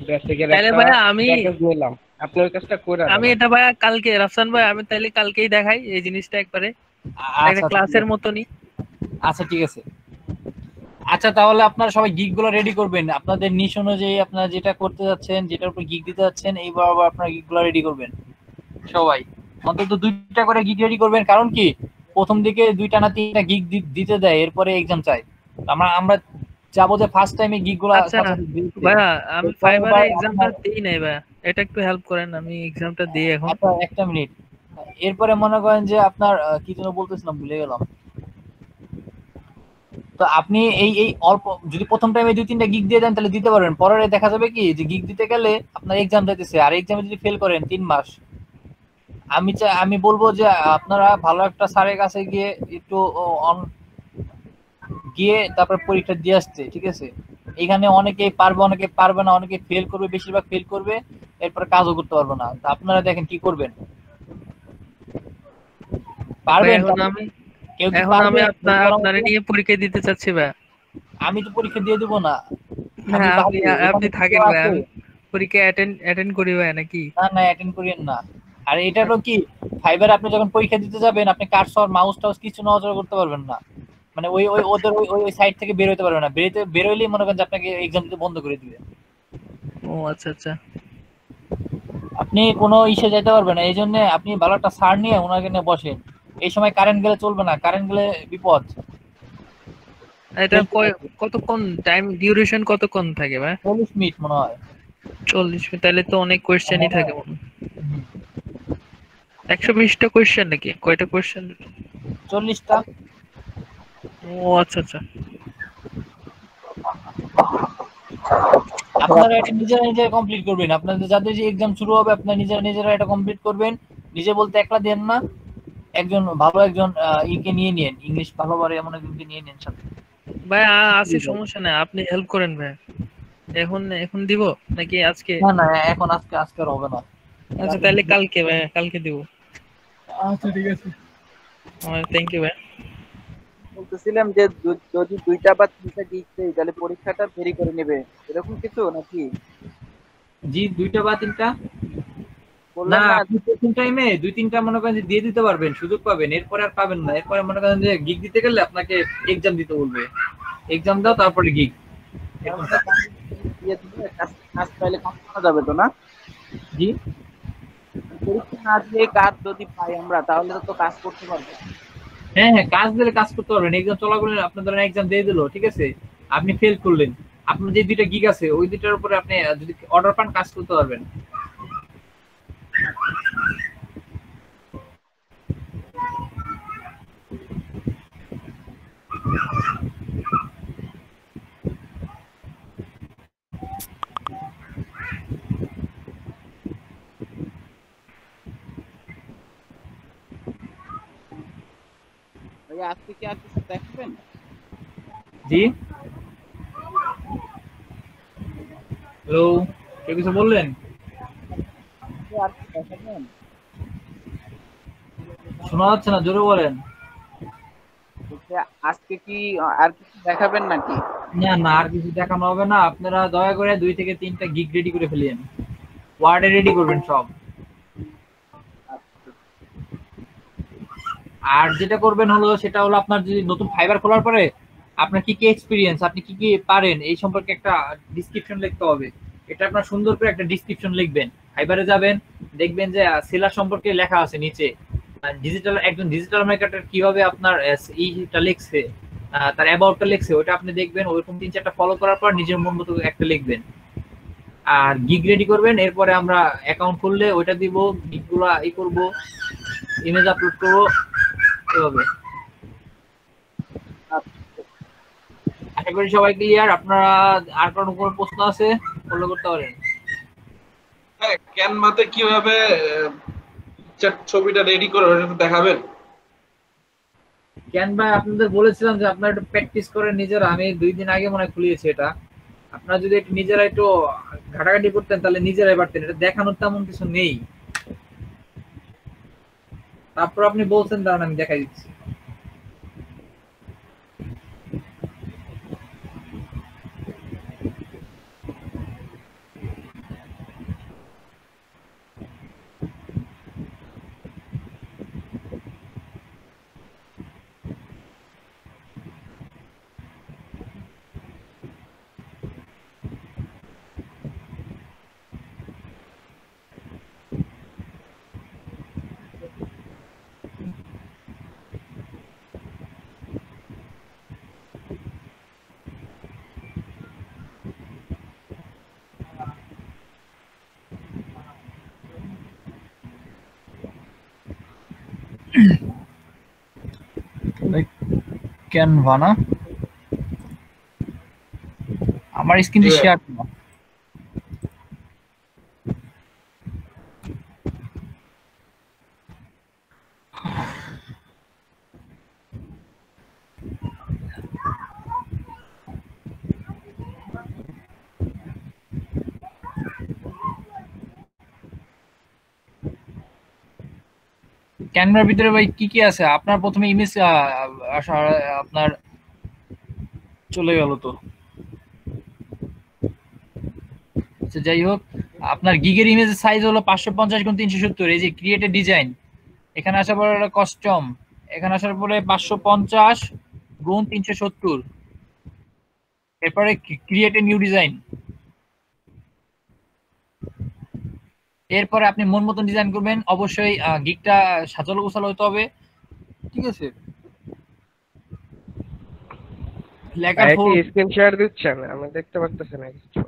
বেসিকের তাহলে ভাই আমি প্যাকেজ নিলাম, আপনি ওই কাজটা করে দেন। আমি এটা ভাই কালকে রাফসান ভাই আমি তাহলে কালকেই দেখাই এই জিনিসটা একবারে একটা ক্লাসের মতনই। আচ্ছা ঠিক আছে। আচ্ছা তাহলে আপনারা সবাই গিগ গুলো রেডি করবেন, আপনাদের নিশ অনুযায়ী আপনারা যেটা করতে যাচ্ছেন, যেটার উপর গিগ দিতে যাচ্ছেন, এই বরাবর আপনারা গিগ গুলো রেডি করবেন। সবাই অন্তত 2টা করে গিগ রেডি করবেন, কারণ কি প্রথম দিকে 2টা না 3টা গিগ দিতে দেয়, এরপরে এক্সাম চাই। আমরা যাবো যে ফার্স্ট টাইমে গিগ গুলো। আচ্ছা ভাইয়া আমি ফাইবারে এক্সামটা দেই নাই ভাইয়া, এটা একটু হেল্প করেন, আমি এক্সামটা দিই এখন। আচ্ছা একটা মিনিট। এরপরে মনে করেন যে আপনার কি যেন বলতেছিলাম ভুলে গেলাম। তো আপনি এই অল্প যদি প্রথম টাইমে 2-3টা গিগ দিয়ে দেন তাহলে দিতে পারবেন। পরে দেখা যাবে কি যে গিগ দিতে গেলে আপনার এক্সাম দিতেছে, আর এক্সামে যদি ফেল করেন 3 মাস। আমি বলবো যে আপনারা ভালো একটা স্যারের কাছে গিয়ে একটু গিয়ে তারপর পরীক্ষা দিয়ে আসতে, ঠিক আছে? এখানে অনেকেই পারবে, অনেকে পারবে না, অনেকে ফেল করবে, বেশিরভাগ ফেল করবে, এরপর কাজও করতে পারবে না। তো আপনারা দেখেন কি করবেন। পারবেন? এখন আমি আপনারে নিয়ে পরীক্ষা দিতে চাচ্ছি ভাই। আমি তো পরীক্ষা দিয়ে দেব না। আপনি থাকেন ভাই, আমি পরীক্ষা অ্যাটেন্ড করি ভাই নাকি? না অ্যাটেন্ড করিয়েন না। আর এটারও কি ফাইবার আপনি যখন পরীক্ষা দিতে যাবেন আপনি কার্সর মাউস টাউস কিছু নজর করতে পারবেন না, মানে ওদের ওই সাইট থেকে বের হতে পারবেন না। বেরোইলেই মনে করেন যে আপনাকে এক্সাম দিতে বন্ধ করে দিবে। ও আচ্ছা আচ্ছা, আপনি কোনো ইসে যেতে পারবেন না। এই জন্য আপনি ভালো একটা সার নিয়ে ওনাকে নিয়ে বসেন। এই সময় কারেন্ট গেলে চলবে না, কারেন্ট গেলে বিপদ। এটা কতক্ষণ টাইম ডিউরেশন কতক্ষণ থাকে ভাই? 40 মিনিট মনে হয়। 40 মিনিট, তাহলে তো অনেক কোয়েশ্চেনই থাকে মনে হয়। 120টা কোয়েশ্চেন নাকি? কয়টা কোয়েশ্চেন? 40টা। ও আচ্ছা আচ্ছা। আপনারা এটা নিজেরা নিজেরা কমপ্লিট করবেন। আপনাদের যাদের যে এক্সাম শুরু হবে আপনারা নিজেরা নিজেরা এটা কমপ্লিট করবেন। নিজে বলতে একলা দেন না, একজন ভালো একজন ইকে নিয়ে নিন, ইংলিশ ভালো পারে এমন একজনকে নিয়ে নিন সাথে। ভাই আছে, সমস্যা নাই, আপনি হেল্প করেন ভাই। এখন দিব নাকি আজকে? না না, এখন আজকে আর হবে না। আচ্ছা তাহলে কালকে ভাই, কালকে দিব। আচ্ছা ঠিক আছে। থ্যাংক ইউ ভাই। বলতেছিলাম যে যদি 2টা বা 3টা গিগ দেই তাহলে পরীক্ষাটা দেরি করে নেবে, এরকম কিছু নাকি? জি 2টা বা 3টা বললাম না, না আপনি প্রথম টাইমে 2-3টা মনে করেন যে দিয়ে দিতে পারবেন, সুযোগ পাবেন, এরপরে আর পাবেন না। এরপরে মনে করেন যে গিগ দিতে গেলে আপনাকে এক্সাম দিতে বলবে, এক্সাম দাও তারপরে গিগ। দিয়ে দিলে কাজ পাইলে কাজ করা যাবে তো না? জি পরীক্ষা না দিয়ে কাজ যদি পাই আমরা তাহলে তো কাজ করতে পারবো। হ্যাঁ হ্যাঁ, কাজ দিলে কাজ করতে পারবেন। এক্সাম চলাকালীন আপনার ধরেন এক্সাম দিয়ে দিল, ঠিক আছে, আপনি ফেল করলেন, আপনার যে 2টা গিগ আছে ওই 2টার উপরে আপনি যদি অর্ডার পান কাজ করতে পারবেন। ভাই আজকে কি আর কিছু দেখবেন? জি হ্যালো, কেউ কিছু বললেন? আর কি দেখাবেন? শোনা যাচ্ছে না, জোরে বলেন। আজকে কি আর কিছু দেখাবেন নাকি? না না, আর কিছু দেখানো হবে না। আপনারা দয়া করে 2 থেকে 3টা গিগ রেডি করে ফেলেন, ওয়ার্ডে রেডি করবেন সব। আর যেটা করবেন হলো সেটা হলো আপনার যদি নতুন ফাইবার খোলার পরে আপনার কি কি এক্সপিরিয়েন্স, আপনি কি কি পারেন এই সম্পর্কে একটা ডেসক্রিপশন লিখতে হবে। এটা আপনার সুন্দর করে একটা ডেসক্রিপশন লিখবেন। ফাইবারে যাবেন, দেখবেন যে সেলার সম্পর্কে লেখা আছে নিচে। একজন ডিজিটাল মার্কেটার কিভাবে আপনার এইটা লিখছে, তার অ্যাবাউটটা লিখছে, ওটা আপনি দেখবেন। ওইরকম 3-4টা ফলো করার পর নিজের মন মতো একটা লিখবেন আর গিগ রেডি করবেন। এরপরে আমরা অ্যাকাউন্ট খুললে ওইটা দিব, গিগগুলো করবো, ইমেজ আপলোড করবো, এভাবে। আশা করি সবাই ক্লিয়ার। আপনারা আর কোনো কোনো প্রশ্ন আছে ফলো করতে পারেন। হ্যাঁ, ক্যানভাতে কিভাবে ছবিটা রেডি করে ওটা দেখাবেন? ক্যানভা আপনাদের বলেছিলাম যে আপনারা একটু প্র্যাকটিস করেন নিজেরা। আমি 2 দিন আগে মনে হয় খুলিয়েছি এটা। আপনারা যদি একটু নিজেরা একটু ঘাটাঘাটি করতেন তাহলে নিজেরাই পারতেন। এটা দেখানোর তেমন কিছু নেই। তারপর আপনি বলছেন, দাঁড়ান আমি দেখাই দিচ্ছি। ক্যানভা না, আমার স্ক্রিনটি শেয়ার করো। ক্যানভার ভিতরে ভাই কি কি আছে? আপনার প্রথমে ইমেজ আপনার চলে গেল তো। আচ্ছা যাই হোক, আপনার গিগের ইমেজের সাইজ হলো 550x370। এই যে ক্রিয়েটেড ডিজাইন, এখানে আসার পরে কাস্টম, এখানে আসার পরে 550x370, এরপরে ক্রিয়েট এ নিউ ডিজাইন। এরপরে আপনি মন মতন ডিজাইন করবেন। অবশ্যই গিগটা সাজালো গোছালো হতে হবে, ঠিক আছে? লেখার ভাই কি ফল স্ক্রিন শেয়ার দিচ্ছেন? আমি দেখতে পারতেছি না কিছু।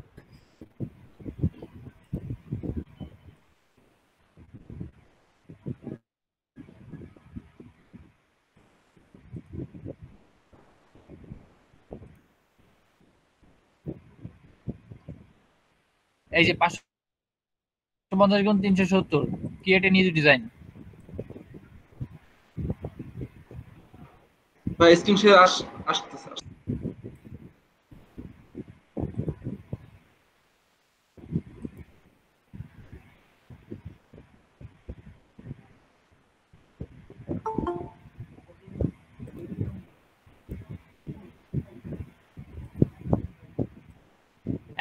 এই যে 550 গুণ 370 ক্রিয়েট এ নিউ ডিজাইন। ভাই স্ক্রিন শেয়ার আসতেছে।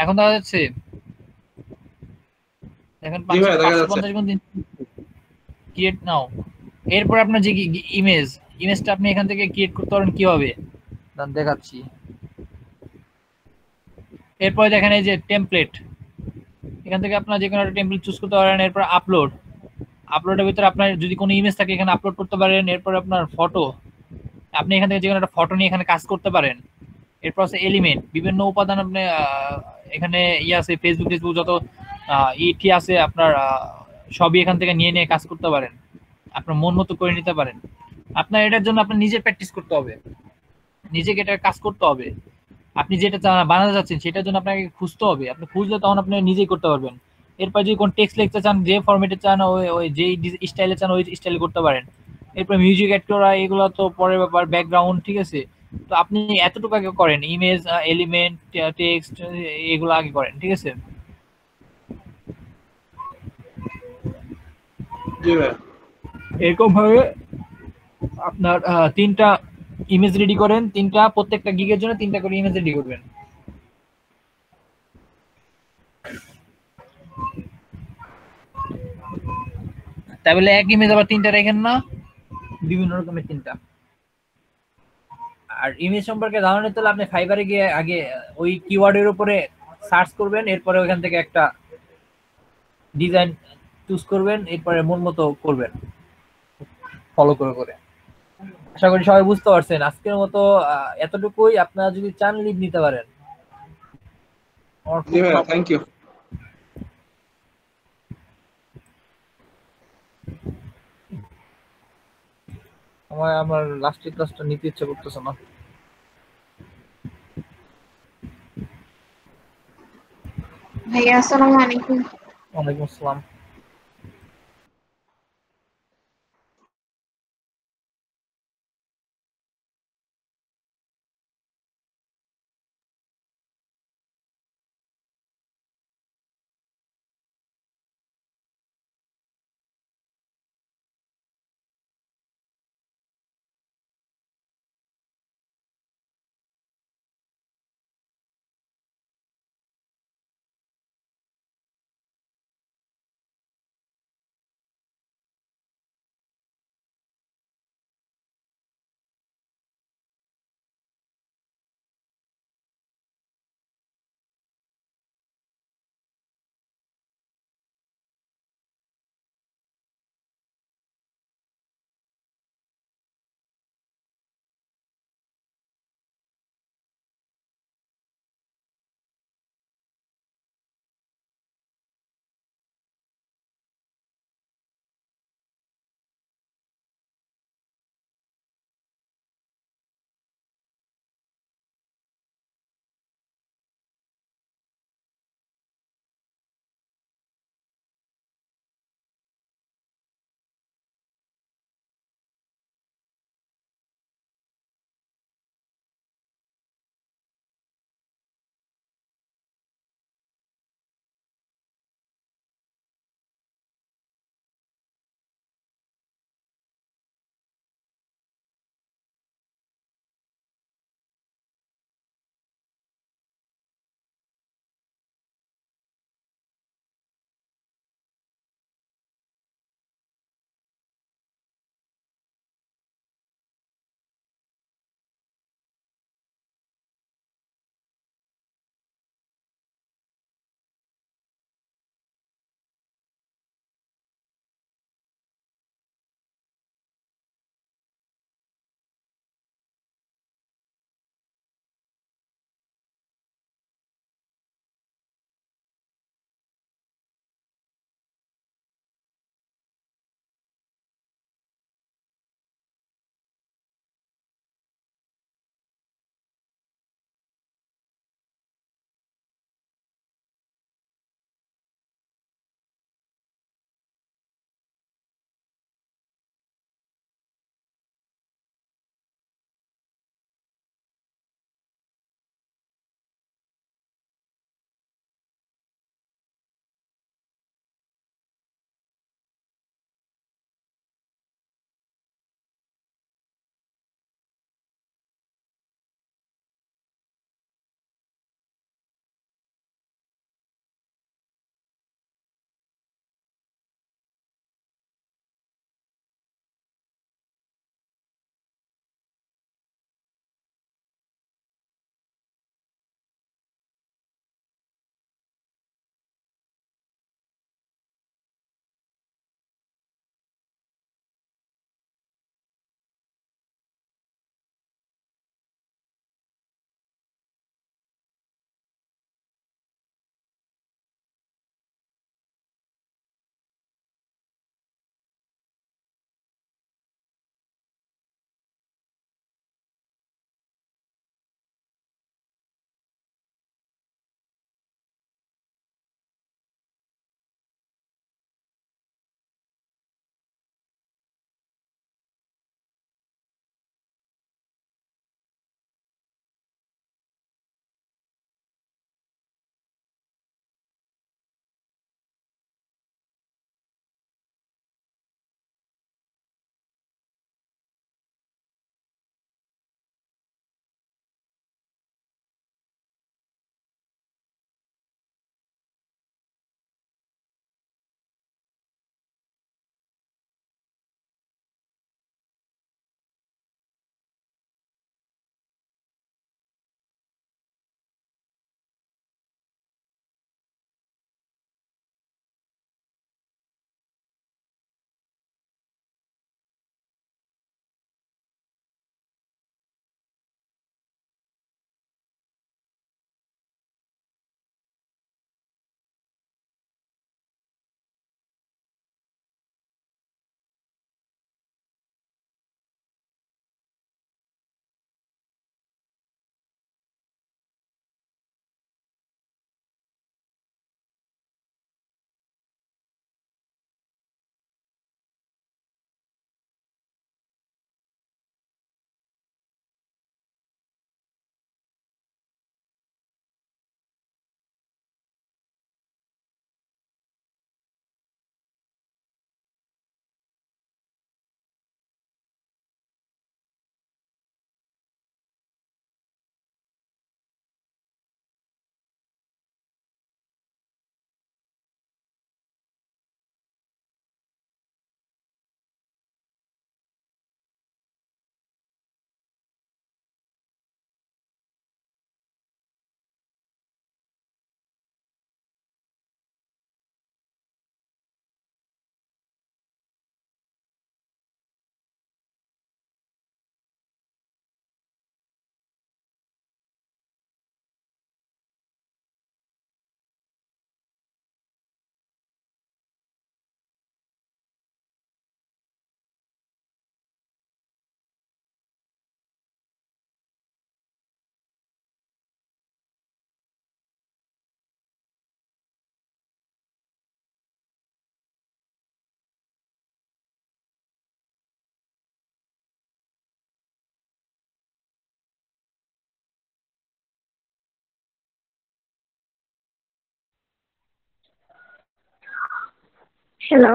এখন দেখা যাচ্ছে, দেখেন জি ভাই দেখা যাচ্ছে। 550 গুণ 370 ক্রিয়েট নাও। এরপর আপনার যে ইমেজটা আপনি এখান থেকে ক্রিয়েট করতে পারেন কিভাবে দেখাচ্ছি। এরপরে দেখেন এই যে টেমপ্লেট, এখান থেকে আপনার যে কোনো একটা টেমপ্লেট চুজ করতে পারেন। এরপর আপলোডের ভিতরে আপনার যদি কোনো ইমেজ থাকে এখানে আপলোড করতে পারেন। এরপর আপনার ফটো, আপনি এখান থেকে যে কোনো একটা ফটো নিয়ে এখানে কাজ করতে পারেন। এরপর আছে এলিমেন্ট, বিভিন্ন উপাদান আপনি এখানে আছে ফেসবুক যত ইটি আছে আপনার সবই এখান থেকে নিয়ে কাজ করতে পারেন, আপনার মন মতো করে নিতে পারেন। আপনার এটার জন্য আপনার নিজে প্র্যাকটিস করতে হবে, নিজেকে এটা কাজ করতে হবে। আপনি যেটা বানাতে যাচ্ছেন সেটার জন্য আপনাকে খুঁজতে হবে, আপনি খুঁজলে তখন আপনি নিজেই করতে পারবেন। এরপর যদি কোন টেক্সট লিখতে চান, যে ফরম্যাটে চান ওই যে স্টাইলে চান ওই স্টাইলে করতে পারেন। এরপর মিউজিক অ্যাড করা এগুলো তো পরের ব্যাপার, ব্যাকগ্রাউন্ড, ঠিক আছে। তো আপনি এতটুকু আগে করেন, ইমেজ, এলিমেন্ট, টেক্সট এগুলো আগে করেন, ঠিক আছে। জি ভাই। এরকম ভাবে আপনার 3টা ইমেজ রেডি করেন, প্রত্যেকটা গিগের জন্য 3টা করে ইমেজ রেডি করবেন। তাই বলে এক ইমেজ আবার 3টা রাখেন না, বিভিন্ন রকমের 3টা। আর ইমেজ সম্পর্কে ধারণা নিতে হলে আপনি ফাইবারে গিয়ে আগে ওই কিওয়ার্ডের উপরে সার্চ করবেন, এরপরে ওইখান থেকে একটা ডিজাইন চুজ করবেন, এরপরে মন মতো করবেন ফলো করে। আশা করি সবাই বুঝতে পারছেন। আজকের মতো এতটুকুই। আপনারা যদি চান লিভ নিতে পারেন। জি ভাই, থ্যাংক ইউ। আমার লাস্টের ক্লাসটা নিতে ইচ্ছে করতেছে না। ভাইয়া আসসালামু আলাইকুম। ওয়ালাইকুম আসসালাম। হ্যালো,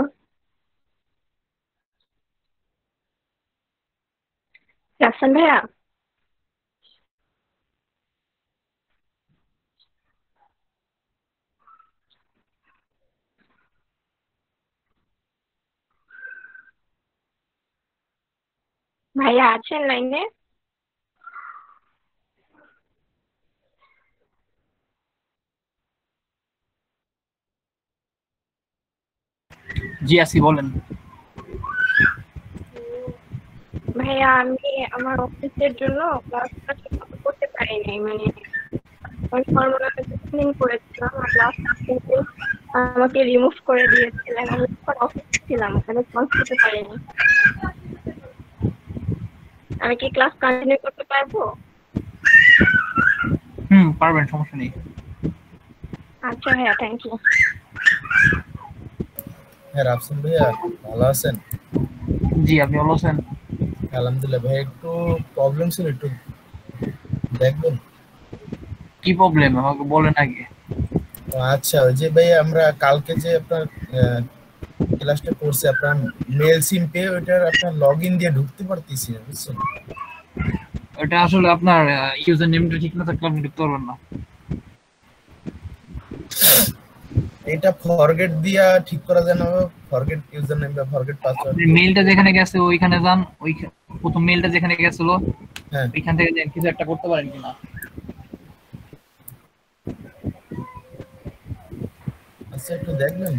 রাফসান ভাইয়া। ভাইয়া আছেন লাইনে? জি আসি, বলেন। ভাইয়া আমি আমার অফিসের জন্য ক্লাসটা ঠিকমতো করতে পারি নাই, মানে আমি হরমোনাল ট্রেনিং করেছিলাম আর লাস্ট কিন্তু আমাকে রিমুভ করে দিয়েছিলেন। আমি তখন অফিসে ছিলাম, ওখানে ক্লাস করতে পারিনি। আমি কি ক্লাস কন্টিনিউ করতে পারবো? পারবেন, সমস্যা নেই। আচ্ছা ভাইয়া, থ্যাংক ইউ। হ্যাঁ রাফসান ভাইয়া, ভালো আছেন? জি, আপনি ভালো আছেন? আলহামদুলিল্লাহ ভাই, একটু প্রবলেম ছিল, একটু দেখবেন। কি প্রবলেম আমাকে বলেন আগে। আচ্ছা, ওই যে ভাই আমরা কালকে যে আপনার ক্লাসটা করছি আপনার মেল সিম পে, ওইটার আপনার লগইন দিয়ে ঢুকতে পারতেছি না, বুঝছেন? ওটা আসলে আপনার ইউজার নেমটা ঠিক না থাকলে আপনি ঢুকতে পারবেন না। এটা ফরগেট দিয়া ঠিক করা যায় না? ফরগেট ইউজার নেম বা ফরগেট পাসওয়ার্ড। মেইলটা যেখানে গেছে ওইখানে যান, ওই প্রথম মেইলটা যেখানে গেছিল হ্যাঁ, ওইখান থেকে কিছু একটা করতে পারেন কিনা। আচ্ছা একটু দেখবেন।